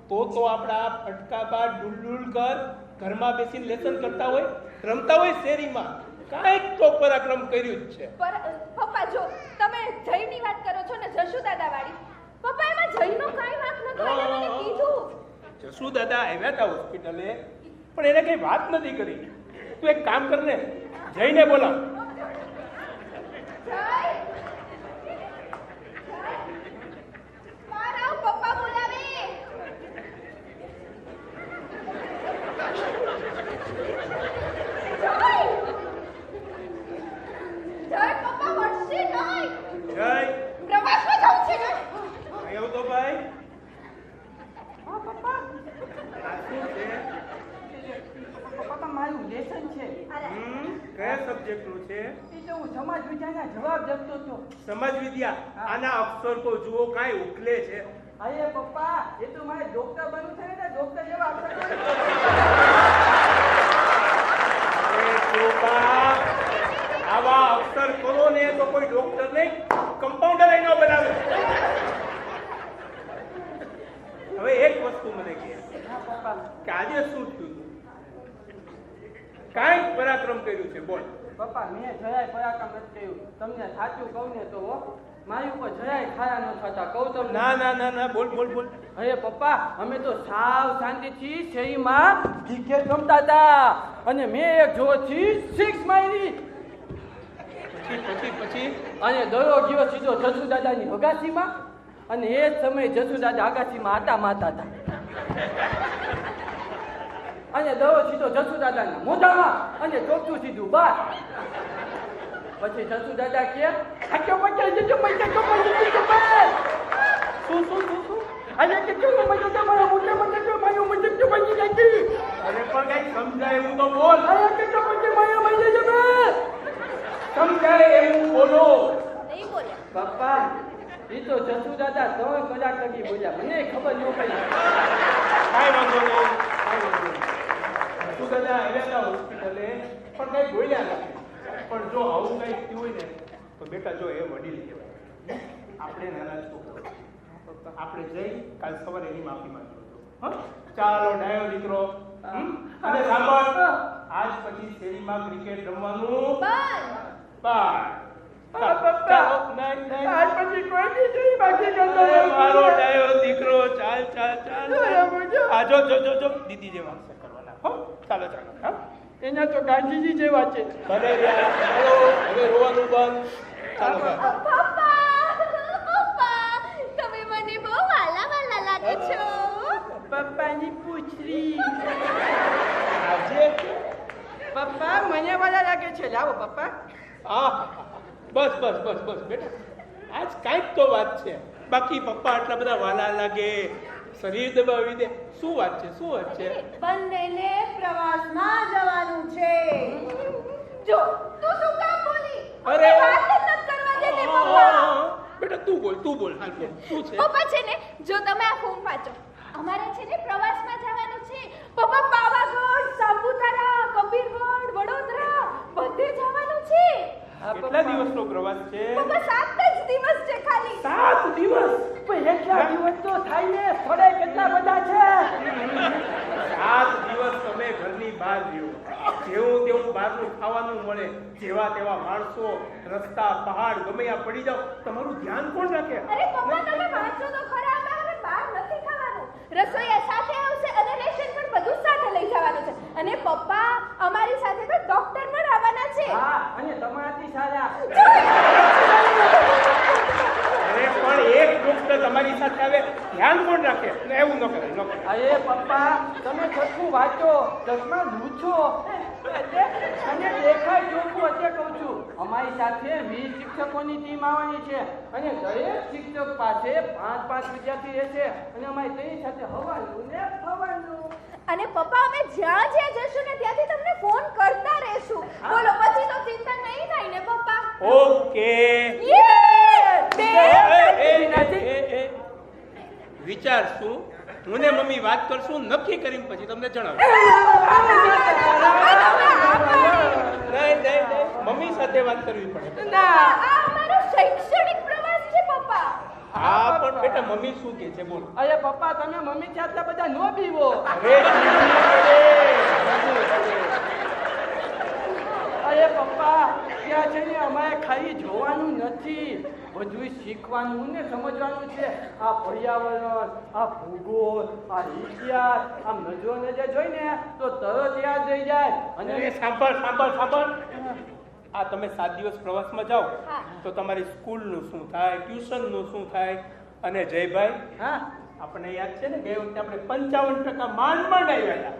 તો આપણા ફટકાબા ડુલડુલકર ઘરમાં બેસીને લેસન કરતા હોય, રમતા હોય શેરીમાં, કાંઈક તો પરાક્રમ કર્યું જ છે. પર પપ્પા જો તમે જયની વાત કરો છો ને જશુ દાદા વાળી, પપ્પા એમાં જયનો કાંઈ વાંક નતો, એને મને કીધું. જસુ દાદા આવ્યા હતા હોસ્પિટલે, પણ એને કઈ વાત નથી કરી. તું એક કામ કર ને, જઈને બોલાવ. જય મારા પપ્પા બોલાવે. જય પપ્પા મળશે નહીં. જય પ્રવાસમાં જવું છે ને. આવ્યો તો ભાઈ. હા પપ્પા, આ શું છે? પપ્પા તો મારું લેસન છે. કયા સબ્જેક્ટનું છે? એ તો હું સમાજ વિદ્યાના જવાબ લખતો હતો. સમાજ વિદ્યા. આના અક્ષર તો જુઓ, કાંઈ ઉકલે છે. અરે પપ્પા, એ તો મારે ડોક્ટર બનવું છે ને, ડોક્ટર જેવા અક્ષર અરે છોકરા, આવા અક્ષર કરો ને તો કોઈ ડોક્ટર નહીં, કમ્પાઉન્ડર ન બનાવે. હવે એક વસ્તુ મને કહે કે આજે શું થયું? કાંઈક પરાક્રમ કર્યું છે, બોલ. પપ્પા મેં જરાય પરાક્રમ નથી કર્યું. તમને સાચું કહું ને તો મારી ઉપર જરાય ખાયા ન થતા. કહું તમને. ના ના ના ના, બોલ બોલ બોલ. અરે પપ્પા, અમે તો સાવ શાંતિથી શેરીમાં ક્રિકેટ રમતા હતા અને મેં એક જોરથી સિક્સ મારી પછી અને દડો ગયો સીધો જસુ દાદાની અગાસીમાં અને એ જ સમયે જસુ દાદા અગાસીમાં આટા મારતા હતા અને દડો સીધો જસુ દાદાના મોઢામાં અને ચોકઠું સીધું બહાર. પછી જસુ દાદા કે આટલો પચાસ જજો પૈસા કમાઈ જજો બસ. શું શું શું શું આજે કેટલું મજા તમારા મોઢામાં જજો મારું મજા જો બની જાય. અરે પણ કઈ સમજાય એવું તો બોલ. આજે કેટલો પૈસા મારા મજા જજો બસ. સમજાય એવું બોલો. નહીં બોલ્યા. પપ્પા, એ તો જસુ દાદા 3 કલાક લગી બોલ્યા, મને ખબર ન પડી. કાંઈ વાંધો નહીં, કાંઈ વાંધો નહીં. તું દાદા આવ્યા હતા હોસ્પિટલે, પણ કઈ બોલ્યા નથી. પણ જો આવું કઈ થયું હોય ને તો બેટા જો એ વડીલ કહેવાય. આપણે નાના છોકરા, આપણે જઈ કાલ સવારે એની માફી માંગી. હા, ચાલો ડાયો દીકરો. અને સાંભળ, આજ પછી શેરીમાં ક્રિકેટ રમવાનું બાય. ચાલો, નહીં, નહીં. આજ પછી કોઈ દી નહીં બાકી કરતો અરે મારો ડાયો દીકરો, ચાલ ચાલ ચાલ. આ જો જો જો જો દીદી જેવા અક્ષર કરવાના. હો, ચાલો ચાલો. હા, એના તો ગાંધીજી જેવા છે. ભલે રહ્યા. ચાલો, હવે રોવાનું બંધ. ચાલો ભાઈ. પપ્પા તમે મને બહુ વાલા વાલા લાગો છો. પપ્પાની પૂછડી. આજે પપ્પા મને વાલા લાગે છે. લાવો પપ્પા. આ બસ બસ બસ બસ બેટા, આજ કાંઈક તો વાત છે. બાકી પપ્પા આટલા બધા વાલા લાગે, શરીર દબાવી દે, શું વાત છે? શું વાત છે? બંનેને પ્રવાસમાં જવાનું છે. જો તું શું કામ બોલી? અરે. વાત જ નથી કરવા દેતી પપ્પા. બેટા તું બોલ હાલ બોલ. શું છે? પપ્પા છે ને, જો તમે આ ફોન વાંચો, અમારે છે ને પ્રવાસમાં જવાનું છે. પપ્પા પાવાગઢ, સાપુતારા, કબીરવડ, વડોદરા બધે જવાનું છે. કેટલા દિવસનો પ્રવાસ છે? પપ્પા 7 જ દિવસ છે ખાલી. 7 દિવસ. પણ એટલા દિવસ તો થાય ને, થોડે કેટલા બધા છે. 7 દિવસ તમે ઘરની બહાર રહ્યો, જેવું તેવું બહારનું ખાવાનું મળે, જેવા તેવા માણસો, રસ્તા પહાડ ગમે ત્યાં પડી જાવ, તમારું ધ્યાન કોણ રાખે? અરે પપ્પા તમે વાંચો તો ખરા, અમે બહાર નથી ખાવાનું. રસોઈયા સાથે આવશે અને રેશન પણ બધું સાથે લઈ જવાનું છે. અને પપ્પા અમારી સાથે તો ડોક્ટર પણ આવવાના છે. હા, અને તમારાથી સારા. અરે પણ એક ડોક્ટર તમારી સાથે આવે, ધ્યાન કોણ રાખે? ને એવું ન કરે, ન કરે. અરે પપ્પા તમે છઠ્ઠું વાંચો, ચશ્મા લૂછો, અને દેખાય ચોખ્ખું અત્યારે કહું છું. અમારી સાથે 20 શિક્ષકોની ટીમ આવવાની છે અને દરેક શિક્ષક પાસે 5 વિદ્યાર્થી રહેશે અને અમારી તેની સાથે હવાનું ને ફવાનું. અને પપ્પા અમે જ્યાં જ્યાં જશું ને ત્યાંથી તમને ફોન કરતા રહેશું. બોલો પછી તો ચિંતા નહીં થાય ને પપ્પા? ઓકે. યે! વિચારશું, હું ને મમ્મી વાત કરશું, નક્કી કરીને પછી તમને જણાવું. નહીં, મમ્મી સાથે વાત કરવી પડે. આ અમારો શૈક્ષણિક પ્રવાસ છે પપ્પા. હા પણ બેટા મમ્મી શું કહે છે બોલ. અરે પપ્પા તમે મમ્મી થી આટલા બધા નો પીવો. અરે પપ્પા ત્યાં છે ને અમારે ખાલી જોવાનું નથી, બધું શીખવાનું ને સમજવાનું છે. આ પર્યાવરણ, આ ભૂગોળ, આ ઇતિહાસ, આમ નજરો નજર જોઈને તો તરત યાદ રહી જાય. અને અને સાંભળ, આ તમે 7 દિવસ પ્રવાસમાં જાઓ તો તમારી સ્કૂલનું શું થાય, ટ્યુશનનું શું થાય? અને જયભાઈ, હા આપણને યાદ છે ને ગઈ વખતે આપણે 55% માંડ આવ્યા હતા.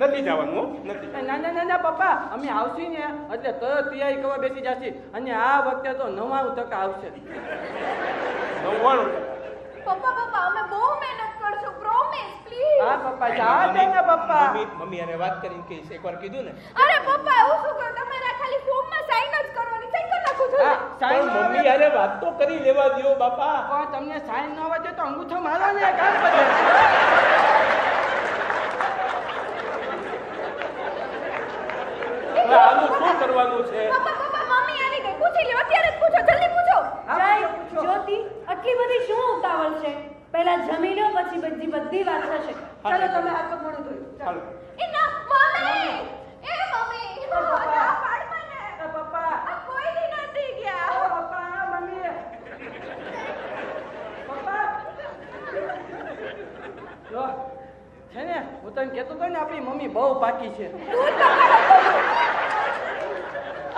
નથી જવાનું હો, નથી. ના પપ્પા અમે આવશી ને એટલે તરત તૈયારી કરવા બેસી જશે અને આ વખતે તો 99% આવશે. 99%. પપ્પા અમે બહુ મહેનત કરશું, પ્રોમિસ પ્લીઝ. હા પપ્પા જા દે ને પપ્પા. મમ્મી આને વાત કરીને કહીશ, એકવાર કીધું ને. અરે પપ્પા એવું શું કરો, તમારે ખાલી ફોર્મમાં સાઈન જ કરવાની, સાઈન કરી નાખો છો. હા, સાઈન પણ મમ્મી આને વાત તો કરી લેવા દ્યો બાપા. પણ તમને સાઈન ન આવડે તો અંગૂઠો મારો ને કામ કરે. આનું શું કરવાનું છે? પપ્પા મમ્મી આવી ગઈ, પૂછી લ્યો, અત્યારે જ પૂછો, જલ્દી પૂછો. હા, પૂછો. જ્યોતિ, આટલી બધી શું ઉતાવળ છે? પહેલા જમી લો, પછી બધી વાત થશે. ચાલો તમે હાથ પગ મોઢું ધોઈ લો. ચાલો. એ ના મમ્મી, એ મમ્મી, પપ્પા. ના પાડ મને. પપ્પા આ કોઈ દી નથી ગયા. પપ્પા મમ્મી પપ્પા લો છે ને હું તને કહેતો હતો ને આપણી મમ્મી બહુ પાકી છે.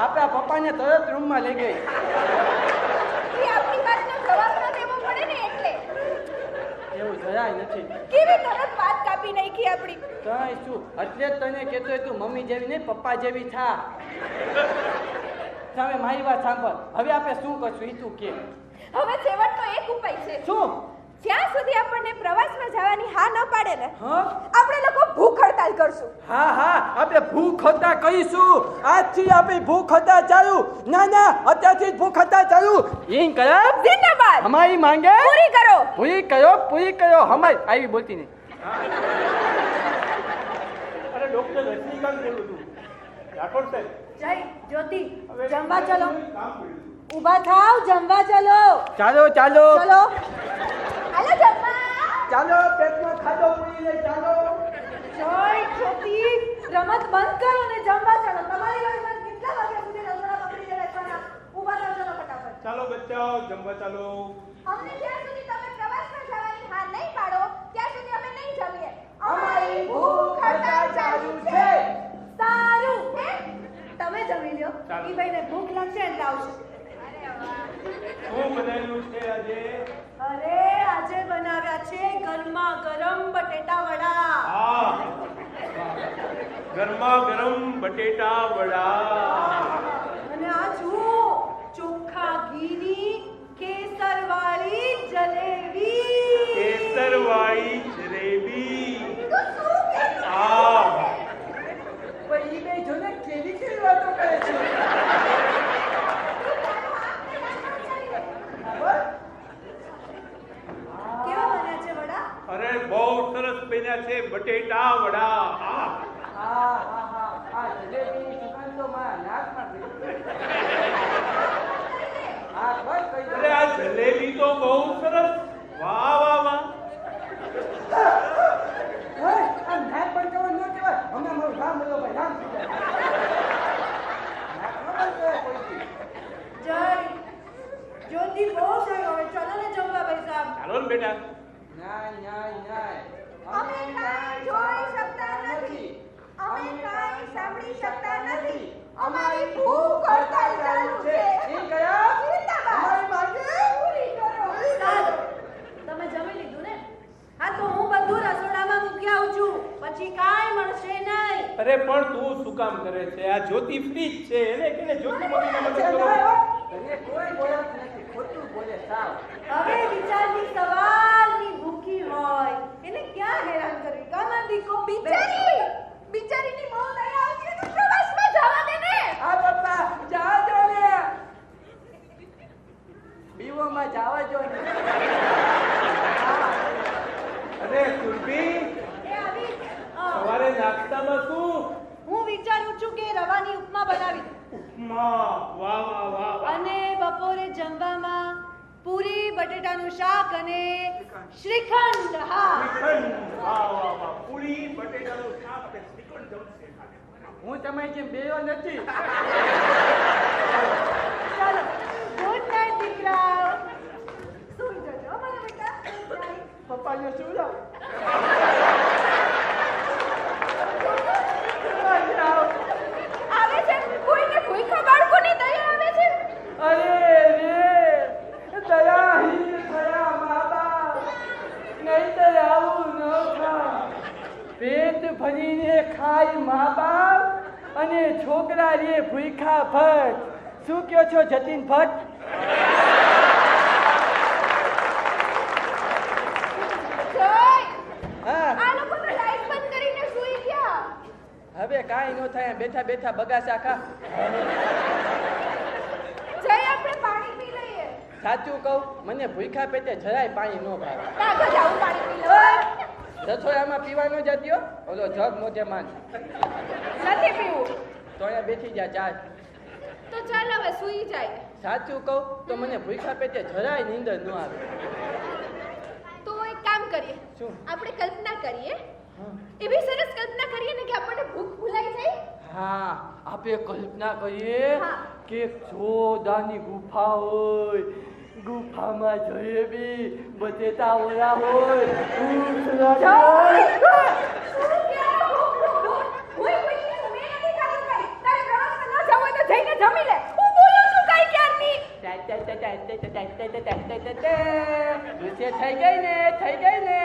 આપણા પપ્પાને તરત રૂમમાં લઈ ગઈ. એ આપણી વાતનો જવાબ ન દેવો પડે ને એટલે. એવું જરાય નથી. કેવી તરત વાત કાપી નાખી આપણી. કાંઈ શું એટલે જ તને કહેતો હોય તું મમ્મી જેવી નહીં પપ્પા જેવી થા. તમે મારી વાત સાંભળ, હવે આપણે શું કરશું એ તું કે. હવે છેવટનો એક ઉપાય છે. શું? જ્યાં સુધી આપણને પ્રવાસમાં જવાની હા ન પાડે ને, હા આપણે લોકો ભૂખ હડતાલ કરશું. હા આપણે ભૂખ હત્યા કરીશું. આજથી આપણી ભૂખ હત્યા ચાલુ. ના અત્યારથી જ ભૂખ હત્યા ચાલુ. ઇન્કલાબ જિંદાબાદ. હમારી માંગે પૂરી કરો. પૂરી કરો હમારી. આવી બોલતી નહીં. અરે ડોક્ટર રજનીકાંત બોલું છું. રાઠોડ સાહેબ. જય જ્યોતિ, જમવા ચલો. કામ પડ્યું. ઊભા થાવ, જમવા ચલો. ચાલો ચલો. હાલો જમવા. ચાલો પેટમાં ખાધો પૂરી લઈ ચાલો. જોય છોટી રમત બંધ કરો ને જમવા ચાલો. તમારી વાળી કેટલા વાગ્યા સુધી રસોડા પકડીને બેસવાના? ઊભા થો ચાલો ફટાફટ. ચાલો બચ્ચાઓ જમવા ચાલો. અમને જ્યાં સુધી તમે પ્રવાસમાં જવાની હા નહીં પાડો ત્યાં સુધી અમે નહીં જમીએ. અમારી ભૂખ હડતાલ ચાલુ છે. સારું તમે જમી લ્યો. ઈ ભાઈને ભૂખ લાગશે એટલે આવશે. શું બનાવ્યું છે આજે? અરે આજે બનાવ્યા છે ગરમા ગરમ બટેટા વડા. હા, ગરમા ગરમ બટેટા વડા. અને આ જુઓ ચોખ્ખા ઘીની કેસરવાળી જલેબી. કેસરવાળી જલેબી. હા, પણ ઈ બે જોને કેવી કેવી વાતો કરે છે. કેવા બન્યા છે વડા? અરે બહુ સરસ બન્યા છે બટેટા વડા. હા, હા હા હા આ જલેબીની દુકાન તો મારા નાકમાં ગઈ. હા બસ કઈ અરે આ જલેબી તો બહુ સરસ. વાહ વાહ વાહ. આ નાક પણ કહેવાય ન કહેવાય. હમણાં મારું રામ બોલો ભાઈ રામ થઈ જાય. નાક ન પણ કહેવાય કોઈથી. જય જ્યોતિ બહુ થયો. હવે ચલો ને જમવા ભાઈ સાહેબ. ચાલો ને બેટા. ન્યાય ન્યાય ન્યાય. અમે કાંઈ જોઈ શકતા નથી. અમે કાંઈ સાંભળી શકતા નથી. અમારી ભૂખ હડતાલ ચાલુ છે. ઈ કયા? જિંદાબાદ. અમારી માંગ પૂરી કરો. સારું તમે જમી લીધું ને? હા તો હું બધું રસોડામાં મૂકી આવું છું. પછી કાંઈ મળશે નહીં. અરે પણ તું શું કામ કરે છે? આ જ્યોતિ ફ્રી જ છે. એને કેને જ્યોતિ મમ્મીને મદદ કરો. તને કોઈ બોલાતું નથી. ખોટું બોલે સાવ. હવે બિચારી સવારની ભૂખી હોય એને ક્યાં હેરાન કરવી? કામાં દીકો બિચારીની બહુ દયા આવતી હોય તો પ્રવાસમાં જવા દે ને. આ પપ્પા જાજો ને. બીવોમાં જાવા જો ને. અરે સુરભી, એ આવી સવારે નાસ્તામાં શું? હું વિચારું છું કે રવાની ઉપમા બનાવી દઉં. ઉપમા. વાહ વાહ વાહ વાહ. અને બપોરે જમવામાં પૂરી બટેટાનું શાક અને શ્રીખંડ. હા શ્રીખંડ. વાહ વાહ વાહ. પૂરી બટેટાનું શાક અને શ્રીખંડ જમશે. હું તમારી જેમ બેયો નથી. ચાલો ગુડ નાઇટ દીકરાઓ. સુઈ જજો મારા બેટા. Good night. પપ્પાને શું લાવ? આવે છે કોઈને ભૂખ્યા બાળકોની દયા આવે છે. અરે રે દયાહીન થયા મા બાપ. નહીંતર આવું ન થાય. પેટ ભરીને ખાય મા બાપ અને છોકરા રે ભૂખ્યા ભટ્ટ. શું કહો છો જતીન ભટ્ટ? જય હા આ લોકો તો લાઈટ બંધ કરીને સૂઈ ગયા. હવે કાંઈ ન થાય બેઠા બેઠા બગાસા ખા. જય આપણે પાણી પી લઈએ. સાચું કહું મને ભૂખ્યા પેટે જરાય પાણી ન ભાવે. કાગળ આવું પાણી પી લો. રસોડામાં પીવાનો જત્યો ઓલો જગ મોઢે માંડ. નથી પીવું. તો અહીંયા બેઠી જા ચાલ. તો ચાલ હવે સૂઈ જાય. સાચું કહું તો મને ભૂખ્યા પેટે જરાય નીંદર ન આવે. તો એક કામ કરીએ. શું? આપણે કલ્પના કરીએ. એવી સરસ કલ્પના કરીએ ને કે આપણને ભૂખ ભૂલાઈ જાય. હા આપણે કલ્પના કરીએ હા. કે જોરદારની ગુફા હોય. ગુફામાં જલેબી બટેટા વડા હોય. ખૂબ સરસ હોય. શું ક્યાં ભૂખ? હું પૂછી છું મેં નથી ખાધું કાંઈ. તારે પ્રવાસમાં ન જવું હોય તો જઈને જમી લે. હું બોલું છું કાંઈ ક્યારની. ગુસ્સે થઈ ગઈ ને થઈ ગઈ ને.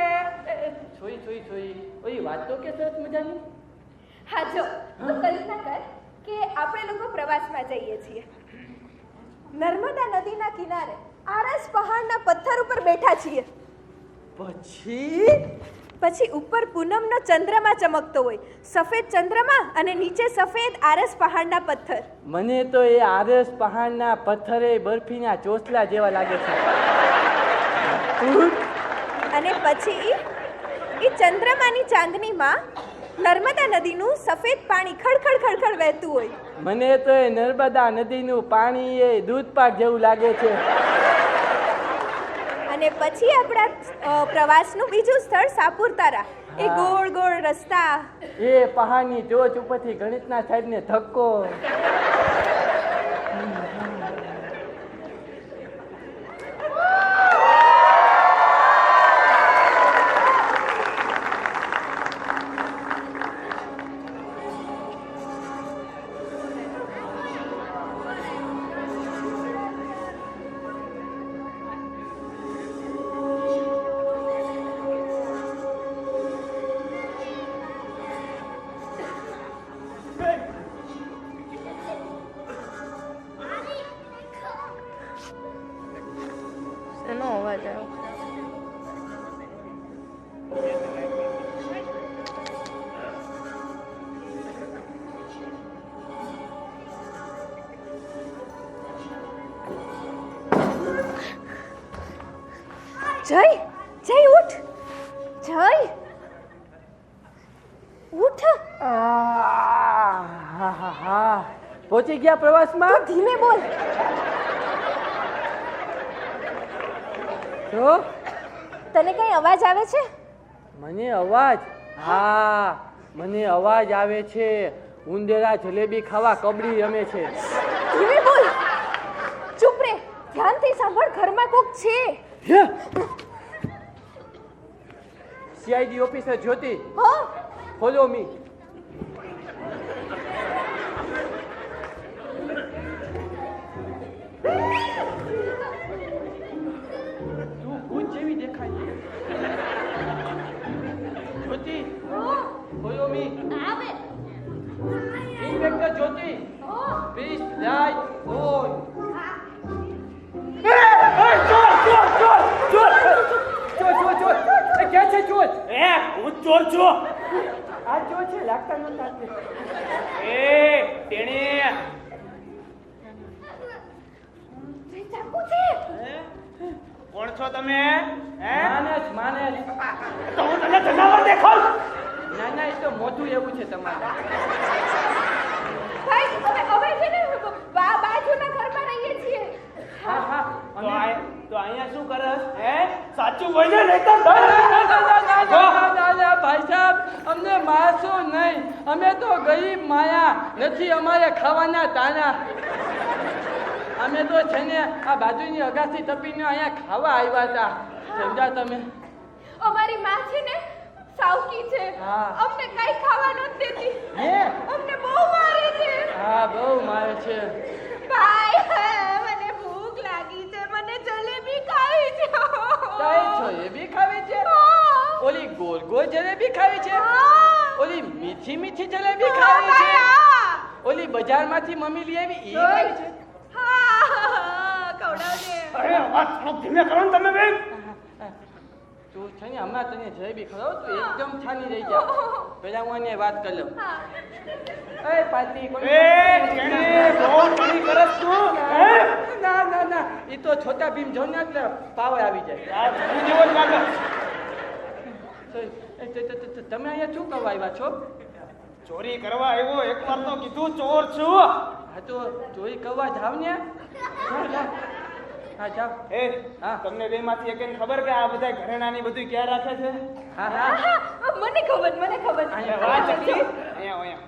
છોઈ છોઈ છોઈ ઓલી વાત તો કે સરસ મજાની. હા જો તું કલ્પના કર કે આપણે લોકો પ્રવાસમાં જઈએ છીએ. નર્મદા નદીના કિનારે આરસ પહાડના પથ્થર ઉપર બેઠા છીએ. પછી ઉપર પૂનમનો ચંદ્રમા ચમકતો હોય. સફેદ ચંદ્રમા અને નીચે સફેદ આરસ પહાડના પથ્થર. મને તો એ આરસ પહાડના પથ્થરે બરફીના ચોસલા જેવા લાગે છે. અને પછી એ ચંદ્રમાની ચાંદનીમાં નર્મદા નદીનું સફેદ પાણી ખળખળ ખળખળ વહેતું હોય. મને તો એ નર્મદા નદીનું પાણી એ દૂધ પાક જેવું લાગે છે. અને પછી આપણા પ્રવાસનું બીજું સ્થળ સાપુતારા. એ ગોળ ગોળ રસ્તા, એ પહાડની ટોચ ઉપરથી ગણિતના સાહેબને ધક્કો. એનો અવાજ આવ્યો. જય જય ઉઠ, જય ઉઠ. પહોંચી ગયા પ્રવાસમાં? ધીમે બોલ. તો તને કઈ અવાજ આવે છે? મને અવાજ? હા, મને અવાજ આવે છે. ઉંદેરા જલેબી ખાવા કબડ્ડી રમે છે. ધીમે બોલ. ચૂપ રે, ધ્યાનથી સાંભળ. ઘરમાં કોક છે. સીઆઈડી ઓફિસર જ્યોતિ, હા, ફોલો મી. તું ભૂત જેવી દેખાય છે. Jyoti, follow me. આવે. Inspector Jyoti, please right on. ક્યાં છે ચોર? હું ચોર છું. આ ચોર છે, લાગતા નતા. તેણે ચાકુ છે. કોણ છો તમે? માનેશ, માનેશ. તો હું તને જનાવર દેખાઉં? ના ના, એ તો મોઢું એવું છે તમારે. ભાઈ, અમે છે ને બાજુના ઘરમાં રહીએ છીએ. હા હા, તો અહીંયા શું કરસ? હે, સાચું બોલજે નહીતર ભાઈ સાહેબ, અમને મારશો નહીં. અમે તો ગરીબ માયા નથી, અમારે ખાવાના તાના. અમે તો છે ને આ બાજુની અગાસી તપીને અહીંયા ખાવા આવ્યા હતા. સમજા તમે? અમારી માં છે ને સાવકી છે. હા. અમને કઈ ખાવા નથી દેતી. હે? અમને બહુ મારે છે. હા, બહુ મારે છે. ભાઈ, મને ભૂખ લાગી છે. મને જલેબી ખાવી છે. જલેબી ખાવી છે? ઓલી ગોલ ગોલ જલેબી ખાવી છે? ઓલી મીઠી મીઠી જલેબી ખાવી છે? ઓલી બજારમાંથી મમ્મી લઈ આવી ઈ ખાવી છે? ખવડાવજે. અરે વાત થોડું ધીમે કરો ને તમે બેન. તું છે ને હમણાં તને જલેબી ખવડાવ, તું એકદમ છાની રહી જા. પેલા હું એને વાત કરી લઉં. એ પાર્ટી કોણ? ના ના ના, એ તો છોટા ભીમ જો ને એટલે પાવર આવી જાય. તમે અહીંયા શું કરવા આવ્યા છો? ચોરી કરવા આવ્યો. એકવાર તો કીધું ચોર છું. હા તો ચોરી કરવા જાવ ને. હા જાવ. એ તમને બે માંથી એક ખબર કે આ બધા ઘરેણાની બધું ક્યાં રાખે છે? હા હા, મને ખબર. અહીંયા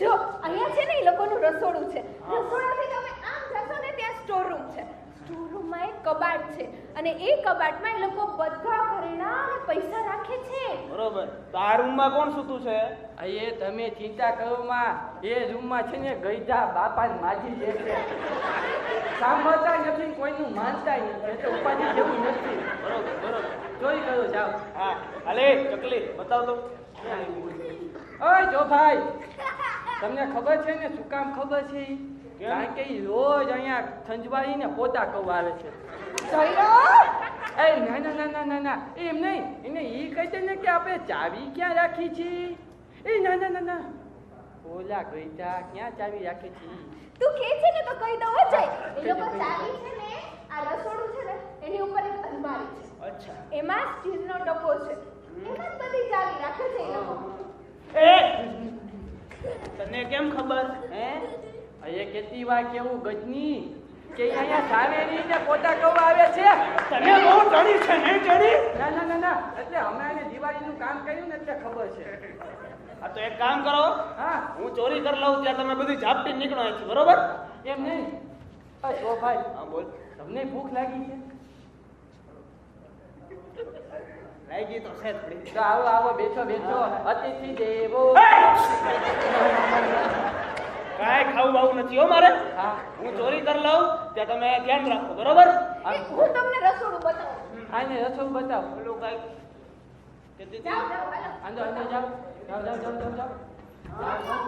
જો અહીંયા છે ને એ લોકોનું રસોડું છે. રસોડાથી તમે આમ જશો ને ત્યાં સ્ટોર રૂમ છે. સ્ટોર રૂમમાં એક કબાટ છે અને એ કબાટમાં એ લોકો બધા ઘરેણા અને પૈસા રાખે છે. બરોબર. તો આ રૂમમાં કોણ સૂતું છે? એ તમે ચિંતા કરો માં. એ રૂમમાં છે ને ગઈઢા બાપા માજી જે છે, સાંભળતા નથી, કોઈનું માનતા નથી, એટલે ઉપાધિ જેવું નથી. બરોબર બરોબર. ચોરી કરો જાવ. હા, હાલે ચકલી બતાવ તો. ઓય જો ભાઈ, તમને ખબર છે ને શું કામ ખબર છે? કારણ કે ઈ રોજ અહીંયા ખંજવાળીને પોતા કહું આવે છે. એ ના ના ના ના ના ના, એમ નહીં. એને ઈ કહી દે ને કે આપણે ચાવી ક્યાં રાખી છે. એ ના ના ના ના, ઓલા ગઈઢા ક્યાં ચાવી રાખી છે? તું કે છે ને તો કહી દઉં હો જાય. એ લોકો ચાવી છે ને આ રસોડું છે ને એની ઉપર એક અલમારી છે. અચ્છા. એમાં સ્ટીલનો ડબ્બો છે. એમાં બધી ચાવી રાખે છે એ લોકો. એ તને કેમ ખબર? હે, એ કેટલી વાર કેવું ગજની, કે અહીંયા સાવેરી ને પોતા કૌ આવે છે. તને બહુ ચડી છે ને ચડી? ના ના ના ના એટલે હમણાં એને દિવાળીનું કામ કર્યું ને એટલે ખબર છે. આ તો એક કામ કરો, હા હું ચોરી કરી લઉં ત્યાં તમે બધું ઝાપટી નીકળો અહીંથી, બરોબર? એમ નહીં. તો ભાઈ હા બોલ. તમને ભૂખ લાગી છે? લાગી તો છે થોડી. તો આવો આવો બેઠો બેઠો અતિથિ દેવો. કાંઈ ખાવું બાવું નથી હો મારે. હા હું ચોરી કરી લઉં ત્યાં તમે ધ્યાન રાખો, બરોબર? હું તમને રસોડું બતાવું. આને રસોડું બતાવો. પેલું કાંઈક કહેતી હતી. જાઓ જાઓ હાલો. આંધો આંધો જાઓ જાઓ જાઓ જાઓ જાઓ જાઓ.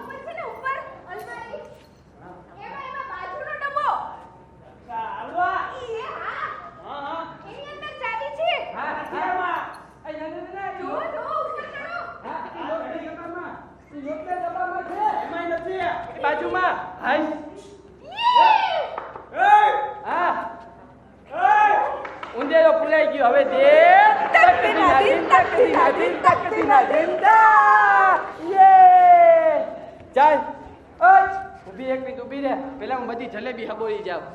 ઉપર છે ને ઉપર અલમારી. એમાં બાજુનો ડબ્બો. ચાલવા. ઈ હા. હા હા. એની અંદર ચાવી છે. હા હા આ ના ના ના જો જો ઉપર ચડો. હા આ લોકડી ડબ્બામાં ઈ લોકડા ડબ્બામાં છે. એમાંય નથી. એ બાજુમાં હાય એય! હા એય! ઉંદેરો પુલાઈ ગયો હવે દે તકદીના દિન તકદીના દિન તકદીના દિન દા યે ચાલ ઓય ઊભી એક મિનિટ ઊભી રહે પેલા હું બધી જલેબી હબોરી જાઉં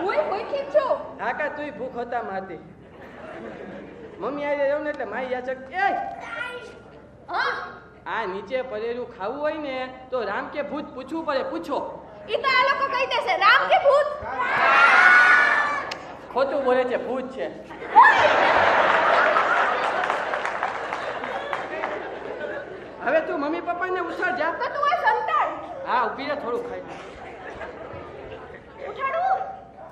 ઓય ઓય ખીચો. કાકા તુંય ભૂખ હતા માતી મમ્મી આવી જાવ ને એટલે માઈ યાચક એ હા આ નીચે પડેલું ખાવું હોય ને તો રામ કે ભૂત પૂછવું પડે પૂછો ઈ તો આ લોકો કહી દેશે રામ કે ભૂત. ખોટું બોલે છે ભૂત છે હવે તું મમ્મી પપ્પાને ઉછાળ જા તો તું આ સંતાન હા ઊભી રહે થોડું ખાઈ ઉઠાડું.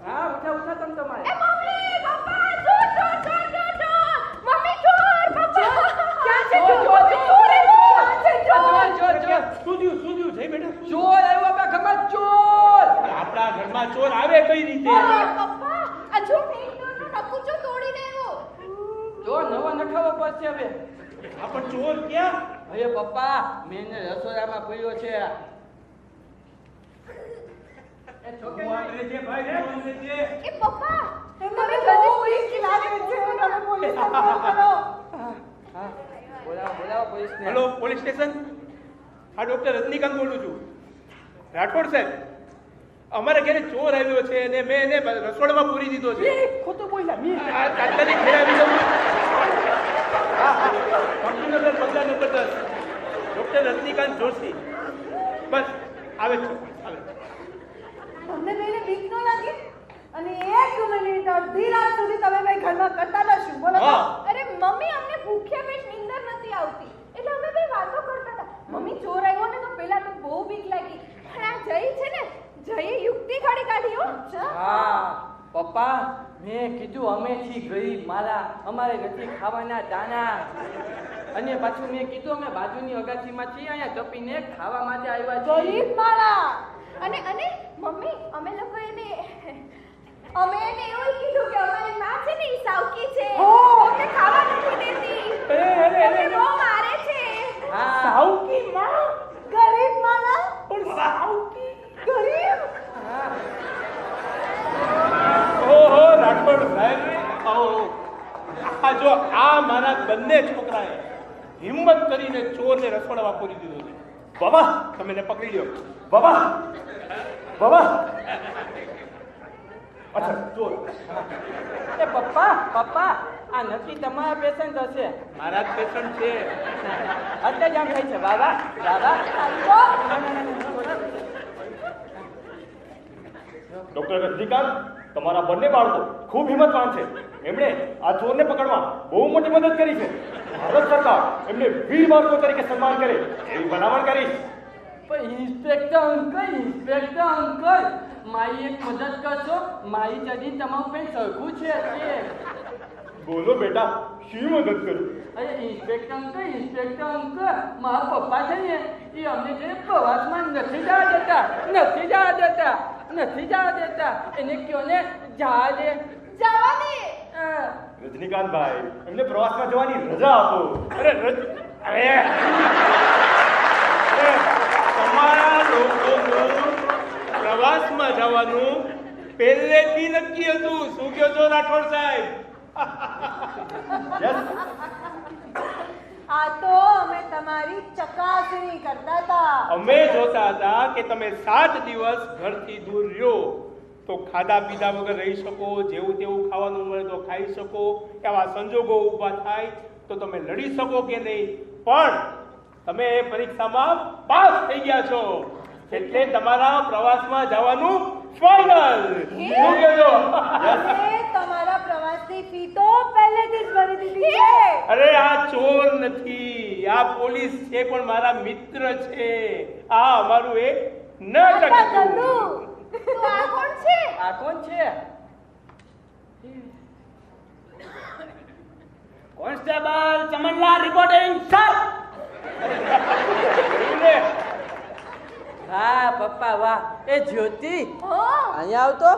હા ઉઠા ઉઠા તમ તમારે એ મમ્મી પપ્પા ચોર ચોર ચોર ચોર ચોર. મમ્મી ચોર પપ્પા ક્યાં છે ચોર ચોર ચોર ચોર શું થયું જય બેટા શું થયું? ચોર આવ્યો આપણા ઘરમાં ચોર આપણા ઘરમાં ચોર આવે કઈ રીતે? પપ્પા આ જો મીંડોનો નકુચો તોડી દેવો. ચોર નવો નખાવો પડશે હવે આ પણ ચોર ક્યાં? અરે પપ્પા મેં એને રસોડામાં પૂર્યો છે એ છોકરી ભગવાન રહેજે ભાઈ, ભગવાન રહેજે. એ પપ્પા તમે જલ્દી પોલીસ લાગે છે તમે પોલીસ ફોન કરો. હા બોલાવો બોલાવો પોલીસને હેલો પોલીસ સ્ટેશન, આ ડોક્ટર રજનીકાંત બોલું છું. રાઠોડ સાહેબ, અમારે ઘરે ચોર આવ્યો છે અને મેં એને રસોડામાં પૂરી દીધો છે. ખોટું બોલ્યા મી આ તાત્કાલિક ઘરે આવી જવું. કંપનીનગર પગલા નંબર 10, ડોક્ટર રજનીકાંત જોશી. બસ આવે છે આવે છે. તમને બેને બીક ન લાગી? અને 1 મિનિટ અડધી રાત સુધી તમે ભાઈ ઘરમાં કરતા ન શું? બોલો તો. હા. અરે મમ્મી અમને ભૂખ્યા પેટ નીંદર નથી આવતી એટલે અમે બે વાતો કરતા હતા. મમ્મી ચોર આવ્યો ને તો પેલા તો બહુ બીક લાગી પણ આ જઈ છે ને જઈએ યુક્તિ ઘડી કાઢી હો. હા પપ્પા મેં કીધું અમેથી ગરીબ મારા અમારે નથી ખાવાના દાણા અને પાછું મેં કીધું અમે બાજુની અગાસીમાંથી અહીંયા તપીને ખાવા માટે આવ્યા છીએ ગરીબ માળા અને અને મમ્મી અમે લોકો એને એવું કીધું કે અમારી માં છે ને ઈ સાવકી છે અમને ખાવા નથી દેતી અમને બહુ મારે છે. હા સાવકી માં? ગરીબ માળા પણ સાવકી? ગરીબ ઓહો રાઠોડ સાહેબ, આવો. આ જો આ મારા બંને છોકરાએ હિંમત કરીને ચોરને રસોડામાં પૂરી દીધો છે. બાબા તમે એને પકડી લ્યો. બાબા બાબા અચ્છા ચોર એ પપ્પા પપ્પા આ નથી તમારા પેશન્ટ હશે મારા જ પેશન્ટ છે. અત્યારે જ આમ થાય છે બાબા બાબા ડોક્ટર રજનીકાંત, તમારા બંને બાળકો ખૂબ હિંમતવાન છે. એમણે આ ચોરને પકડવા બહુ મોટી મદદ કરી છે. ભારત સરકાર એમને વીર બાળકો તરીકે સન્માન કરે એવી ભલામણ કરીશ. પણ ઇન્સ્પેક્ટર અંકલ મારી એક મદદ કરશો મારી જડી તમારું પેન્ટ સરખું છે તે બોલો બેટા, શી મદદ કરું? અરે ઇન્સ્પેક્ટર અંકલ મારા પપ્પા છે ને એ અમને છે ને પ્રવાસમાં નથી જવા દેતા એને કયો ને જવા દે જવા દે. રજનીકાંતભાઈ, એમને પ્રવાસમાં જવાની રજા આપો. અરે તમારા લોકોનું પ્રવાસમાં જવાનું પહેલેથી નક્કી હતું. શું કહો છો રાઠોડ સાહેબ? આ તો અમે તમારી ચકાસણી કરતા હતા. અમે જોતા હતા કે તમે 7 દિવસ ઘરથી દૂર રહ્યો તો ખાધા પીધા વગર રહી શકો, જેવું તેવું ખાવાનું મળે તો ખાઈ શકો, એવા સંજોગો ઊભા થાય તો તમે લડી શકો કે નહીં. પણ તમે એ પરીક્ષામાં પાસ થઈ ગયા છો એટલે તમારા પ્રવાસમાં જવાનું ફાઇનલ. તમારા પ્રવાસની ફી તો પહેલેથી જ ભરી દીધી છે. અરે આ ચોર નથી, આ પોલીસ છે, પણ મારા મિત્ર છે. આ અમારું એક નાટક હતું. તો આ કોણ છે? આ કોણ છે? Constable Chamanlal reporting sir. હા પપ્પા વાહ. એ જ્યોતિ અહીંયા આવતો.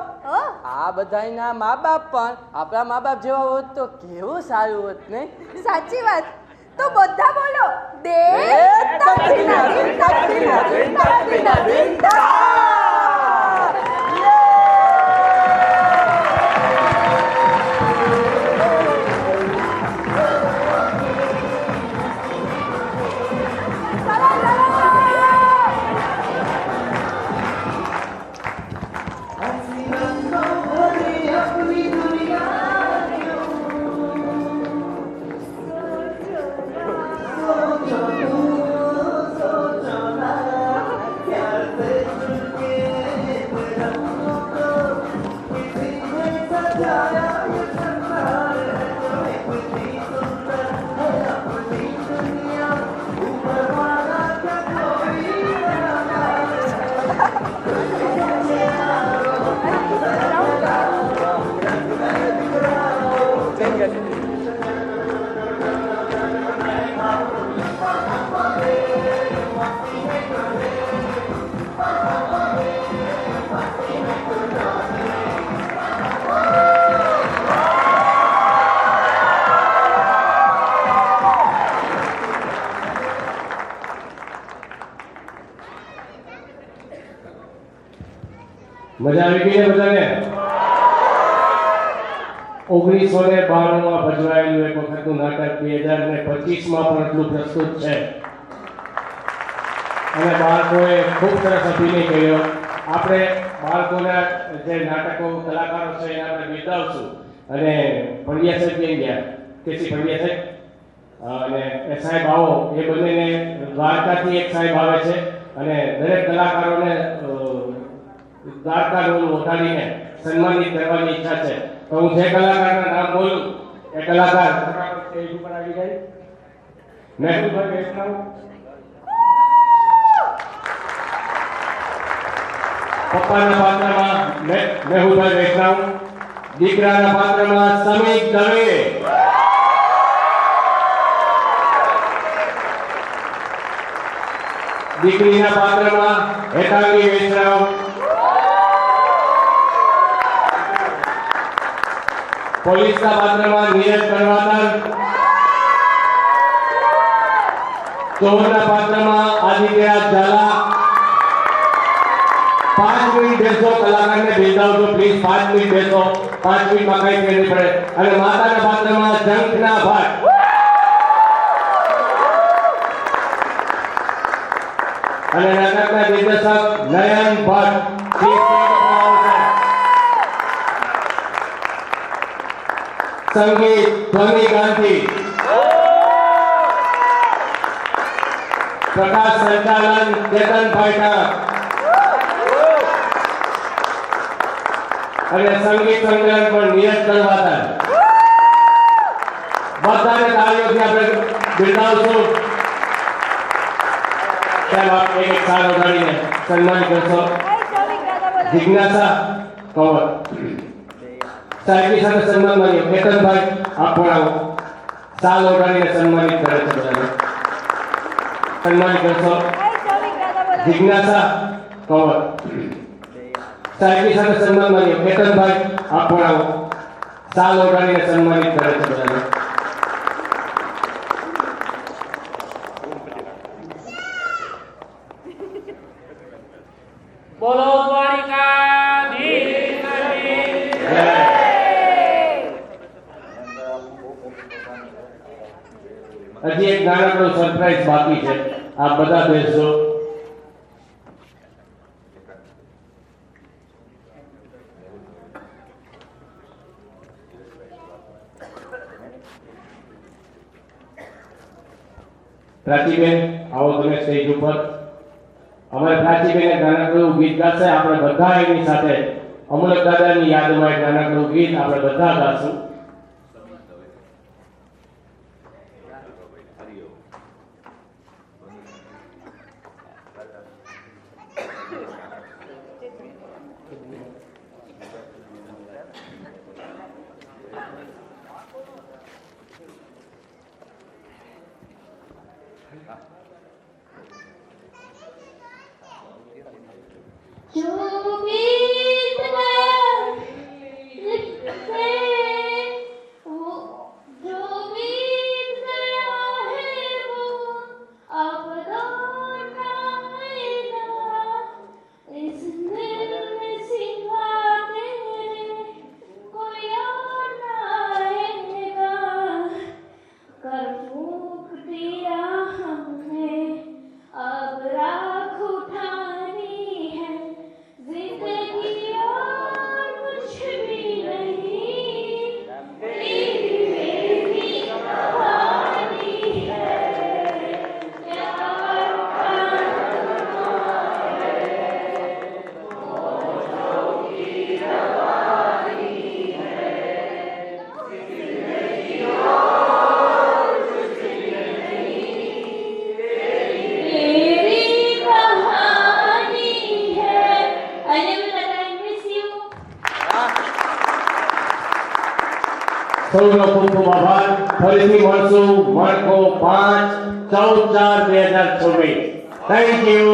આ બધાયના મા બાપ પણ આપણા મા બાપ જેવા હોત તો કેવું સારું હોત નહીં? સાચી વાત. તો બધા બોલો દે મજા આવી ગઈ ને બધાને? 1992 ભજવાયેલું એક વખતનું નાટક 2025 પણ એટલું પ્રસ્તુત છે અને બાળકોએ ખૂબ સરસ અભિનય કર્યો. આપણે બાળકોના જે નાટકો કલાકારો છે એના આપણે બિરદાવશું. અને પંડ્યા સાહેબ ક્યાં ગયા? કેસી પંડ્યા સાહેબ અને એ સાહેબ આવો. એ બંનેને દ્વારકાથી એક સાહેબ આવે છે અને દરેક કલાકારોને દ્વારકા રોલ ઓઢાડીને સન્માનિત કરવાની ઈચ્છા છે. તો હું જે કલાકારના નામ બોલું એ કલાકાર સ્ટેજ ઉપર આવી જાય. મહેબૂબભાઈ વૈષ્ણવ, પપ્પાના પાત્રમાં મહેબૂબભાઈ વૈષ્ણવ, દીકરાના પાત્રમાં સમીત દવે, દીકરીના પાત્રમાં હેતાંગી વૈષ્ણવ, પોલીસના પાત્રમાં નીરજ કરવાતર, ચોરના પાત્રમાં આદિત્યરાજ ઝાલા. 5 મિનિટ બેસો, કલાકારને બિરદાવજો પ્લીઝ. 5 મિનિટ બેસો, 5 મિનિટમાં કઈ ફેરવી પડે. અને માતાના પાત્રમાં જંખના ભટ્ટ. અને નાટકના દિગ્દર્શક નયન ભટ્ટ. સંગીત ધ્વનિ ગાંધી, પ્રકાશ સંચાલન ચેતન ભાઈટા અને સંગીત સંકલન પણ નીરજ કરવાતા. બધાને તાળીઓથી આપણે બિરદાવશું. ચાલો એક એક સાર ઉડાડીને સન્માન કરશો. જિજ્ઞાસા કવર સાહેબની સાથે સન્માન કર્યું. કેતનભાઈ આપ પણ આવો. સાલ ઓઢાડીને સન્માનિત કરે છે બધાને. સન્માન કરશો. જિજ્ઞાસા કવર સાહેબની સાથે સન્માન કર્યું. કેતનભાઈ આપ પણ આવો. સાલ ઓઢાડીને સન્માનિત કરે છે બધાને. બોલો દ્વારિકાધીશ. હજી એક નાનકડો સરપ્રાઈઝ બાકી છે. આપ બધા બેસજો. પ્રાચીબેન આવો તમે સ્ટેજ ઉપર. અમારે પ્રાચીબેન એક નાનકડું ગીત ગાશે. આપણે બધા એની સાથે અમુલક દાદાની યાદમાં એક નાનકડું ગીત આપણે બધા ગાશું. સૌનો ખૂબ ખૂબ આભાર. ફરીથી મળશું માર્કો 5/14/2026. Thank you.